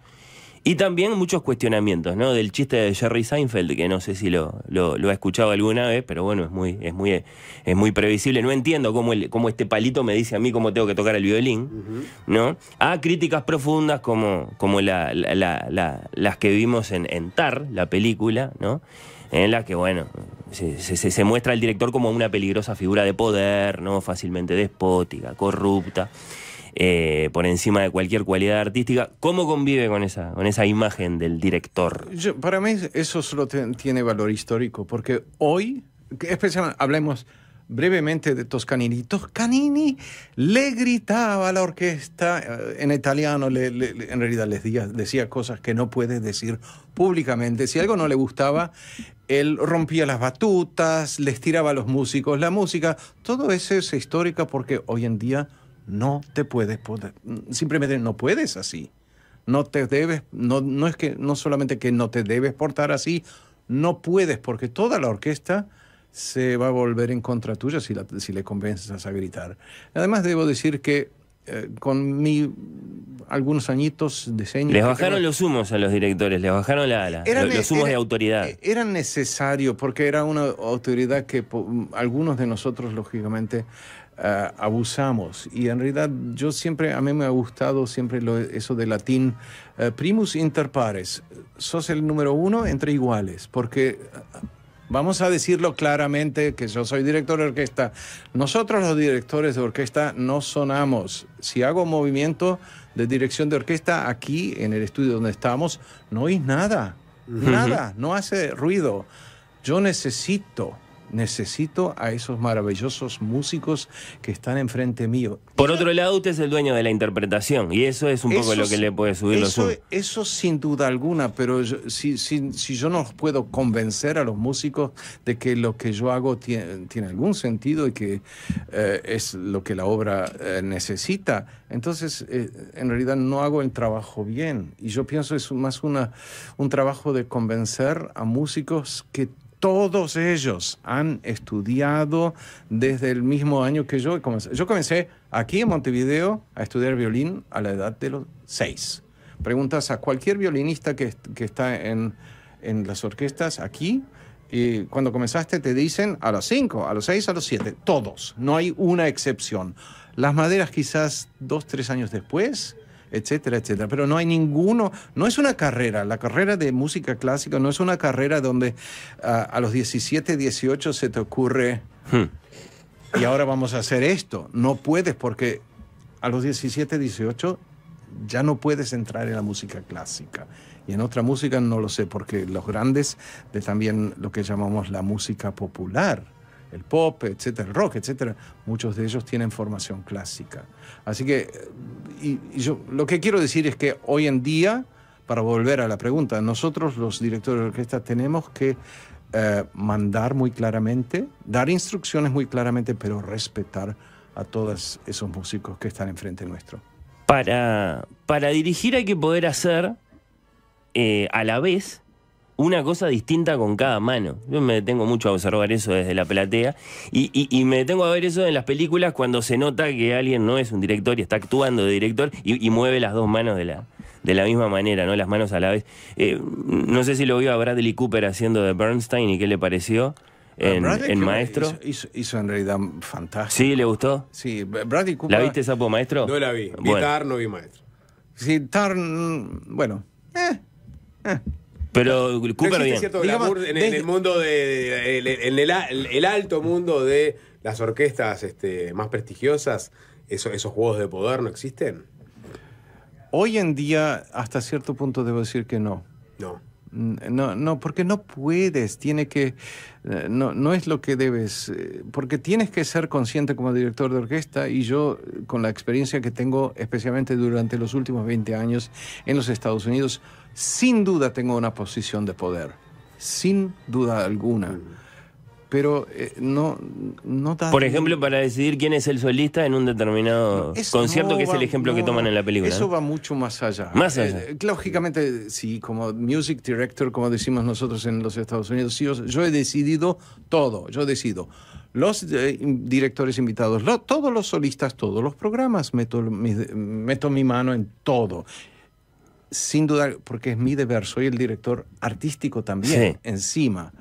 Y también muchos cuestionamientos, ¿no? Del chiste de Jerry Seinfeld, que no sé si lo ha escuchado alguna vez, pero bueno, es muy previsible. No entiendo cómo este palito me dice a mí cómo tengo que tocar el violín, ¿no? A críticas profundas como las que vimos en Tar, la película, ¿no? En la que, bueno, se muestra al director como una peligrosa figura de poder, ¿no? Fácilmente despótica, corrupta. Por encima de cualquier cualidad artística. ¿Cómo convive con esa imagen del director? Para mí eso solo tiene valor histórico, porque hoy, especialmente, hablemos brevemente de Toscanini. Toscanini le gritaba a la orquesta, en italiano, en realidad les decía cosas que no puede decir públicamente. Si algo no le gustaba, él rompía las batutas, les tiraba a los músicos la música. Todo eso es histórico porque hoy en día no te puedes poder, simplemente no puedes así. No te debes, no es que no solamente que no te debes portar así, no puedes, porque toda la orquesta se va a volver en contra tuya si le convences a gritar. Además debo decir que con algunos añitos de señas... Les bajaron los humos a los directores, les bajaron los humos de autoridad. Era necesario, porque era una autoridad que algunos de nosotros, lógicamente, abusamos. Y en realidad a mí me ha gustado siempre eso de latín, primus inter pares, sos el número uno entre iguales, porque vamos a decirlo claramente, que yo soy director de orquesta, nosotros los directores de orquesta no sonamos. Si hago movimiento de dirección de orquesta aquí en el estudio donde estamos, no oís nada, nada, no hace ruido. Yo necesito a esos maravillosos músicos que están enfrente mío. Por otro lado, usted es el dueño de la interpretación, y eso es un poco lo que le puede subir los humos. Eso sin duda alguna, pero si yo no puedo convencer a los músicos de que lo que yo hago tiene algún sentido y que es lo que la obra necesita, entonces en realidad no hago el trabajo bien. Y yo pienso es más un trabajo de convencer a músicos que todos ellos han estudiado desde el mismo año que yo comencé. Yo comencé aquí en Montevideo a estudiar violín a la edad de los 6. Preguntas a cualquier violinista que está en las orquestas aquí, y cuando comenzaste te dicen a los 5, a los 6, a los 7. Todos, no hay una excepción. Las maderas quizás 2, 3 años después, etcétera, etcétera. Pero no hay ninguno, no es una carrera. La carrera de música clásica no es una carrera donde a los 17, 18 se te ocurre y ahora vamos a hacer esto. No puedes, porque a los 17, 18 ya no puedes entrar en la música clásica. Y en otra música no lo sé, porque los grandes de también lo que llamamos la música popular el pop, etcétera, el rock, etcétera, muchos de ellos tienen formación clásica. Así que, y yo lo que quiero decir es que hoy en día, para volver a la pregunta, nosotros los directores de orquesta tenemos que mandar muy claramente, dar instrucciones muy claramente, pero respetar a todos esos músicos que están enfrente nuestro. Para dirigir hay que poder hacer a la vez una cosa distinta con cada mano. Yo me detengo mucho a observar eso desde la platea y me detengo a ver eso en las películas cuando se nota que alguien no es un director y está actuando de director y mueve las dos manos de la misma manera, ¿no? Las manos a la vez. No sé si lo vio a Bradley Cooper haciendo de Bernstein y qué le pareció en Maestro. Hizo en realidad fantástico. ¿Sí? ¿Le gustó? Sí, Bradley Cooper. ¿La viste, Sapo, Maestro? No la vi. Bueno. Vi Tar, no vi Maestro. Sí, Tar, bueno. Pero Cooper no bien. Cierto glamour en el mundo el alto mundo de las orquestas más prestigiosas, esos juegos de poder no existen. Hoy en día, hasta cierto punto, debo decir que no. No, porque no puedes, no es lo que debes, porque tienes que ser consciente como director de orquesta, y yo, con la experiencia que tengo, especialmente durante los últimos 20 años en los Estados Unidos, sin duda tengo una posición de poder, sin duda alguna. Pero no da... Por ejemplo, para decidir quién es el solista en un determinado concierto, que es el ejemplo que toman en la película. Eso ¿no? va mucho más allá. Más allá. Lógicamente, sí, como music director, como decimos nosotros en los Estados Unidos, sí, yo he decidido todo. Yo decido los directores invitados, todos los solistas, todos los programas, meto mi mano en todo. Sin duda, porque es mi deber, soy el director artístico también, encima.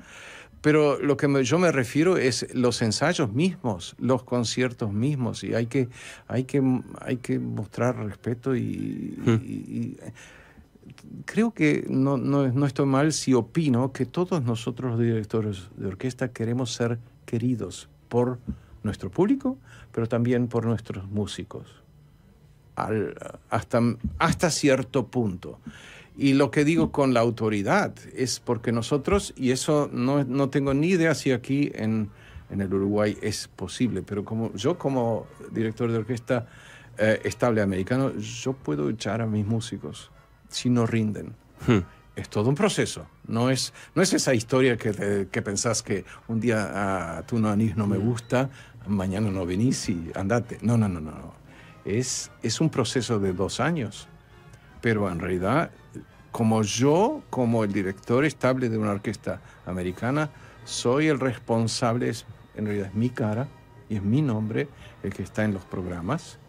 Pero lo que yo me refiero es los ensayos mismos, los conciertos mismos, y hay que mostrar respeto y creo que no estoy mal si opino que todos nosotros los directores de orquesta queremos ser queridos por nuestro público, pero también por nuestros músicos, hasta cierto punto. Y lo que digo con la autoridad es porque nosotros, y eso no tengo ni idea si aquí en el Uruguay es posible, pero como director de orquesta estable americano, yo puedo echar a mis músicos si no rinden. Es todo un proceso. No es esa historia que pensás que un día tú no anís, no me gusta, mañana no venís y andate. No. Es un proceso de 2 años. Pero en realidad, como el director estable de una orquesta americana, soy el responsable, en realidad es mi cara y es mi nombre el que está en los programas,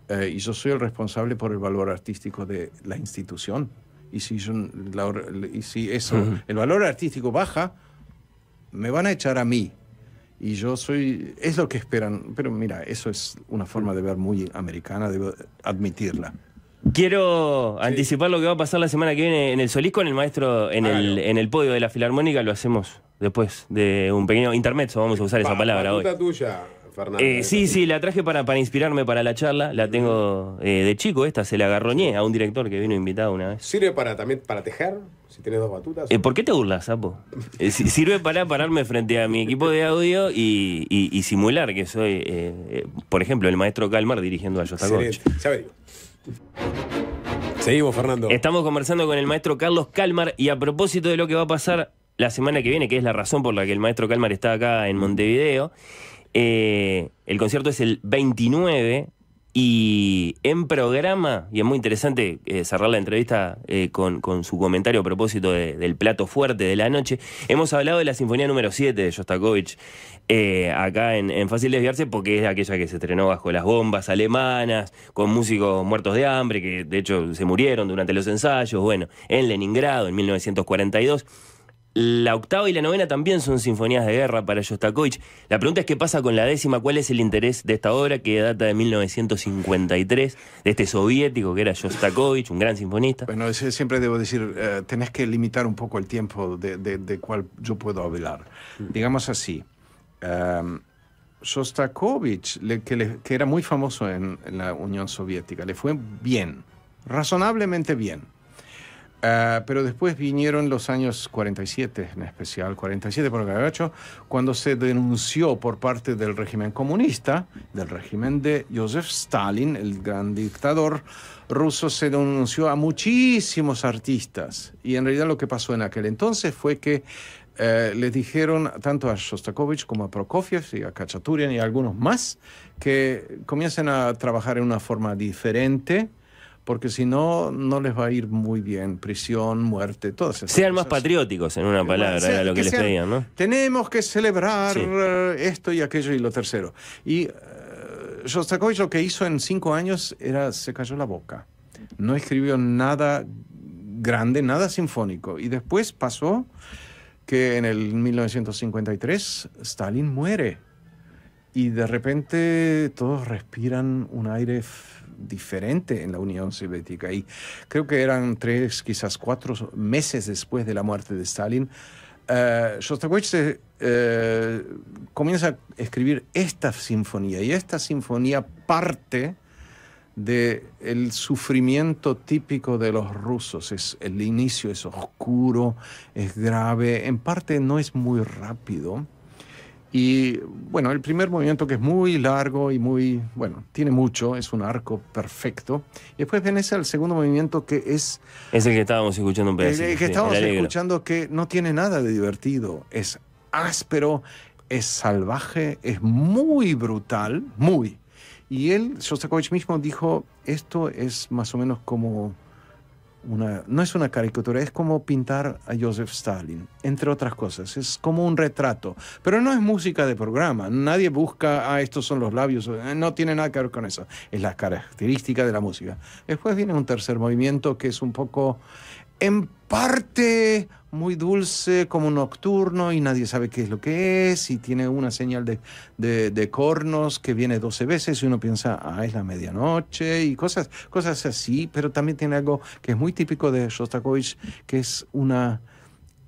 y yo soy el responsable por el valor artístico de la institución. Y si el valor artístico baja, me van a echar a mí. Y es lo que esperan. Pero mira, eso es una forma de ver muy americana, debo admitirla. Quiero anticipar lo que va a pasar la semana que viene en el Solís con el maestro en el podio de la Filarmónica. Lo hacemos después de un pequeño intermezzo, vamos a usar esa palabra hoy. Tuya, Fernando. Sí, la traje para inspirarme para la charla. La tengo de chico, se la agarroñé a un director que vino invitado una vez. ¿Sirve también para tejer? Si tenés 2 batutas. ¿Por qué te burlas, Sapo? Sirve para pararme frente a mi equipo de audio y simular que soy, por ejemplo, el maestro Kalmar dirigiendo a Shostakovich. Ya me digo. Seguimos, Fernando. Estamos conversando con el maestro Carlos Kalmar, y a propósito de lo que va a pasar la semana que viene, que es la razón por la que el maestro Kalmar está acá en Montevideo, el concierto es el 29 y en programa, y es muy interesante cerrar la entrevista con su comentario a propósito del plato fuerte de la noche. Hemos hablado de la Sinfonía número 7 de Shostakovich acá en Fácil Desviarse, porque es aquella que se estrenó bajo las bombas alemanas, con músicos muertos de hambre, que de hecho se murieron durante los ensayos, en Leningrado en 1942. La octava y la novena también son sinfonías de guerra para Shostakovich. La pregunta es qué pasa con la 10ª, cuál es el interés de esta obra que data de 1953, de este soviético que era Shostakovich, un gran sinfonista. Bueno, siempre debo decir, tenés que limitar un poco el tiempo de cuál yo puedo hablar. Digamos así, Shostakovich, que era muy famoso en la Unión Soviética, le fue bien, razonablemente bien. Pero después vinieron los años 47, en especial 47 por 48, cuando se denunció por parte del régimen comunista, del régimen de Joseph Stalin, el gran dictador ruso, se denunció a muchísimos artistas. Y en realidad lo que pasó en aquel entonces fue que le dijeron tanto a Shostakovich como a Prokofiev y a Khachaturian y a algunos más que comiencen a trabajar en una forma diferente, porque si no, no les va a ir muy bien. Prisión, muerte, todas esas Sean cosas. más patrióticos, en una palabra, era lo que les pedían, ¿no? Tenemos que celebrar esto y aquello y lo tercero. Y Shostakovich lo que hizo en 5 años se cayó la boca. No escribió nada grande, nada sinfónico. Y después pasó que en el 1953 Stalin muere. Y de repente todos respiran un aire diferente en la Unión Soviética. Y creo que eran 3, quizás 4 meses después de la muerte de Stalin, Shostakovich comienza a escribir esta sinfonía. Y esta sinfonía parte del sufrimiento típico de los rusos. El inicio es oscuro, es grave, en parte no es muy rápido. Y bueno, el primer movimiento, que es muy largo y muy, bueno, tiene mucho, es un arco perfecto. Y después viene el segundo movimiento, que es... Es el que estábamos escuchando un pedacito. El que estábamos escuchando, que no tiene nada de divertido. Es áspero, es salvaje, es muy brutal, muy. Y Shostakovich mismo dijo, esto es más o menos como no es una caricatura, es como pintar a Joseph Stalin, entre otras cosas. Es como un retrato, pero no es música de programa. Nadie busca, estos son los labios, no tiene nada que ver con eso. Es la característica de la música. Después viene un tercer movimiento que es un poco, en parte, muy dulce, como un nocturno, y nadie sabe qué es lo que es, y tiene una señal de cornos que viene 12 veces, y uno piensa, es la medianoche, y cosas así, pero también tiene algo que es muy típico de Shostakovich, que es una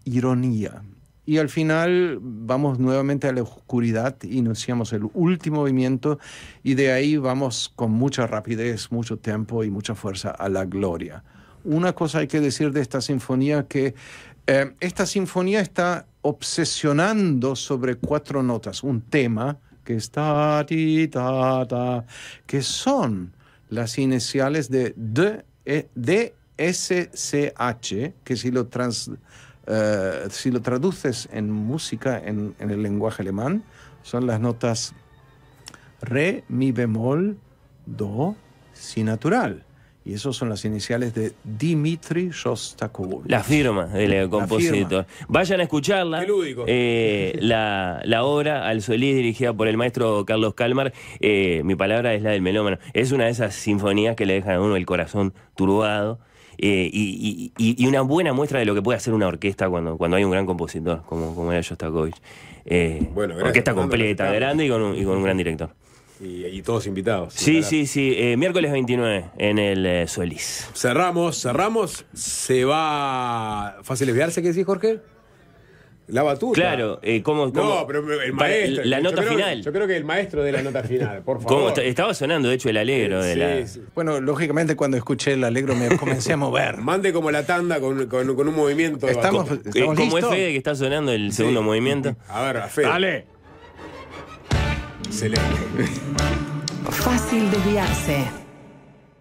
ironía. Y al final vamos nuevamente a la oscuridad, iniciamos el último movimiento, y de ahí vamos con mucha rapidez, mucho tiempo y mucha fuerza a la gloria. Una cosa hay que decir de esta sinfonía, que esta sinfonía está obsesionando sobre 4 notas, un tema que es ta, ti, ta, ta, que son las iniciales de D, S, C, H, que si lo traduces en música, en el lenguaje alemán, son las notas re, mi bemol, do, si natural. Y esos son las iniciales de Dmitri Shostakovich. La firma del compositor. Vayan a escucharla. Qué lúdico. La obra Al Solís, dirigida por el maestro Carlos Kalmar. Mi palabra es la del melómano. Es una de esas sinfonías que le dejan a uno el corazón turbado. Y una buena muestra de lo que puede hacer una orquesta cuando hay un gran compositor, como era Shostakovich. Orquesta completa, grande y con un gran director. Y todos invitados. Sí. Miércoles 29 en el Solís. Cerramos. Se va... ¿Fácil desviarse, qué decís, Jorge? La batuta. Claro, ¿cómo? No, pero el maestro. La nota final. Yo creo que el maestro de la nota final, por favor. Estaba sonando, de hecho, el alegro de Sí. Bueno, lógicamente cuando escuché el alegro me comencé a mover. Mande como la tanda con un movimiento. Estamos como listos. es Fede, que está sonando el segundo movimiento. A ver, a Fede. Dale. Excelente. Fácil desviarse.